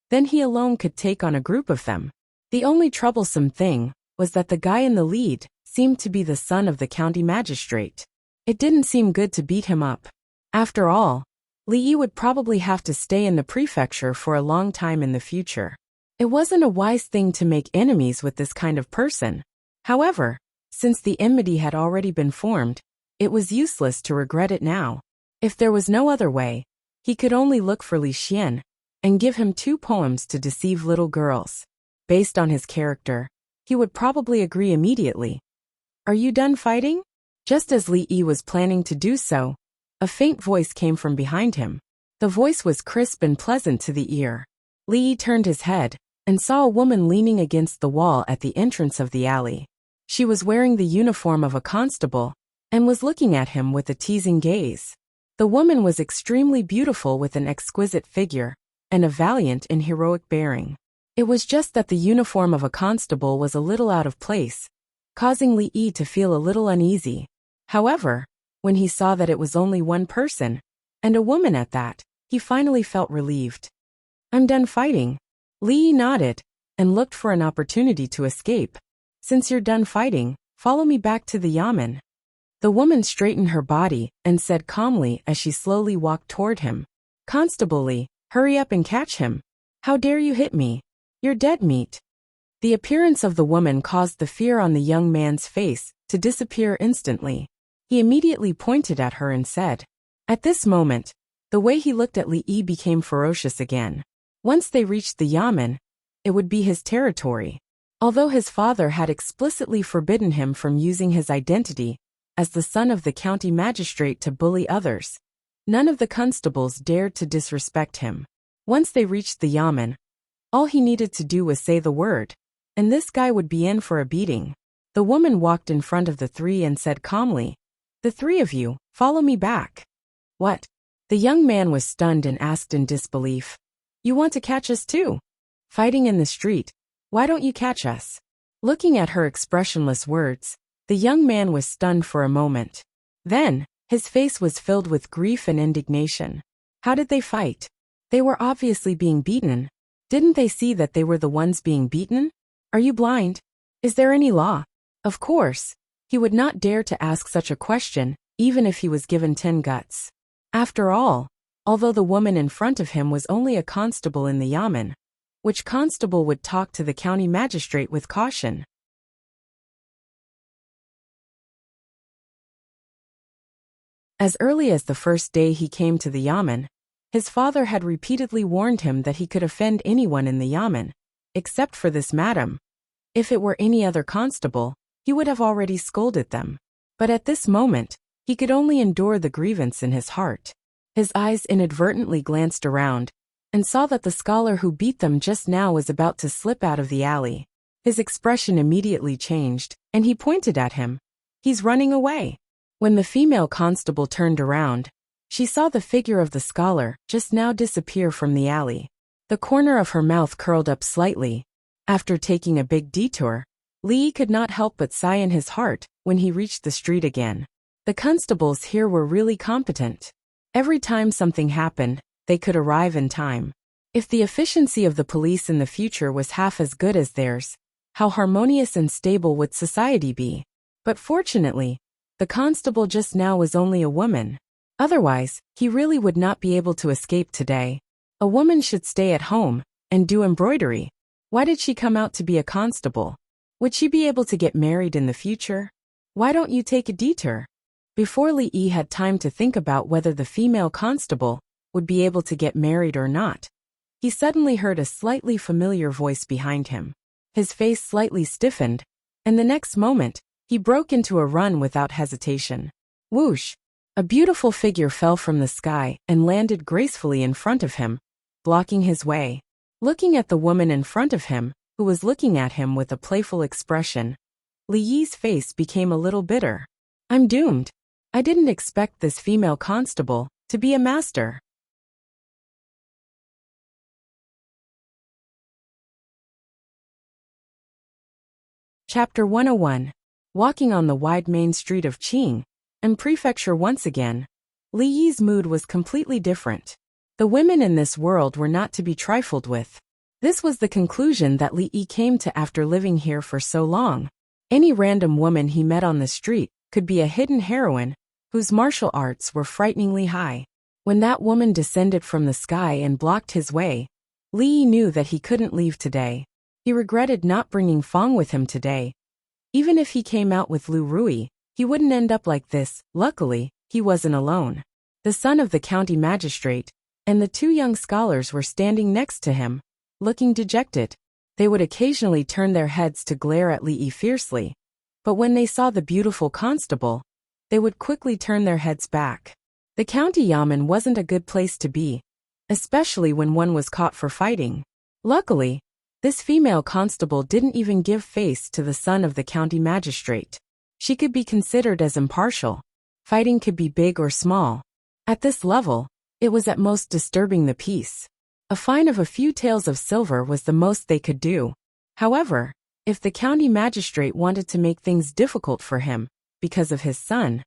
then he alone could take on a group of them. The only troublesome thing was that the guy in the lead seemed to be the son of the county magistrate. It didn't seem good to beat him up. After all, Li Yi would probably have to stay in the prefecture for a long time in the future. It wasn't a wise thing to make enemies with this kind of person. However, since the enmity had already been formed, it was useless to regret it now. If there was no other way, he could only look for Li Xian and give him 2 poems to deceive little girls. Based on his character, he would probably agree immediately. Are you done fighting? Just as Li Yi was planning to do so, a faint voice came from behind him. The voice was crisp and pleasant to the ear. Li Yi turned his head and saw a woman leaning against the wall at the entrance of the alley. She was wearing the uniform of a constable and was looking at him with a teasing gaze. The woman was extremely beautiful with an exquisite figure and a valiant and heroic bearing. It was just that the uniform of a constable was a little out of place, causing Li Yi to feel a little uneasy. However, when he saw that it was only one person, and a woman at that, he finally felt relieved. I'm done fighting. Li Yi nodded and looked for an opportunity to escape. Since you're done fighting, follow me back to the yamen. The woman straightened her body and said calmly as she slowly walked toward him. Constable Li, hurry up and catch him. How dare you hit me? You're dead meat. The appearance of the woman caused the fear on the young man's face to disappear instantly. He immediately pointed at her and said. At this moment, the way he looked at Li Yi became ferocious again. Once they reached the yamen, it would be his territory. Although his father had explicitly forbidden him from using his identity as the son of the county magistrate to bully others, none of the constables dared to disrespect him. Once they reached the yamen, all he needed to do was say the word, and this guy would be in for a beating. The woman walked in front of the three and said calmly, The 3 of you, follow me back. What? The young man was stunned and asked in disbelief. You want to catch us too? Fighting in the street. Why don't you catch us? Looking at her expressionless words, the young man was stunned for a moment. Then, his face was filled with grief and indignation. How did they fight? They were obviously being beaten. Didn't they see that they were the ones being beaten? Are you blind? Is there any law? Of course, he would not dare to ask such a question, even if he was given 10 guts. After all, although the woman in front of him was only a constable in the yamen, which constable would talk to the county magistrate with caution? As early as the first day he came to the yamen, his father had repeatedly warned him that he could offend anyone in the yamen, except for this madam. If it were any other constable, he would have already scolded them. But at this moment, he could only endure the grievance in his heart. His eyes inadvertently glanced around and saw that the scholar who beat them just now was about to slip out of the alley. His expression immediately changed, and he pointed at him. He's running away. When the female constable turned around, she saw the figure of the scholar just now disappear from the alley. The corner of her mouth curled up slightly. After taking a big detour, Li could not help but sigh in his heart when he reached the street again. The constables here were really competent. Every time something happened, they could arrive in time. If the efficiency of the police in the future was half as good as theirs, how harmonious and stable would society be? But fortunately, the constable just now was only a woman. Otherwise, he really would not be able to escape today. A woman should stay at home and do embroidery. Why did she come out to be a constable? Would she be able to get married in the future? Why don't you take a detour? Before Li Yi had time to think about whether the female constable would be able to get married or not, he suddenly heard a slightly familiar voice behind him. His face slightly stiffened and the next moment, he broke into a run without hesitation. Whoosh! A beautiful figure fell from the sky and landed gracefully in front of him, blocking his way. Looking at the woman in front of him, who was looking at him with a playful expression, Li Yi's face became a little bitter. I'm doomed. I didn't expect this female constable to be a master. Chapter 101. Walking on the wide main street of Qing and Prefecture once again, Li Yi's mood was completely different. The women in this world were not to be trifled with. This was the conclusion that Li Yi came to after living here for so long. Any random woman he met on the street could be a hidden heroine whose martial arts were frighteningly high. When that woman descended from the sky and blocked his way, Li Yi knew that he couldn't leave today. He regretted not bringing Fong with him today. Even if he came out with Lu Rui, he wouldn't end up like this. Luckily, he wasn't alone. The son of the county magistrate and the two young scholars were standing next to him, looking dejected. They would occasionally turn their heads to glare at Li Yi fiercely, but when they saw the beautiful constable, they would quickly turn their heads back. The county yamen wasn't a good place to be, especially when one was caught for fighting. Luckily, this female constable didn't even give face to the son of the county magistrate. She could be considered as impartial. Fighting could be big or small. At this level, it was at most disturbing the peace. A fine of a few taels of silver was the most they could do. However, if the county magistrate wanted to make things difficult for him, because of his son,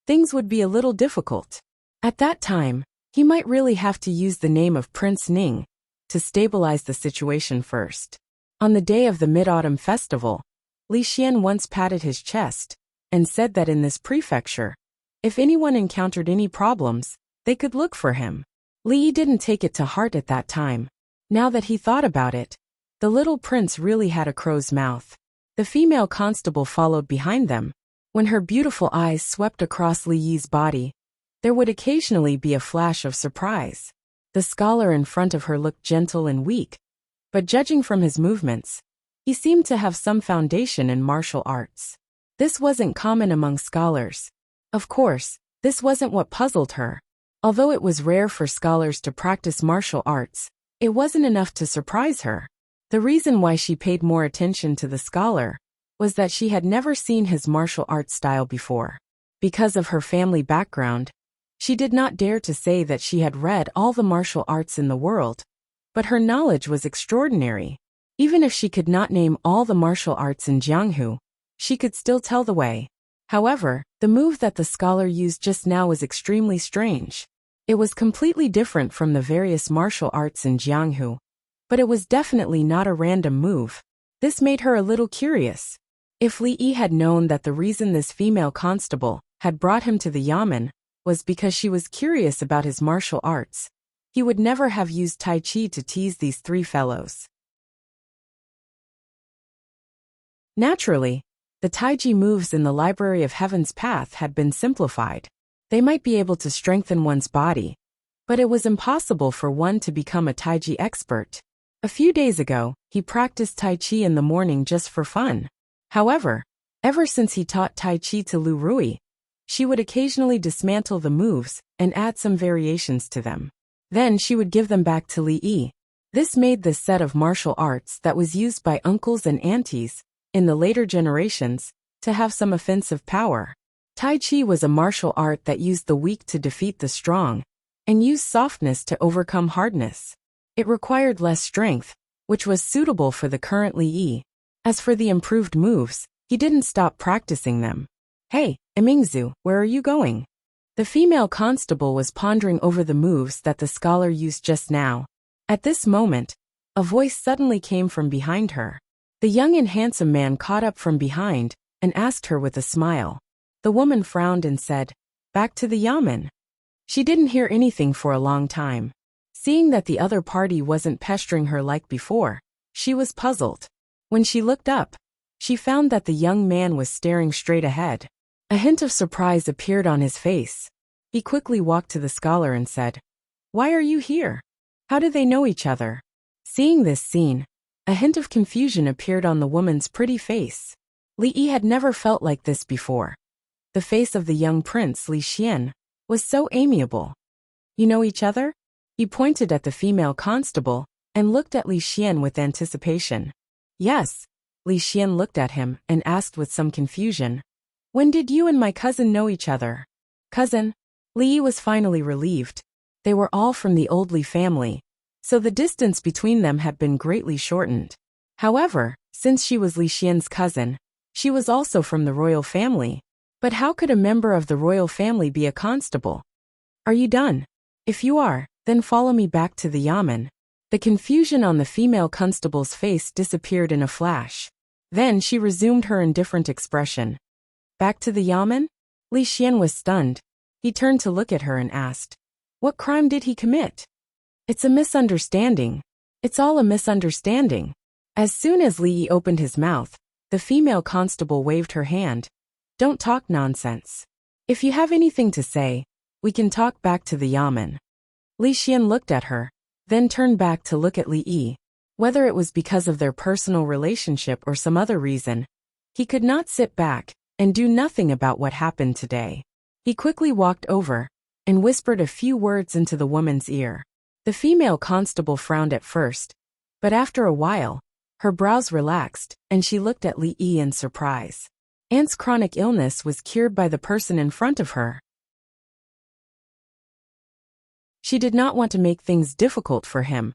things would be a little difficult. At that time, he might really have to use the name of Prince Ning to stabilize the situation first. On the day of the Mid-Autumn Festival, Li Xian once patted his chest and said that in this prefecture, if anyone encountered any problems, they could look for him. Li Yi didn't take it to heart at that time. Now that he thought about it, the little prince really had a crow's mouth. The female constable followed behind them. When her beautiful eyes swept across Li Yi's body, there would occasionally be a flash of surprise. The scholar in front of her looked gentle and weak, but judging from his movements, he seemed to have some foundation in martial arts. This wasn't common among scholars. Of course, this wasn't what puzzled her. Although it was rare for scholars to practice martial arts, it wasn't enough to surprise her. The reason why she paid more attention to the scholar was that she had never seen his martial arts style before. Because of her family background, she did not dare to say that she had read all the martial arts in the world, but her knowledge was extraordinary. Even if she could not name all the martial arts in Jianghu, she could still tell the way. However, the move that the scholar used just now was extremely strange. It was completely different from the various martial arts in Jianghu, but it was definitely not a random move. This made her a little curious. If Li Yi had known that the reason this female constable had brought him to the yamen was because she was curious about his martial arts, he would never have used Tai Chi to tease these three fellows. Naturally, the Taiji moves in the Library of Heaven's Path had been simplified. They might be able to strengthen one's body, but it was impossible for one to become a Taiji expert. A few days ago, he practiced Tai Chi in the morning just for fun. However, ever since he taught Tai Chi to Lu Rui, she would occasionally dismantle the moves and add some variations to them. Then she would give them back to Li Yi. This made this set of martial arts that was used by uncles and aunties in the later generations to have some offensive power. Tai Chi was a martial art that used the weak to defeat the strong and used softness to overcome hardness. It required less strength, which was suitable for the current Li Yi. As for the improved moves, he didn't stop practicing them. Hey, Emingzu, where are you going? The female constable was pondering over the moves that the scholar used just now. At this moment, a voice suddenly came from behind her. The young and handsome man caught up from behind and asked her with a smile. The woman frowned and said, "Back to the yamen." She didn't hear anything for a long time. Seeing that the other party wasn't pestering her like before, she was puzzled. When she looked up, she found that the young man was staring straight ahead. A hint of surprise appeared on his face. He quickly walked to the scholar and said, "Why are you here? How do they know each other?" Seeing this scene, a hint of confusion appeared on the woman's pretty face. Li Yi had never felt like this before. The face of the young prince, Li Xian, was so amiable. You know each other? He pointed at the female constable and looked at Li Xian with anticipation. Yes. Li Xian looked at him and asked with some confusion. When did you and my cousin know each other? Cousin? Li Yi was finally relieved. They were all from the old Li family, so the distance between them had been greatly shortened. However, since she was Li Xian's cousin, she was also from the royal family. But how could a member of the royal family be a constable? Are you done? If you are, then follow me back to the yamen. The confusion on the female constable's face disappeared in a flash. Then she resumed her indifferent expression. Back to the yamen? Li Xian was stunned. He turned to look at her and asked, what crime did he commit? It's a misunderstanding. It's all a misunderstanding. As soon as Li Yi opened his mouth, the female constable waved her hand. Don't talk nonsense. If you have anything to say, we can talk back to the yamen. Li Xian looked at her, then turned back to look at Li Yi. Whether it was because of their personal relationship or some other reason, he could not sit back and do nothing about what happened today. He quickly walked over and whispered a few words into the woman's ear. The female constable frowned at first, but after a while, her brows relaxed and she looked at Li Yi in surprise. Aunt's chronic illness was cured by the person in front of her. She did not want to make things difficult for him.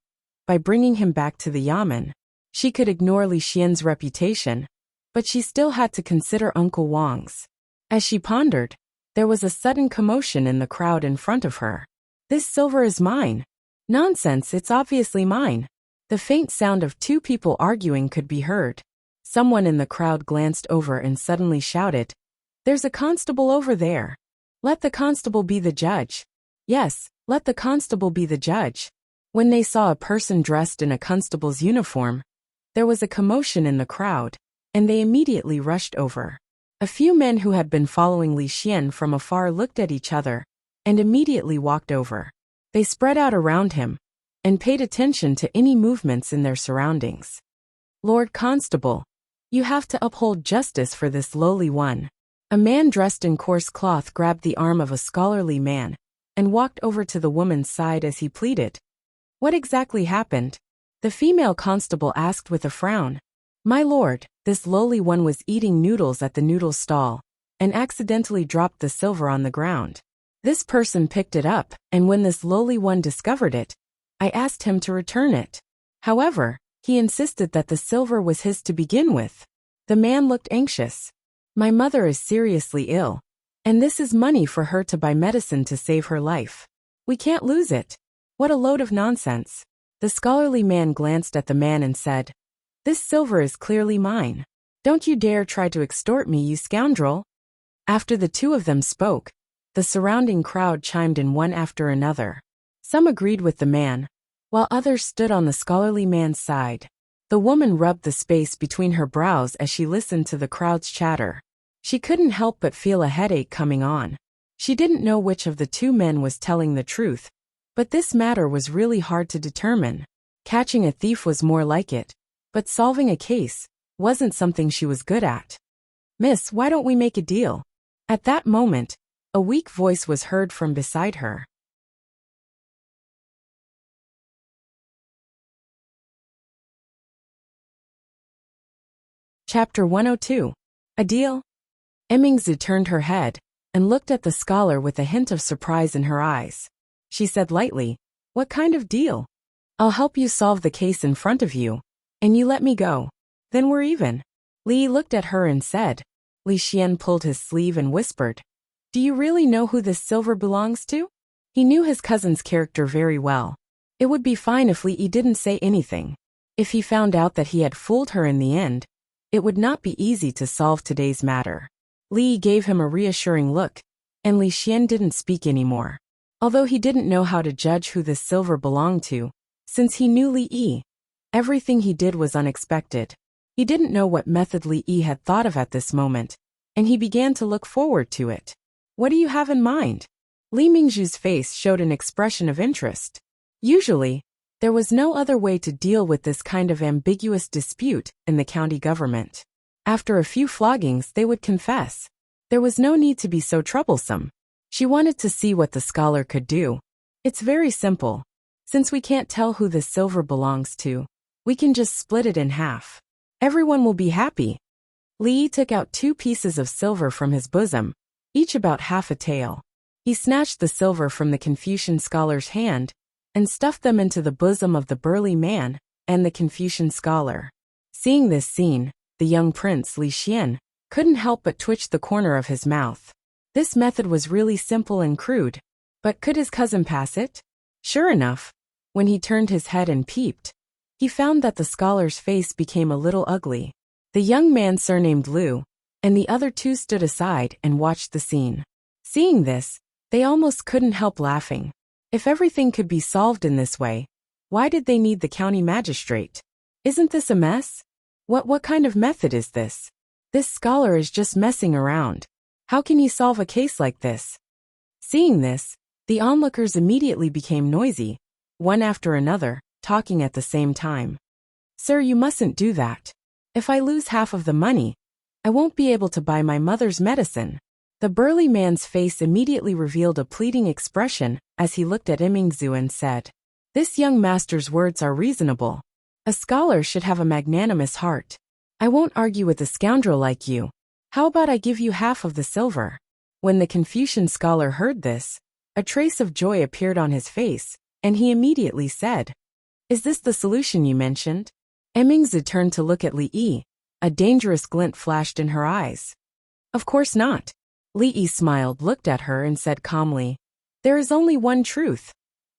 By bringing him back to the yamen, she could ignore Li Xian's reputation, but she still had to consider Uncle Wang's. As she pondered, there was a sudden commotion in the crowd in front of her. This silver is mine. Nonsense, it's obviously mine. The faint sound of two people arguing could be heard. Someone in the crowd glanced over and suddenly shouted, There's a constable over there. Let the constable be the judge. Yes, let the constable be the judge. When they saw a person dressed in a constable's uniform, there was a commotion in the crowd, and they immediately rushed over. A few men who had been following Li Xian from afar looked at each other and immediately walked over. They spread out around him and paid attention to any movements in their surroundings. Lord Constable, you have to uphold justice for this lowly one. A man dressed in coarse cloth grabbed the arm of a scholarly man and walked over to the woman's side as he pleaded. What exactly happened? The female constable asked with a frown. My lord, this lowly one was eating noodles at the noodle stall and accidentally dropped the silver on the ground. This person picked it up, and when this lowly one discovered it, I asked him to return it. However, he insisted that the silver was his to begin with. The man looked anxious. My mother is seriously ill, and this is money for her to buy medicine to save her life. We can't lose it. What a load of nonsense. The scholarly man glanced at the man and said, This silver is clearly mine. Don't you dare try to extort me, you scoundrel. After the two of them spoke, the surrounding crowd chimed in one after another. Some agreed with the man, while others stood on the scholarly man's side. The woman rubbed the space between her brows as she listened to the crowd's chatter. She couldn't help but feel a headache coming on. She didn't know which of the two men was telling the truth, but this matter was really hard to determine. Catching a thief was more like it, but solving a case wasn't something she was good at. Miss, why don't we make a deal? At that moment, a weak voice was heard from beside her. Chapter 102. A deal? Emmingsu turned her head and looked at the scholar with a hint of surprise in her eyes. She said lightly, What kind of deal? I'll help you solve the case in front of you, and you let me go. Then we're even. Li looked at her and said. Li Xian pulled his sleeve and whispered, Do you really know who this silver belongs to? He knew his cousin's character very well. It would be fine if Li didn't say anything. If he found out that he had fooled her in the end, it would not be easy to solve today's matter. Li gave him a reassuring look, and Li Xian didn't speak anymore. Although he didn't know how to judge who this silver belonged to, since he knew Li Yi, everything he did was unexpected. He didn't know what method Li Yi had thought of at this moment, and he began to look forward to it. What do you have in mind? Li Mingzhu's face showed an expression of interest. Usually, there was no other way to deal with this kind of ambiguous dispute in the county government. After a few floggings, they would confess. There was no need to be so troublesome. She wanted to see what the scholar could do. It's very simple. Since we can't tell who this silver belongs to, we can just split it in half. Everyone will be happy. Li took out 2 pieces of silver from his bosom, each about half a tael. He snatched the silver from the Confucian scholar's hand and stuffed them into the bosom of the burly man and the Confucian scholar. Seeing this scene, the young prince Li Xian couldn't help but twitch the corner of his mouth. This method was really simple and crude, but could his cousin pass it? Sure enough, when he turned his head and peeped, he found that the scholar's face became a little ugly. The young man surnamed Liu, and the other 2 stood aside and watched the scene. Seeing this, they almost couldn't help laughing. If everything could be solved in this way, why did they need the county magistrate? Isn't this a mess? What kind of method is this? This scholar is just messing around. How can he solve a case like this? Seeing this, the onlookers immediately became noisy, one after another, talking at the same time. Sir, you mustn't do that. If I lose half of the money, I won't be able to buy my mother's medicine. The burly man's face immediately revealed a pleading expression as he looked at Imingzu and said, "This young master's words are reasonable. A scholar should have a magnanimous heart. I won't argue with a scoundrel like you. How about I give you half of the silver?" When the Confucian scholar heard this, a trace of joy appeared on his face, and he immediately said, "Is this the solution you mentioned?" Imingzu turned to look at Li Yi. A dangerous glint flashed in her eyes. "Of course not." Li Yi smiled, looked at her, and said calmly, "There is only one truth."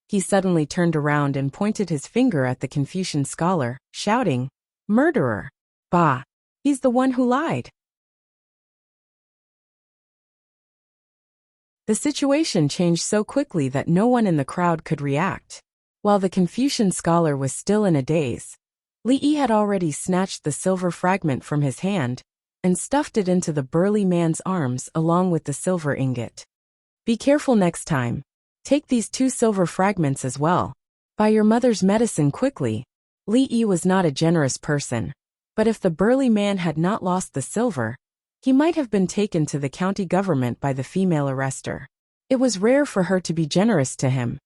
He suddenly turned around and pointed his finger at the Confucian scholar, shouting, "Murderer! Bah! He's the one who lied." The situation changed so quickly that no one in the crowd could react. While the Confucian scholar was still in a daze, Li Yi had already snatched the silver fragment from his hand and stuffed it into the burly man's arms along with the silver ingot. "Be careful next time. Take these 2 silver fragments as well. Buy your mother's medicine quickly." Li Yi was not a generous person, but if the burly man had not lost the silver, he might have been taken to the county government by the female arrestor. It was rare for her to be generous to him.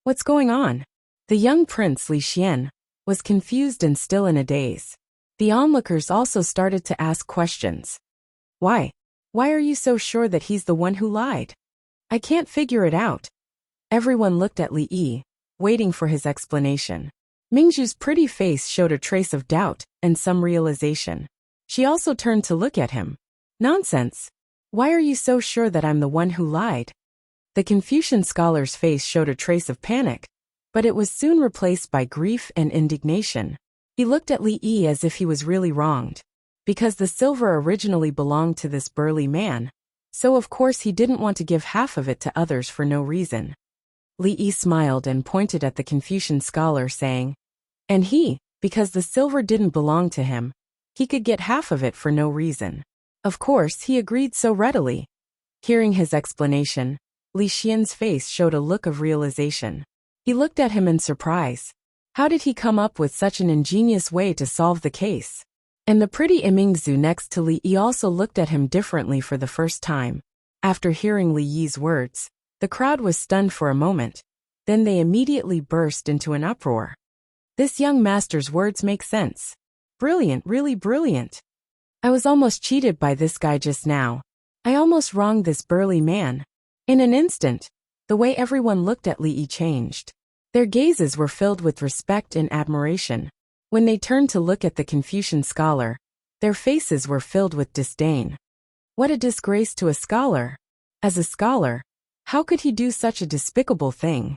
What's going on? The young prince Li Xian was confused and still in a daze. The onlookers also started to ask questions. Why? Why are you so sure that he's the one who lied? I can't figure it out. Everyone looked at Li Yi, waiting for his explanation. Mingzhu's pretty face showed a trace of doubt and some realization. She also turned to look at him. Nonsense. Why are you so sure that I'm the one who lied? The Confucian scholar's face showed a trace of panic, but it was soon replaced by grief and indignation. He looked at Li Yi as if he was really wronged. Because the silver originally belonged to this burly man, so of course he didn't want to give half of it to others for no reason. Li Yi smiled and pointed at the Confucian scholar, saying, "And he, because the silver didn't belong to him, he could get half of it for no reason." Of course, he agreed so readily. Hearing his explanation, Li Xian's face showed a look of realization. He looked at him in surprise. How did he come up with such an ingenious way to solve the case? And the pretty Imingzu next to Li Yi also looked at him differently for the first time. After hearing Li Yi's words, the crowd was stunned for a moment. Then they immediately burst into an uproar. This young master's words make sense. Brilliant, really brilliant. I was almost cheated by this guy just now. I almost wronged this burly man. In an instant, the way everyone looked at Li Yi changed. Their gazes were filled with respect and admiration. When they turned to look at the Confucian scholar, their faces were filled with disdain. What a disgrace to a scholar! As a scholar, how could he do such a despicable thing?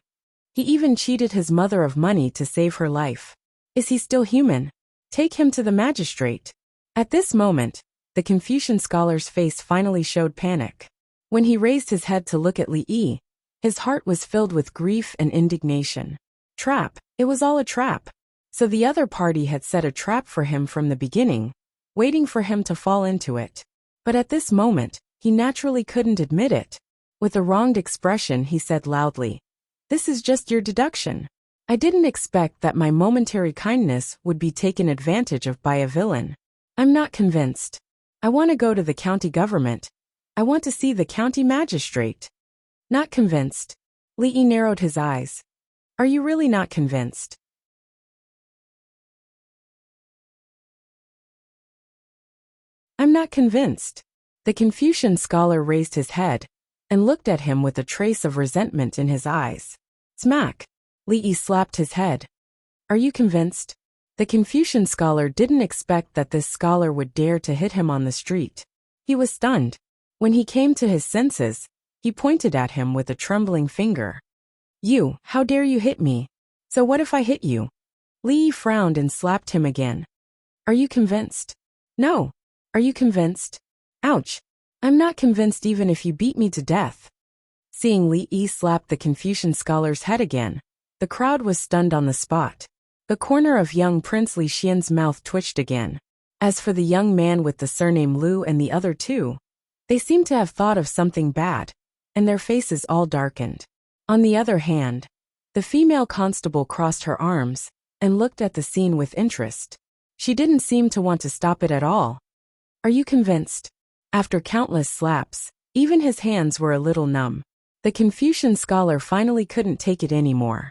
He even cheated his mother of money to save her life. Is he still human? Take him to the magistrate. At this moment, the Confucian scholar's face finally showed panic. When he raised his head to look at Li Yi, his heart was filled with grief and indignation. Trap! It was all a trap. So the other party had set a trap for him from the beginning, waiting for him to fall into it. But at this moment, he naturally couldn't admit it. With a wronged expression, he said loudly, "This is just your deduction. I didn't expect that my momentary kindness would be taken advantage of by a villain. I'm not convinced." I want to go to the county government. I want to see the county magistrate. Not convinced. Li narrowed his eyes. Are you really not convinced? I'm not convinced. The Confucian scholar raised his head and looked at him with a trace of resentment in his eyes. Smack! Li slapped his head. Are you convinced? The Confucian scholar didn't expect that this scholar would dare to hit him on the street. He was stunned. When he came to his senses, he pointed at him with a trembling finger. You, how dare you hit me? So what if I hit you? Li frowned and slapped him again. Are you convinced? No. Are you convinced? Ouch. I'm not convinced even if you beat me to death. Seeing Li slap the Confucian scholar's head again, the crowd was stunned on the spot. The corner of young Prince Li Xian's mouth twitched again. As for the young man with the surname Lu and the other two, they seemed to have thought of something bad, and their faces all darkened. On the other hand, the female constable crossed her arms and looked at the scene with interest. She didn't seem to want to stop it at all. Are you convinced? After countless slaps, even his hands were a little numb. The Confucian scholar finally couldn't take it anymore.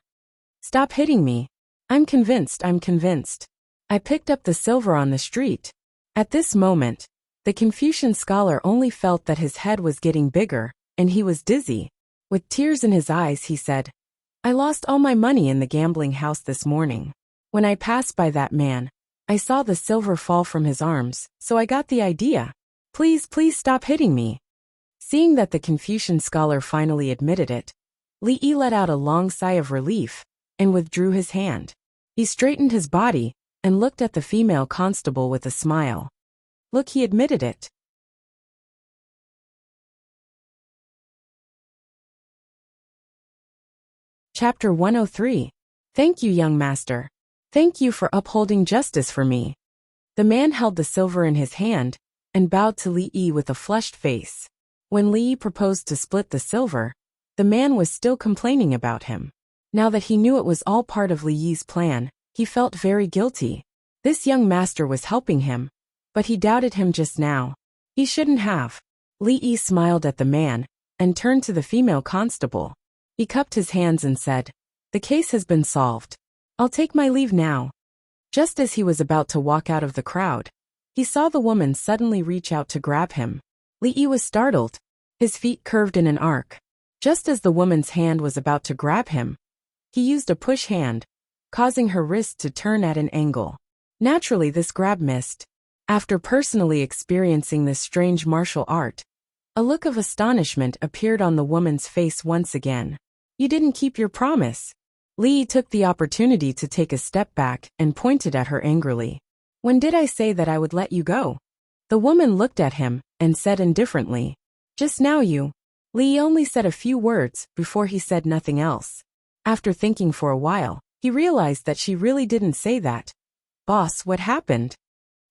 Stop hitting me. I'm convinced. I picked up the silver on the street. At this moment, the Confucian scholar only felt that his head was getting bigger, and he was dizzy. With tears in his eyes, he said, I lost all my money in the gambling house this morning. When I passed by that man, I saw the silver fall from his arms, so I got the idea. Please stop hitting me. Seeing that the Confucian scholar finally admitted it, Li let out a long sigh of relief and withdrew his hand. He straightened his body and looked at the female constable with a smile. Look, he admitted it. Chapter 103. Thank you, young master. Thank you for upholding justice for me. The man held the silver in his hand and bowed to Li with a flushed face. When Li proposed to split the silver, the man was still complaining about him. Now that he knew it was all part of Li's plan, he felt very guilty. This young master was helping him, but he doubted him just now. He shouldn't have. Li smiled at the man and turned to the female constable. He cupped his hands and said, The case has been solved. I'll take my leave now. Just as he was about to walk out of the crowd, he saw the woman suddenly reach out to grab him. Li was startled. His feet curved in an arc. Just as the woman's hand was about to grab him, he used a push hand, causing her wrist to turn at an angle. Naturally, this grab missed. After personally experiencing this strange martial art, a look of astonishment appeared on the woman's face once again. You didn't keep your promise. Li took the opportunity to take a step back and pointed at her angrily. When did I say that I would let you go? The woman looked at him and said indifferently, Just now you. Li only said a few words before he said nothing else. After thinking for a while, he realized that she really didn't say that. Boss, what happened?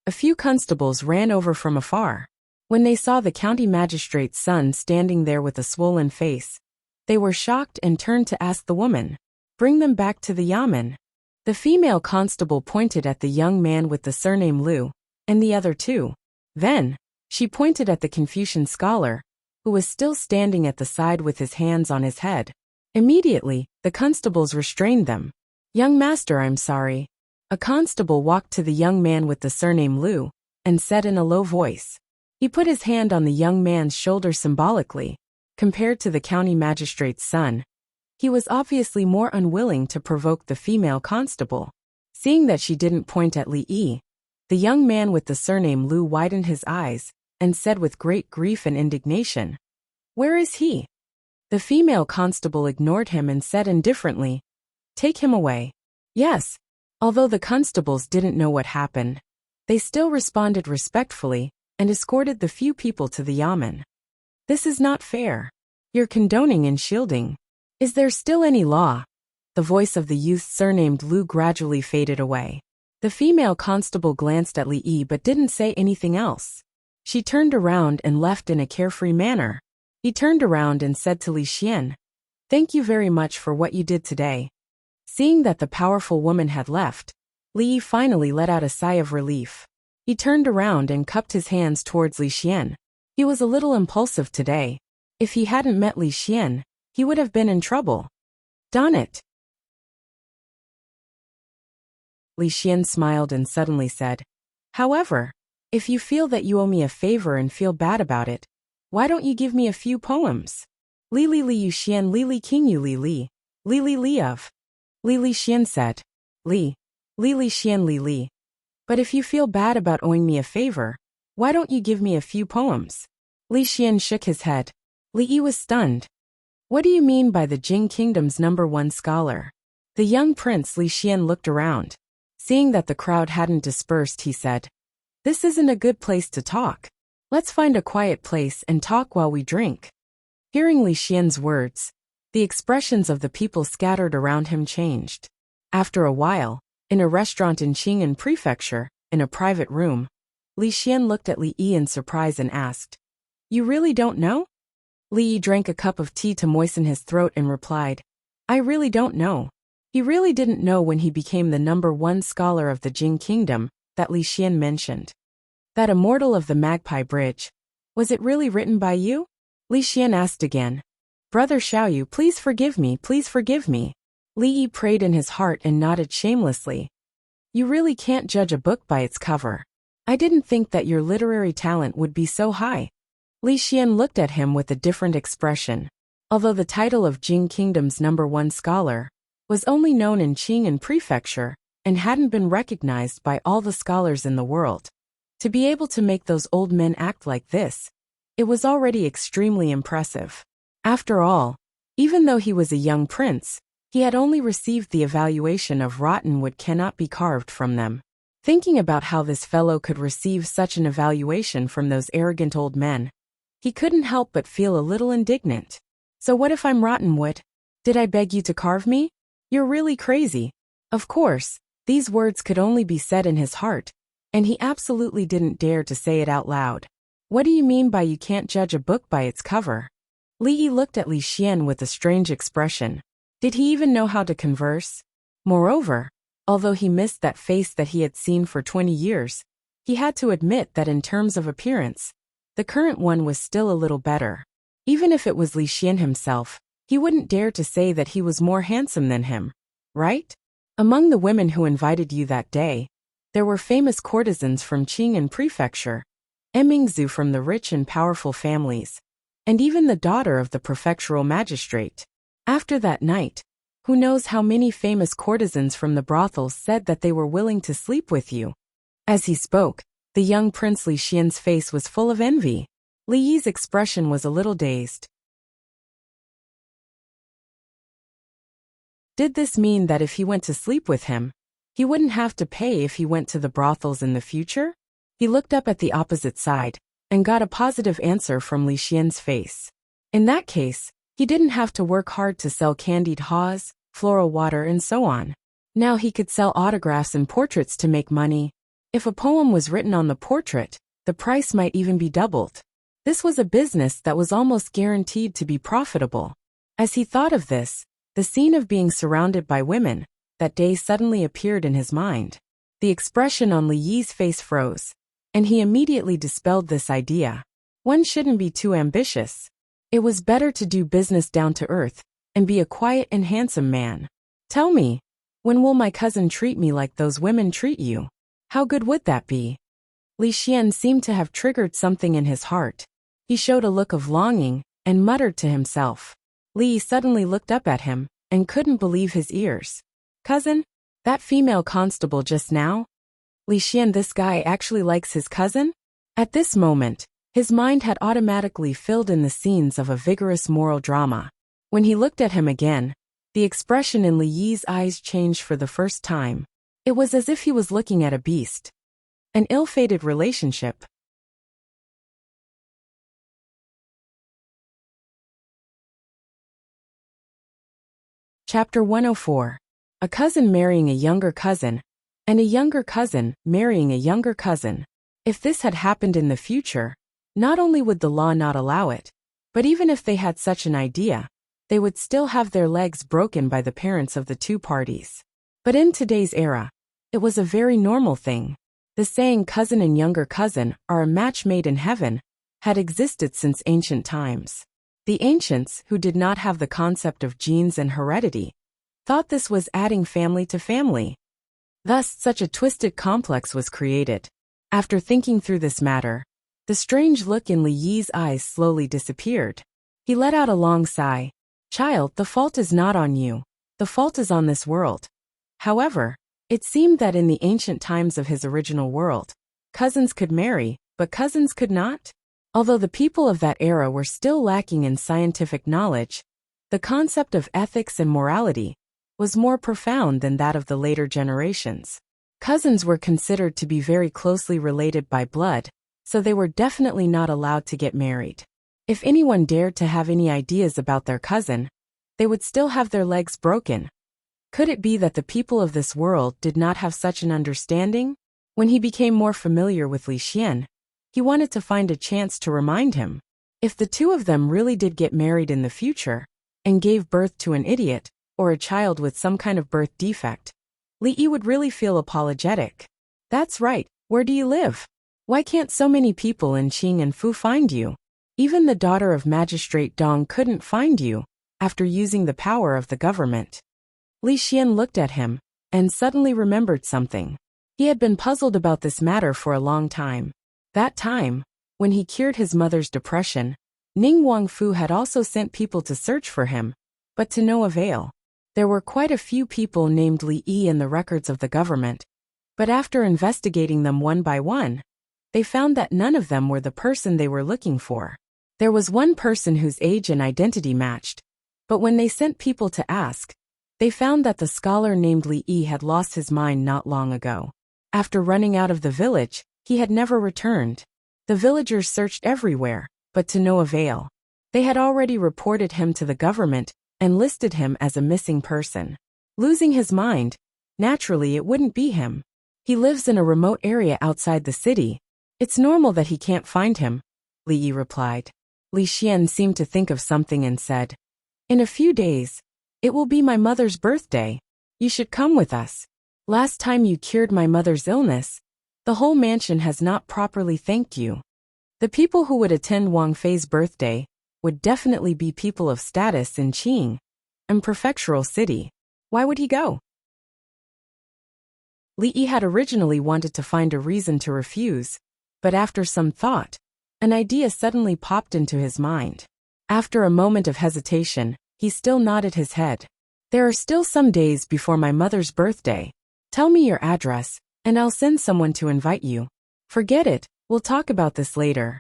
A few constables ran over from afar. When they saw the county magistrate's son standing there with a swollen face, they were shocked and turned to ask the woman, Bring them back to the yamen. The female constable pointed at the young man with the surname Lu, and the other two. Then, she pointed at the Confucian scholar, who was still standing at the side with his hands on his head. Immediately, the constables restrained them. Young master, I'm sorry. A constable walked to the young man with the surname Lu, and said in a low voice. He put his hand on the young man's shoulder symbolically. Compared to the county magistrate's son, he was obviously more unwilling to provoke the female constable. Seeing that she didn't point at Li, the young man with the surname Lu widened his eyes and said with great grief and indignation, Where is he? The female constable ignored him and said indifferently, Take him away. Yes. Although the constables didn't know what happened, they still responded respectfully and escorted the few people to the yamen. This is not fair. You're condoning and shielding. Is there still any law? The voice of the youth surnamed Lu gradually faded away. The female constable glanced at Li but didn't say anything else. She turned around and left in a carefree manner. He turned around and said to Li Xian, Thank you very much for what you did today. Seeing that the powerful woman had left, Li finally let out a sigh of relief. He turned around and cupped his hands towards Li Xian. He was a little impulsive today. If he hadn't met Li Xian, he would have been in trouble. Darn it. Li Xian smiled and suddenly said, "However, if you feel that you owe me a favor and feel bad about it, why don't you give me a few poems? Li Li Li Yu Xian Li Li King Yu Li Li, Li Li Li of." Li Li Xian said, Li Li Xian Li Li. But if you feel bad about owing me a favor, why don't you give me a few poems? Li Xian shook his head. Li Yi was stunned. What do you mean by the Jing Kingdom's #1 scholar? The young prince Li Xian looked around. Seeing that the crowd hadn't dispersed, he said, "This isn't a good place to talk. Let's find a quiet place and talk while we drink." Hearing Li Xian's words, the expressions of the people scattered around him changed. After a while, in a restaurant in Qing'an Prefecture, in a private room, Li Xian looked at Li Yi in surprise and asked, "You really don't know?" Li Yi drank a cup of tea to moisten his throat and replied, "I really don't know." He really didn't know when he became the #1 scholar of the Jing Kingdom that Li Xian mentioned. That immortal of the Magpie Bridge. Was it really written by you? Li Xian asked again. "Brother Xiaoyu, please forgive me, please forgive me." Li Yi prayed in his heart and nodded shamelessly. "You really can't judge a book by its cover. I didn't think that your literary talent would be so high." Li Xian looked at him with a different expression. Although the title of Jing Kingdom's #1 scholar was only known in Qing'an Prefecture and hadn't been recognized by all the scholars in the world, to be able to make those old men act like this, it was already extremely impressive. After all, even though he was a young prince, he had only received the evaluation of rotten wood cannot be carved from them. Thinking about how this fellow could receive such an evaluation from those arrogant old men, he couldn't help but feel a little indignant. "So what if I'm rotten wood? Did I beg you to carve me? You're really crazy." Of course, these words could only be said in his heart, and he absolutely didn't dare to say it out loud. "What do you mean by you can't judge a book by its cover?" Li Yi looked at Li Xian with a strange expression. Did he even know how to converse? Moreover, although he missed that face that he had seen for 20 years, he had to admit that in terms of appearance, the current one was still a little better. Even if it was Li Xian himself, he wouldn't dare to say that he was more handsome than him, right? Among the women who invited you that day, there were famous courtesans from Qing'an Prefecture, Emingzu from the rich and powerful families, and even the daughter of the prefectural magistrate. After that night, who knows how many famous courtesans from the brothels said that they were willing to sleep with you. As he spoke, the young Prince Li Xian's face was full of envy. Li Yi's expression was a little dazed. Did this mean that if he went to sleep with him, he wouldn't have to pay if he went to the brothels in the future? He looked up at the opposite side and got a positive answer from Li Xian's face. In that case, he didn't have to work hard to sell candied haws, floral water, and so on. Now he could sell autographs and portraits to make money. If a poem was written on the portrait, the price might even be doubled. This was a business that was almost guaranteed to be profitable. As he thought of this, the scene of being surrounded by women that day suddenly appeared in his mind. The expression on Li Yi's face froze, and he immediately dispelled this idea. One shouldn't be too ambitious. It was better to do business down to earth and be a quiet and handsome man. Tell me, when will my cousin treat me like those women treat you? How good would that be? Li Xian seemed to have triggered something in his heart. He showed a look of longing and muttered to himself. Li suddenly looked up at him and couldn't believe his ears. Cousin? That female constable just now? Li Xian, this guy actually likes his cousin? At this moment, his mind had automatically filled in the scenes of a vigorous moral drama. When he looked at him again, the expression in Li Yi's eyes changed for the first time. It was as if he was looking at a beast. An ill-fated relationship. Chapter 104. A cousin marrying a younger cousin, and a younger cousin marrying a younger cousin. If this had happened in the future, not only would the law not allow it, but even if they had such an idea, they would still have their legs broken by the parents of the two parties. But in today's era, it was a very normal thing. The saying cousin and younger cousin are a match made in heaven had existed since ancient times. The ancients, who did not have the concept of genes and heredity, thought this was adding family to family. Thus, such a twisted complex was created. After thinking through this matter, the strange look in Li Yi's eyes slowly disappeared. He let out a long sigh. Child, the fault is not on you. The fault is on this world. However, it seemed that in the ancient times of his original world, cousins could marry, but cousins could not. Although the people of that era were still lacking in scientific knowledge, the concept of ethics and morality was more profound than that of the later generations. Cousins were considered to be very closely related by blood, so they were definitely not allowed to get married. If anyone dared to have any ideas about their cousin, they would still have their legs broken. Could it be that the people of this world did not have such an understanding? When he became more familiar with Li Xian, he wanted to find a chance to remind him. If the two of them really did get married in the future, and gave birth to an idiot, or a child with some kind of birth defect, Li Yi would really feel apologetic. That's right, where do you live? Why can't so many people in Qing and Fu find you? Even the daughter of Magistrate Dong couldn't find you, after using the power of the government. Li Xian looked at him, and suddenly remembered something. He had been puzzled about this matter for a long time. That time, when he cured his mother's depression, Ning Wangfu had also sent people to search for him, but to no avail. There were quite a few people named Li Yi in the records of the government, but after investigating them one by one, they found that none of them were the person they were looking for. There was one person whose age and identity matched, but when they sent people to ask, they found that the scholar named Li Yi had lost his mind not long ago. After running out of the village, he had never returned. The villagers searched everywhere, but to no avail. They had already reported him to the government and listed him as a missing person. Losing his mind, naturally it wouldn't be him. He lives in a remote area outside the city. It's normal that he can't find him, Li Yi replied. Li Xian seemed to think of something and said, In a few days, it will be my mother's birthday. You should come with us. Last time you cured my mother's illness, the whole mansion has not properly thanked you. The people who would attend Wang Fei's birthday would definitely be people of status in Qing, a prefectural city. Why would he go? Li Yi had originally wanted to find a reason to refuse, but after some thought, an idea suddenly popped into his mind. After a moment of hesitation, he still nodded his head. There are still some days before my mother's birthday. Tell me your address, and I'll send someone to invite you. Forget it, we'll talk about this later.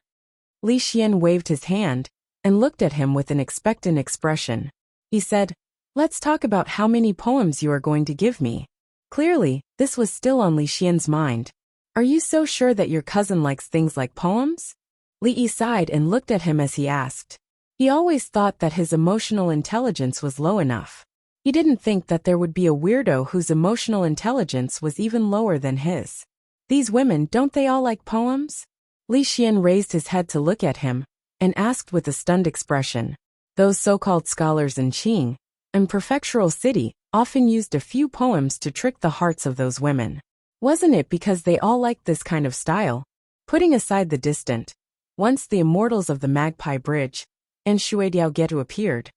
Li Xian waved his hand and looked at him with an expectant expression. He said, Let's talk about how many poems you are going to give me. Clearly, this was still on Li Xian's mind. Are you so sure that your cousin likes things like poems? Li Yi sighed and looked at him as he asked. He always thought that his emotional intelligence was low enough. He didn't think that there would be a weirdo whose emotional intelligence was even lower than his. These women, don't they all like poems? Li Xian raised his head to look at him, and asked with a stunned expression. Those so-called scholars in Qing, a prefectural city, often used a few poems to trick the hearts of those women. Wasn't it because they all liked this kind of style? Putting aside the distant, once the immortals of the Magpie Bridge, and Shuidiao Getu appeared,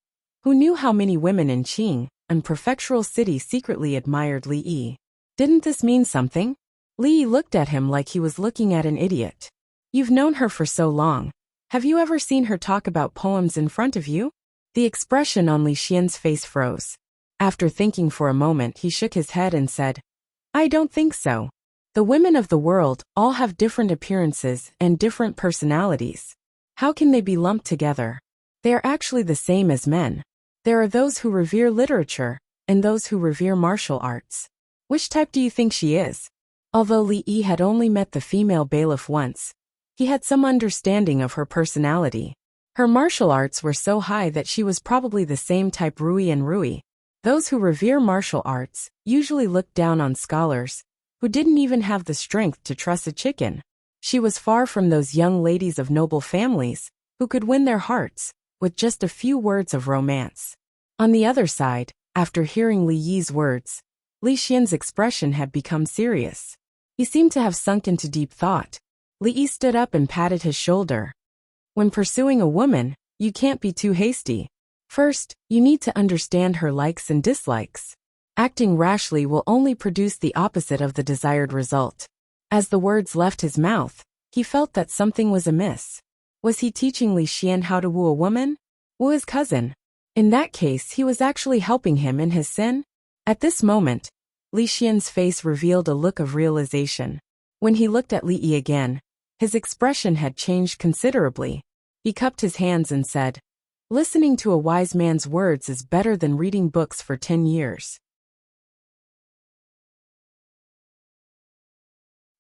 who knew how many women in Qing, a prefectural city, secretly admired Li Yi? Didn't this mean something? Li Yi looked at him like he was looking at an idiot. You've known her for so long. Have you ever seen her talk about poems in front of you? The expression on Li Xian's face froze. After thinking for a moment, he shook his head and said, I don't think so. The women of the world all have different appearances and different personalities. How can they be lumped together? They are actually the same as men. There are those who revere literature, and those who revere martial arts. Which type do you think she is? Although Li Yi had only met the female bailiff once, he had some understanding of her personality. Her martial arts were so high that she was probably the same type Rui and Rui. Those who revere martial arts usually look down on scholars who didn't even have the strength to truss a chicken. She was far from those young ladies of noble families who could win their hearts with just a few words of romance. On the other side, after hearing Li Yi's words, Li Xian's expression had become serious. He seemed to have sunk into deep thought. Li stood up and patted his shoulder. When pursuing a woman, you can't be too hasty. First, you need to understand her likes and dislikes. Acting rashly will only produce the opposite of the desired result. As the words left his mouth, he felt that something was amiss. Was he teaching Li Xian how to woo a woman? Woo his cousin? In that case, he was actually helping him in his sin? At this moment, Li Xian's face revealed a look of realization. When he looked at Li Yi again, his expression had changed considerably. He cupped his hands and said, "Listening to a wise man's words is better than reading books for 10 years.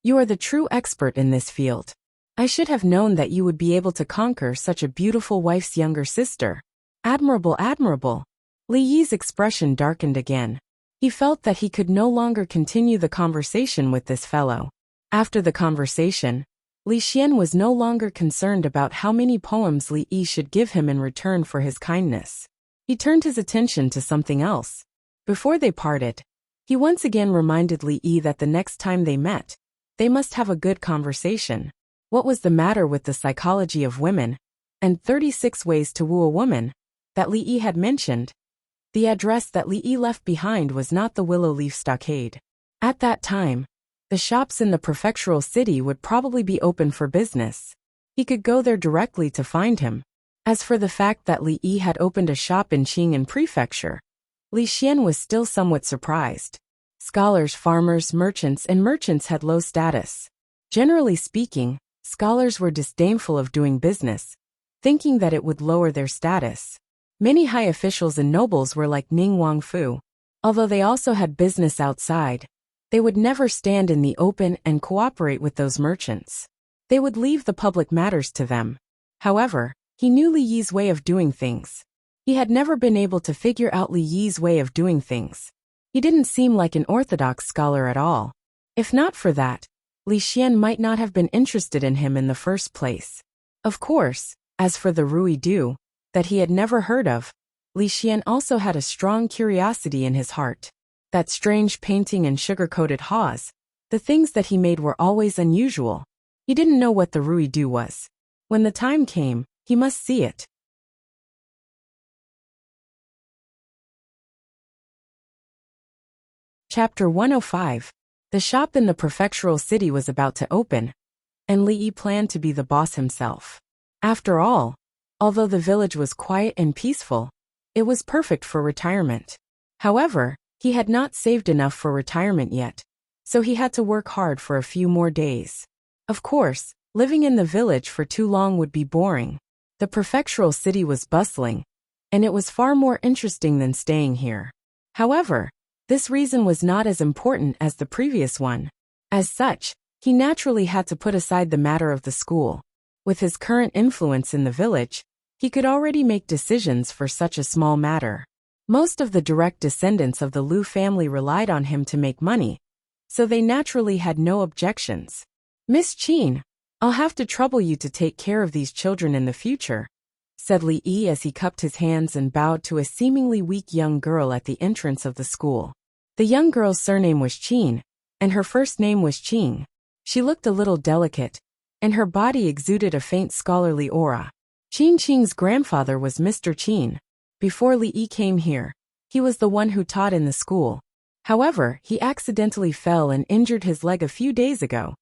You are the true expert in this field. I should have known that you would be able to conquer such a beautiful wife's younger sister. Admirable, admirable." Li Yi's expression darkened again. He felt that he could no longer continue the conversation with this fellow. After the conversation, Li Xian was no longer concerned about how many poems Li Yi should give him in return for his kindness. He turned his attention to something else. Before they parted, he once again reminded Li Yi that the next time they met, they must have a good conversation. What was the matter with the psychology of women, and 36 ways to woo a woman, that Li Yi had mentioned? The address that Li Yi left behind was not the Willow Leaf Stockade. At that time, the shops in the prefectural city would probably be open for business. He could go there directly to find him. As for the fact that Li Yi had opened a shop in Qing'an Prefecture, Li Xian was still somewhat surprised. Scholars, farmers, merchants had low status. Generally speaking, scholars were disdainful of doing business, thinking that it would lower their status. Many high officials and nobles were like Ning Wangfu. Although they also had business outside, they would never stand in the open and cooperate with those merchants. They would leave the public matters to them. However, he knew Li Yi's way of doing things. He had never been able to figure out Li Yi's way of doing things. He didn't seem like an orthodox scholar at all. If not for that, Li Xian might not have been interested in him in the first place. Of course, as for the Rui Du, that he had never heard of, Li Xian also had a strong curiosity in his heart. That strange painting and sugar-coated haws, the things that he made were always unusual. He didn't know what the Rui Du was. When the time came, he must see it. Chapter 105. The shop in the prefectural city was about to open, and Li Yi planned to be the boss himself. After all, although the village was quiet and peaceful, it was perfect for retirement. However, he had not saved enough for retirement yet, so he had to work hard for a few more days. Of course, living in the village for too long would be boring. The prefectural city was bustling, and it was far more interesting than staying here. However, this reason was not as important as the previous one. As such, he naturally had to put aside the matter of the school. With his current influence in the village, he could already make decisions for such a small matter. Most of the direct descendants of the Liu family relied on him to make money, so they naturally had no objections. "Miss Qin, I'll have to trouble you to take care of these children in the future," said Li Yi as he cupped his hands and bowed to a seemingly weak young girl at the entrance of the school. The young girl's surname was Qin, and her first name was Qing. She looked a little delicate, and her body exuded a faint scholarly aura. Qing's grandfather was Mr. Qin. Before Li Yi came here, he was the one who taught in the school. However, he accidentally fell and injured his leg a few days ago,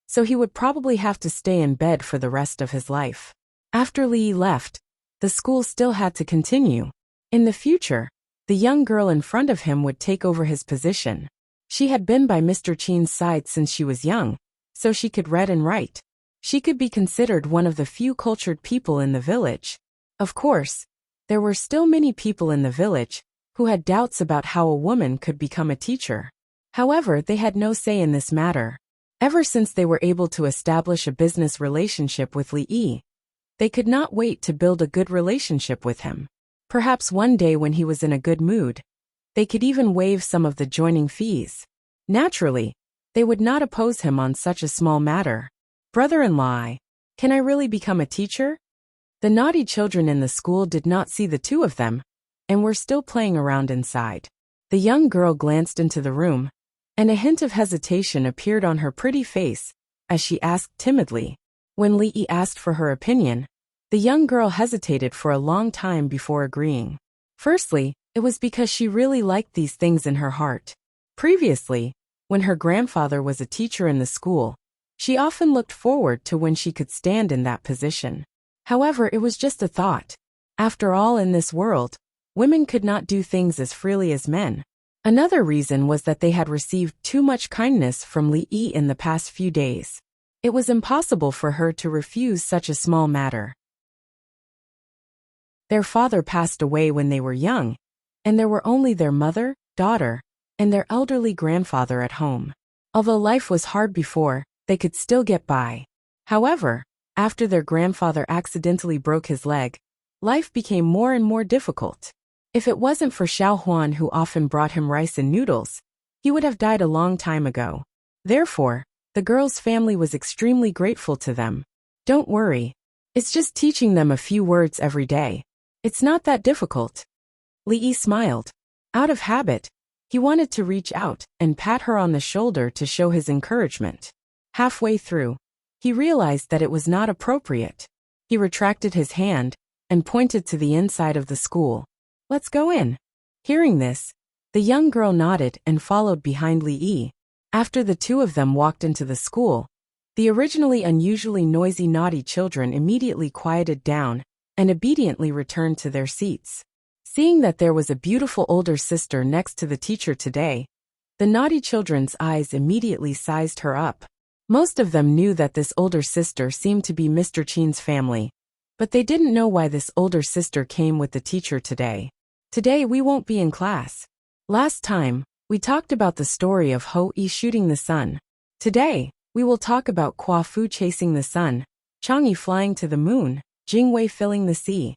so he would probably have to stay in bed for the rest of his life. After Li Yi left, the school still had to continue. In the future, the young girl in front of him would take over his position. She had been by Mr. Qin's side since she was young, so she could read and write. She could be considered one of the few cultured people in the village. Of course, there were still many people in the village who had doubts about how a woman could become a teacher. However, they had no say in this matter. Ever since they were able to establish a business relationship with Li Yi, they could not wait to build a good relationship with him. Perhaps one day when he was in a good mood, they could even waive some of the joining fees. Naturally, they would not oppose him on such a small matter. "Brother-in-law, can I really become a teacher?" The naughty children in the school did not see the two of them, and were still playing around inside. The young girl glanced into the room, and a hint of hesitation appeared on her pretty face as she asked timidly. When Li asked for her opinion, the young girl hesitated for a long time before agreeing. Firstly, it was because she really liked these things in her heart. Previously, when her grandfather was a teacher in the school, she often looked forward to when she could stand in that position. However, it was just a thought. After all, in this world, women could not do things as freely as men. Another reason was that they had received too much kindness from Li in the past few days. It was impossible for her to refuse such a small matter. Their father passed away when they were young, and there were only their mother, daughter, and their elderly grandfather at home. Although life was hard before, they could still get by. However, after their grandfather accidentally broke his leg, life became more and more difficult. If it wasn't for Xiao Huan, who often brought him rice and noodles, he would have died a long time ago. Therefore, the girl's family was extremely grateful to them. Don't worry. It's just teaching them a few words every day. It's not that difficult. Li smiled. Out of habit, he wanted to reach out and pat her on the shoulder to show his encouragement. Halfway through, he realized that it was not appropriate. He retracted his hand and pointed to the inside of the school. Let's go in. Hearing this, the young girl nodded and followed behind Li. After the two of them walked into the school, the originally unusually noisy naughty children immediately quieted down and obediently returned to their seats. Seeing that there was a beautiful older sister next to the teacher today, the naughty children's eyes immediately sized her up. Most of them knew that this older sister seemed to be Mr. Qin's family, but they didn't know why this older sister came with the teacher today. Today we won't be in class. Last time, we talked about the story of Ho Yi shooting the sun. Today, we will talk about Kwa Fu chasing the sun, Chang'e flying to the moon, Jingwei filling the sea.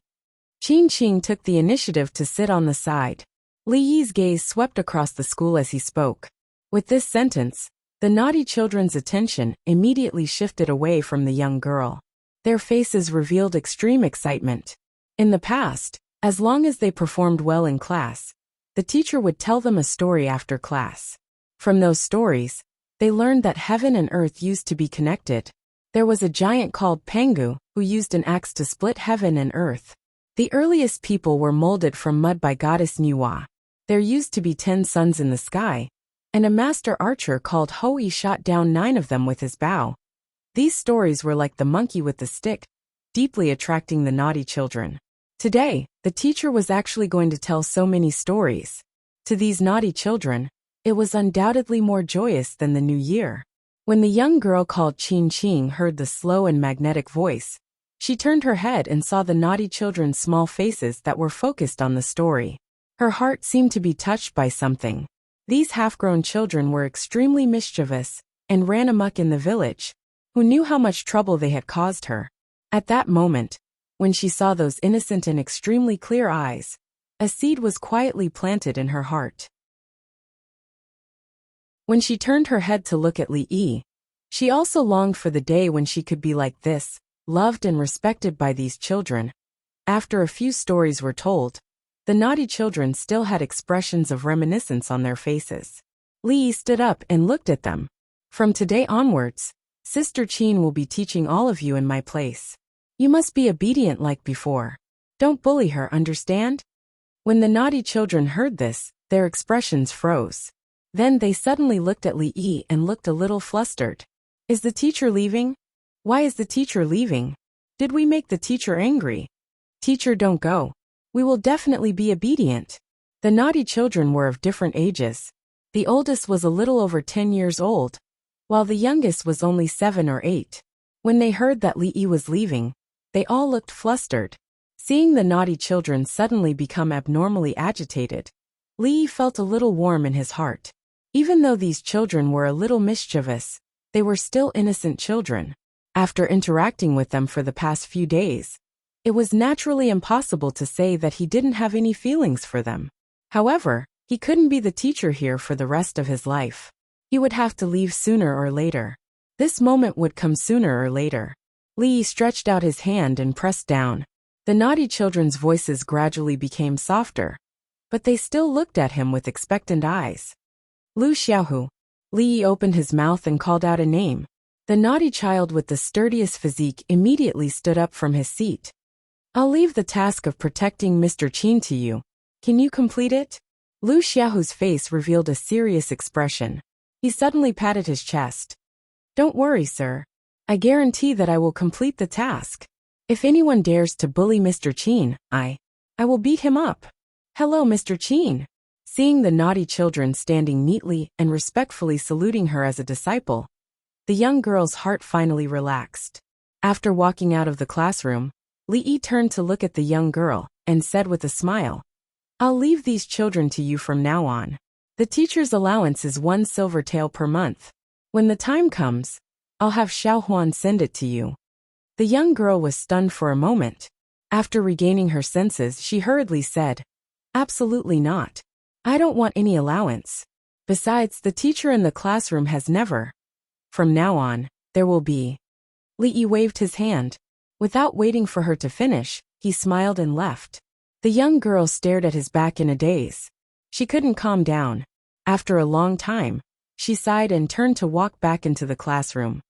Qin Qing took the initiative to sit on the side. Li Yi's gaze swept across the school as he spoke. With this sentence, the naughty children's attention immediately shifted away from the young girl. Their faces revealed extreme excitement. In the past, as long as they performed well in class, the teacher would tell them a story after class. From those stories, they learned that heaven and earth used to be connected. There was a giant called Pangu who used an axe to split heaven and earth. The earliest people were molded from mud by goddess Nuwa. There used to be 10 suns in the sky, and a master archer called Ho Yi shot down 9 of them with his bow. These stories were like the monkey with the stick, deeply attracting the naughty children. Today, the teacher was actually going to tell so many stories. To these naughty children, it was undoubtedly more joyous than the new year. When the young girl called Qin Qing heard the slow and magnetic voice, she turned her head and saw the naughty children's small faces that were focused on the story. Her heart seemed to be touched by something. These half-grown children were extremely mischievous and ran amok in the village. Who knew how much trouble they had caused her? At that moment, when she saw those innocent and extremely clear eyes, a seed was quietly planted in her heart. When she turned her head to look at Li Yi, she also longed for the day when she could be like this, loved and respected by these children. After a few stories were told, the naughty children still had expressions of reminiscence on their faces. Li Yi stood up and looked at them. From today onwards, Sister Qin will be teaching all of you in my place. You must be obedient like before. Don't bully her, understand? When the naughty children heard this, their expressions froze. Then they suddenly looked at Li Yi and looked a little flustered. Is the teacher leaving? Why is the teacher leaving? Did we make the teacher angry? Teacher, don't go. We will definitely be obedient. The naughty children were of different ages. The oldest was a little over 10 years old, while the youngest was only 7 or 8. When they heard that Li Yi was leaving, they all looked flustered. Seeing the naughty children suddenly become abnormally agitated, Li Yi felt a little warm in his heart. Even though these children were a little mischievous, they were still innocent children. After interacting with them for the past few days, it was naturally impossible to say that he didn't have any feelings for them. However, he couldn't be the teacher here for the rest of his life. He would have to leave sooner or later. This moment would come sooner or later. Li Yi stretched out his hand and pressed down. The naughty children's voices gradually became softer, but they still looked at him with expectant eyes. Lu Xiaohu, Li Yi opened his mouth and called out a name. The naughty child with the sturdiest physique immediately stood up from his seat. I'll leave the task of protecting Mr. Qin to you. Can you complete it? Lu Xiaohu's face revealed a serious expression. He suddenly patted his chest. Don't worry, sir. I guarantee that I will complete the task. If anyone dares to bully Mr. Qin, I will beat him up. Hello, Mr. Qin. Seeing the naughty children standing neatly and respectfully saluting her as a disciple, the young girl's heart finally relaxed. After walking out of the classroom, Li Yi turned to look at the young girl and said with a smile, I'll leave these children to you from now on. The teacher's allowance is 1 silver tael per month. When the time comes, I'll have Xiao Huan send it to you. The young girl was stunned for a moment. After regaining her senses, she hurriedly said, Absolutely not. I don't want any allowance. Besides, the teacher in the classroom has never. From now on, there will be. Li Yi waved his hand. Without waiting for her to finish, he smiled and left. The young girl stared at his back in a daze. She couldn't calm down. After a long time, she sighed and turned to walk back into the classroom.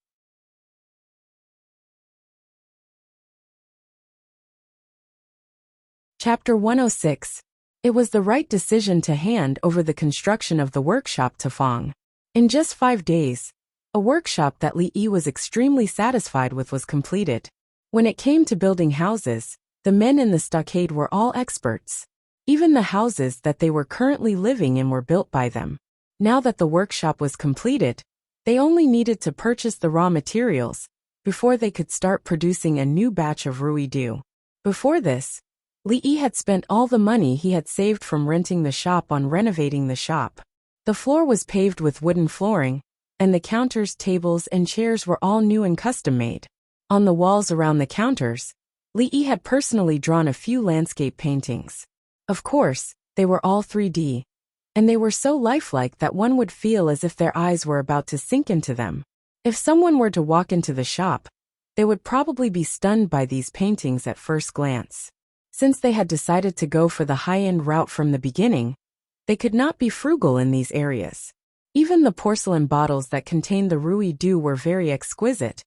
Chapter 106. It was the right decision to hand over the construction of the workshop to Fang. In just 5 days, a workshop that Li Yi was extremely satisfied with was completed. When it came to building houses, the men in the stockade were all experts. Even the houses that they were currently living in were built by them. Now that the workshop was completed, they only needed to purchase the raw materials before they could start producing a new batch of ruidu. Before this, Li Yi had spent all the money he had saved from renting the shop on renovating the shop. The floor was paved with wooden flooring, and the counters, tables, and chairs were all new and custom-made. On the walls around the counters, Li Yi had personally drawn a few landscape paintings. Of course, they were all 3D, and they were so lifelike that one would feel as if their eyes were about to sink into them. If someone were to walk into the shop, they would probably be stunned by these paintings at first glance. Since they had decided to go for the high-end route from the beginning, they could not be frugal in these areas. Even the porcelain bottles that contained the ruidu were very exquisite,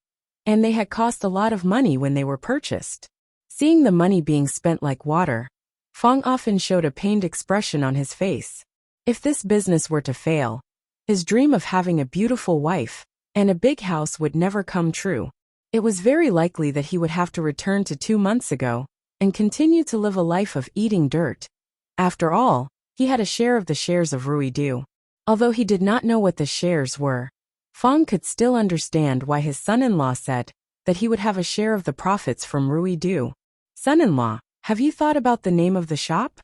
and they had cost a lot of money when they were purchased. Seeing the money being spent like water, Fang often showed a pained expression on his face. If this business were to fail, his dream of having a beautiful wife and a big house would never come true. It was very likely that he would have to return to 2 months ago and continue to live a life of eating dirt. After all, he had a share of the shares of ruidu. Although he did not know what the shares were, Fang could still understand why his son-in-law said that he would have a share of the profits from ruidu. Son-in-law, have you thought about the name of the shop?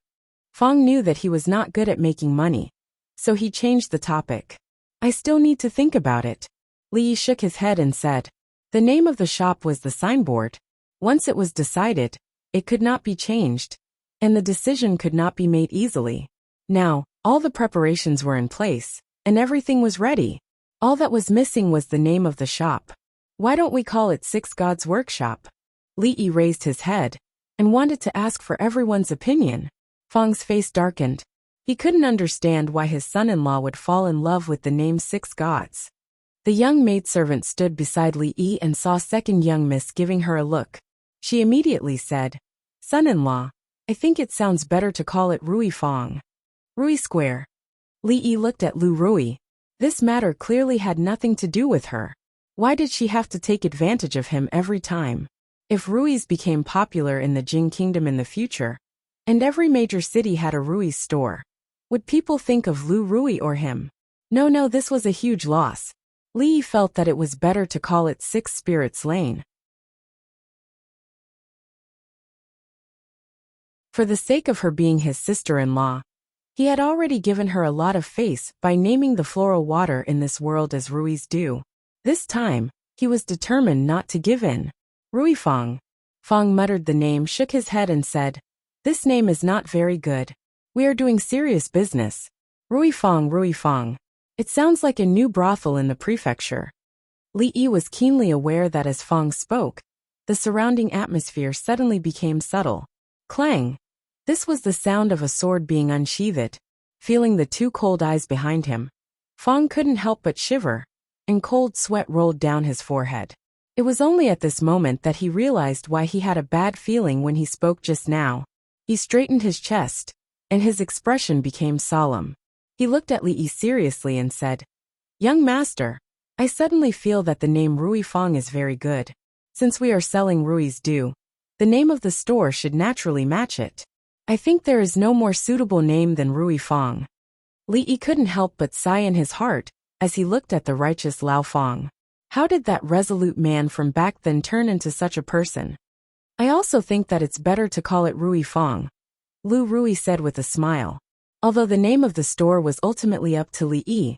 Fang knew that he was not good at making money, so he changed the topic. I still need to think about it. Li Yi shook his head and said, the name of the shop was the signboard. Once it was decided, it could not be changed, and the decision could not be made easily. Now, all the preparations were in place, and everything was ready. All that was missing was the name of the shop. Why don't we call it 6 Gods Workshop? Li Yi raised his head and wanted to ask for everyone's opinion. Fang's face darkened. He couldn't understand why his son-in-law would fall in love with the name 6 Gods. The young maidservant stood beside Li Yi and saw second young miss giving her a look. She immediately said, Son-in-law, I think it sounds better to call it Rui Fang. Rui Square. Li Yi looked at Lu Rui. This matter clearly had nothing to do with her. Why did she have to take advantage of him every time? If Rui's became popular in the Jing Kingdom in the future, and every major city had a Rui's store, would people think of Lu Rui or him? No, this was a huge loss. Li Yi felt that it was better to call it 6 Spirits Lane. For the sake of her being his sister-in-law, he had already given her a lot of face by naming the floral water in this world as Rui's Dew. This time, he was determined not to give in. Rui Fang. Fang muttered the name, shook his head and said, this name is not very good. We are doing serious business. Rui Fang, Rui Fang. It sounds like a new brothel in the prefecture. Li Yi was keenly aware that as Fang spoke, the surrounding atmosphere suddenly became subtle. Clang. This was the sound of a sword being unsheathed. Feeling the 2 cold eyes behind him, Fong couldn't help but shiver, and cold sweat rolled down his forehead. It was only at this moment that he realized why he had a bad feeling when he spoke just now. He straightened his chest, and his expression became solemn. He looked at Li Yi seriously and said, "Young master, I suddenly feel that the name Rui Fong is very good. Since we are selling Rui's due, the name of the store should naturally match it. I think there is no more suitable name than Rui Fong." Li Yi couldn't help but sigh in his heart as he looked at the righteous Lao Fong. How did that resolute man from back then turn into such a person? "I also think that it's better to call it Rui Fong," Lu Rui said with a smile. Although the name of the store was ultimately up to Li Yi,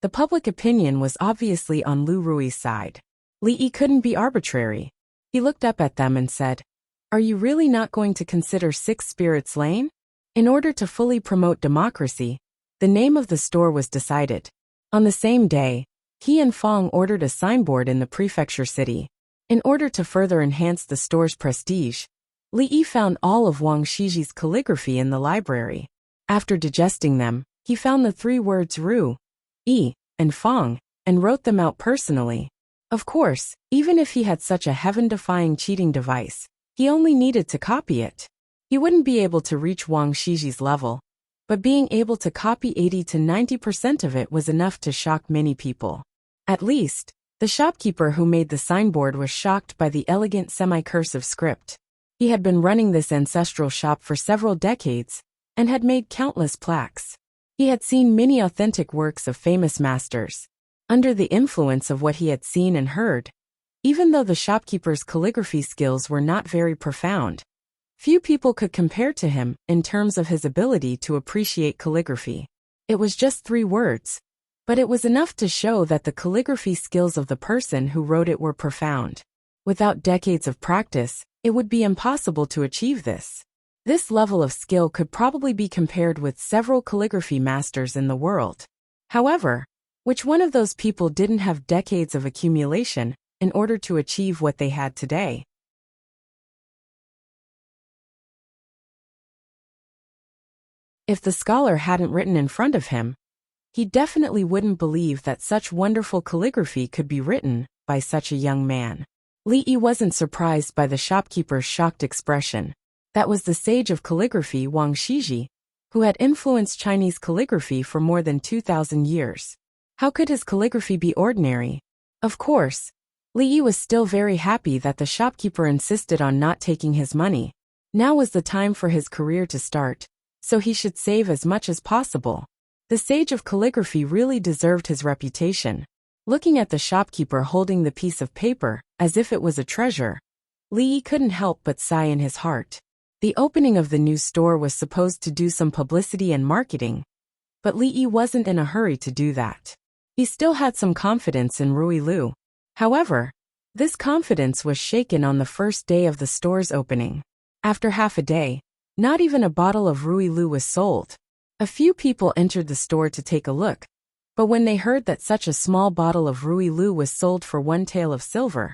the public opinion was obviously on Lu Rui's side. Li Yi couldn't be arbitrary. He looked up at them and said, "Are you really not going to consider Six Spirits Lane?" In order to fully promote democracy, the name of the store was decided. On the same day, he and Fong ordered a signboard in the prefecture city. In order to further enhance the store's prestige, Li Yi found all of Wang Shiji's calligraphy in the library. After digesting them, he found the 3 words Ru, Yi, and Fong, and wrote them out personally. Of course, even if he had such a heaven-defying cheating device, he only needed to copy it. He wouldn't be able to reach Wang Shiji's level, but being able to copy 80 to 90% of it was enough to shock many people. At least, the shopkeeper who made the signboard was shocked by the elegant semi-cursive script. He had been running this ancestral shop for several decades and had made countless plaques. He had seen many authentic works of famous masters. Under the influence of what he had seen and heard, even though the shopkeeper's calligraphy skills were not very profound, few people could compare to him in terms of his ability to appreciate calligraphy. It was just 3 words, but it was enough to show that the calligraphy skills of the person who wrote it were profound. Without decades of practice, it would be impossible to achieve this. This level of skill could probably be compared with several calligraphy masters in the world. However, which one of those people didn't have decades of accumulation in order to achieve what they had today? If the scholar hadn't written in front of him, he definitely wouldn't believe that such wonderful calligraphy could be written by such a young man. Li Yi wasn't surprised by the shopkeeper's shocked expression. That was the sage of calligraphy Wang Shiji, who had influenced Chinese calligraphy for more than 2,000 years. How could his calligraphy be ordinary? Of course, Li Yi was still very happy that the shopkeeper insisted on not taking his money. Now was the time for his career to start, so he should save as much as possible. The sage of calligraphy really deserved his reputation. Looking at the shopkeeper holding the piece of paper as if it was a treasure, Li Yi couldn't help but sigh in his heart. The opening of the new store was supposed to do some publicity and marketing, but Li Yi wasn't in a hurry to do that. He still had some confidence in Rui Lu. However, this confidence was shaken on the first day of the store's opening. After half a day, not even a bottle of Rui Lu was sold. A few people entered the store to take a look, but when they heard that such a small bottle of Rui Lu was sold for 1 tael of silver,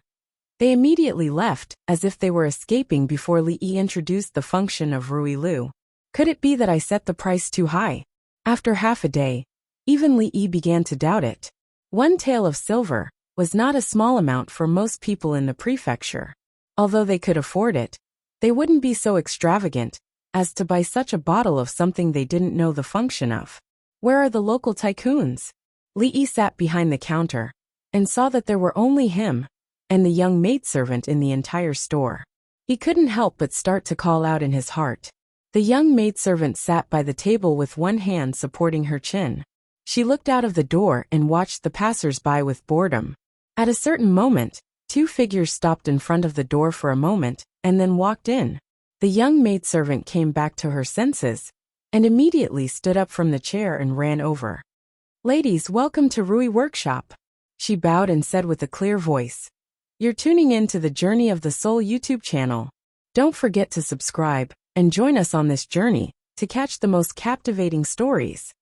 they immediately left, as if they were escaping before Li Yi introduced the function of Rui Lu. Could it be that I set the price too high? After half a day, even Li Yi began to doubt it. 1 tael of silver was not a small amount for most people in the prefecture. Although they could afford it, they wouldn't be so extravagant as to buy such a bottle of something they didn't know the function of. Where are the local tycoons? Li Yi sat behind the counter and saw that there were only him and the young maidservant in the entire store. He couldn't help but start to call out in his heart. The young maidservant sat by the table with one hand supporting her chin. She looked out of the door and watched the passers-by with boredom. At a certain moment, 2 figures stopped in front of the door for a moment and then walked in. The young maidservant came back to her senses and immediately stood up from the chair and ran over. "Ladies, welcome to Rui Workshop," she bowed and said with a clear voice. "You're tuning in to the Journey of the Soul YouTube channel. Don't forget to subscribe and join us on this journey to catch the most captivating stories.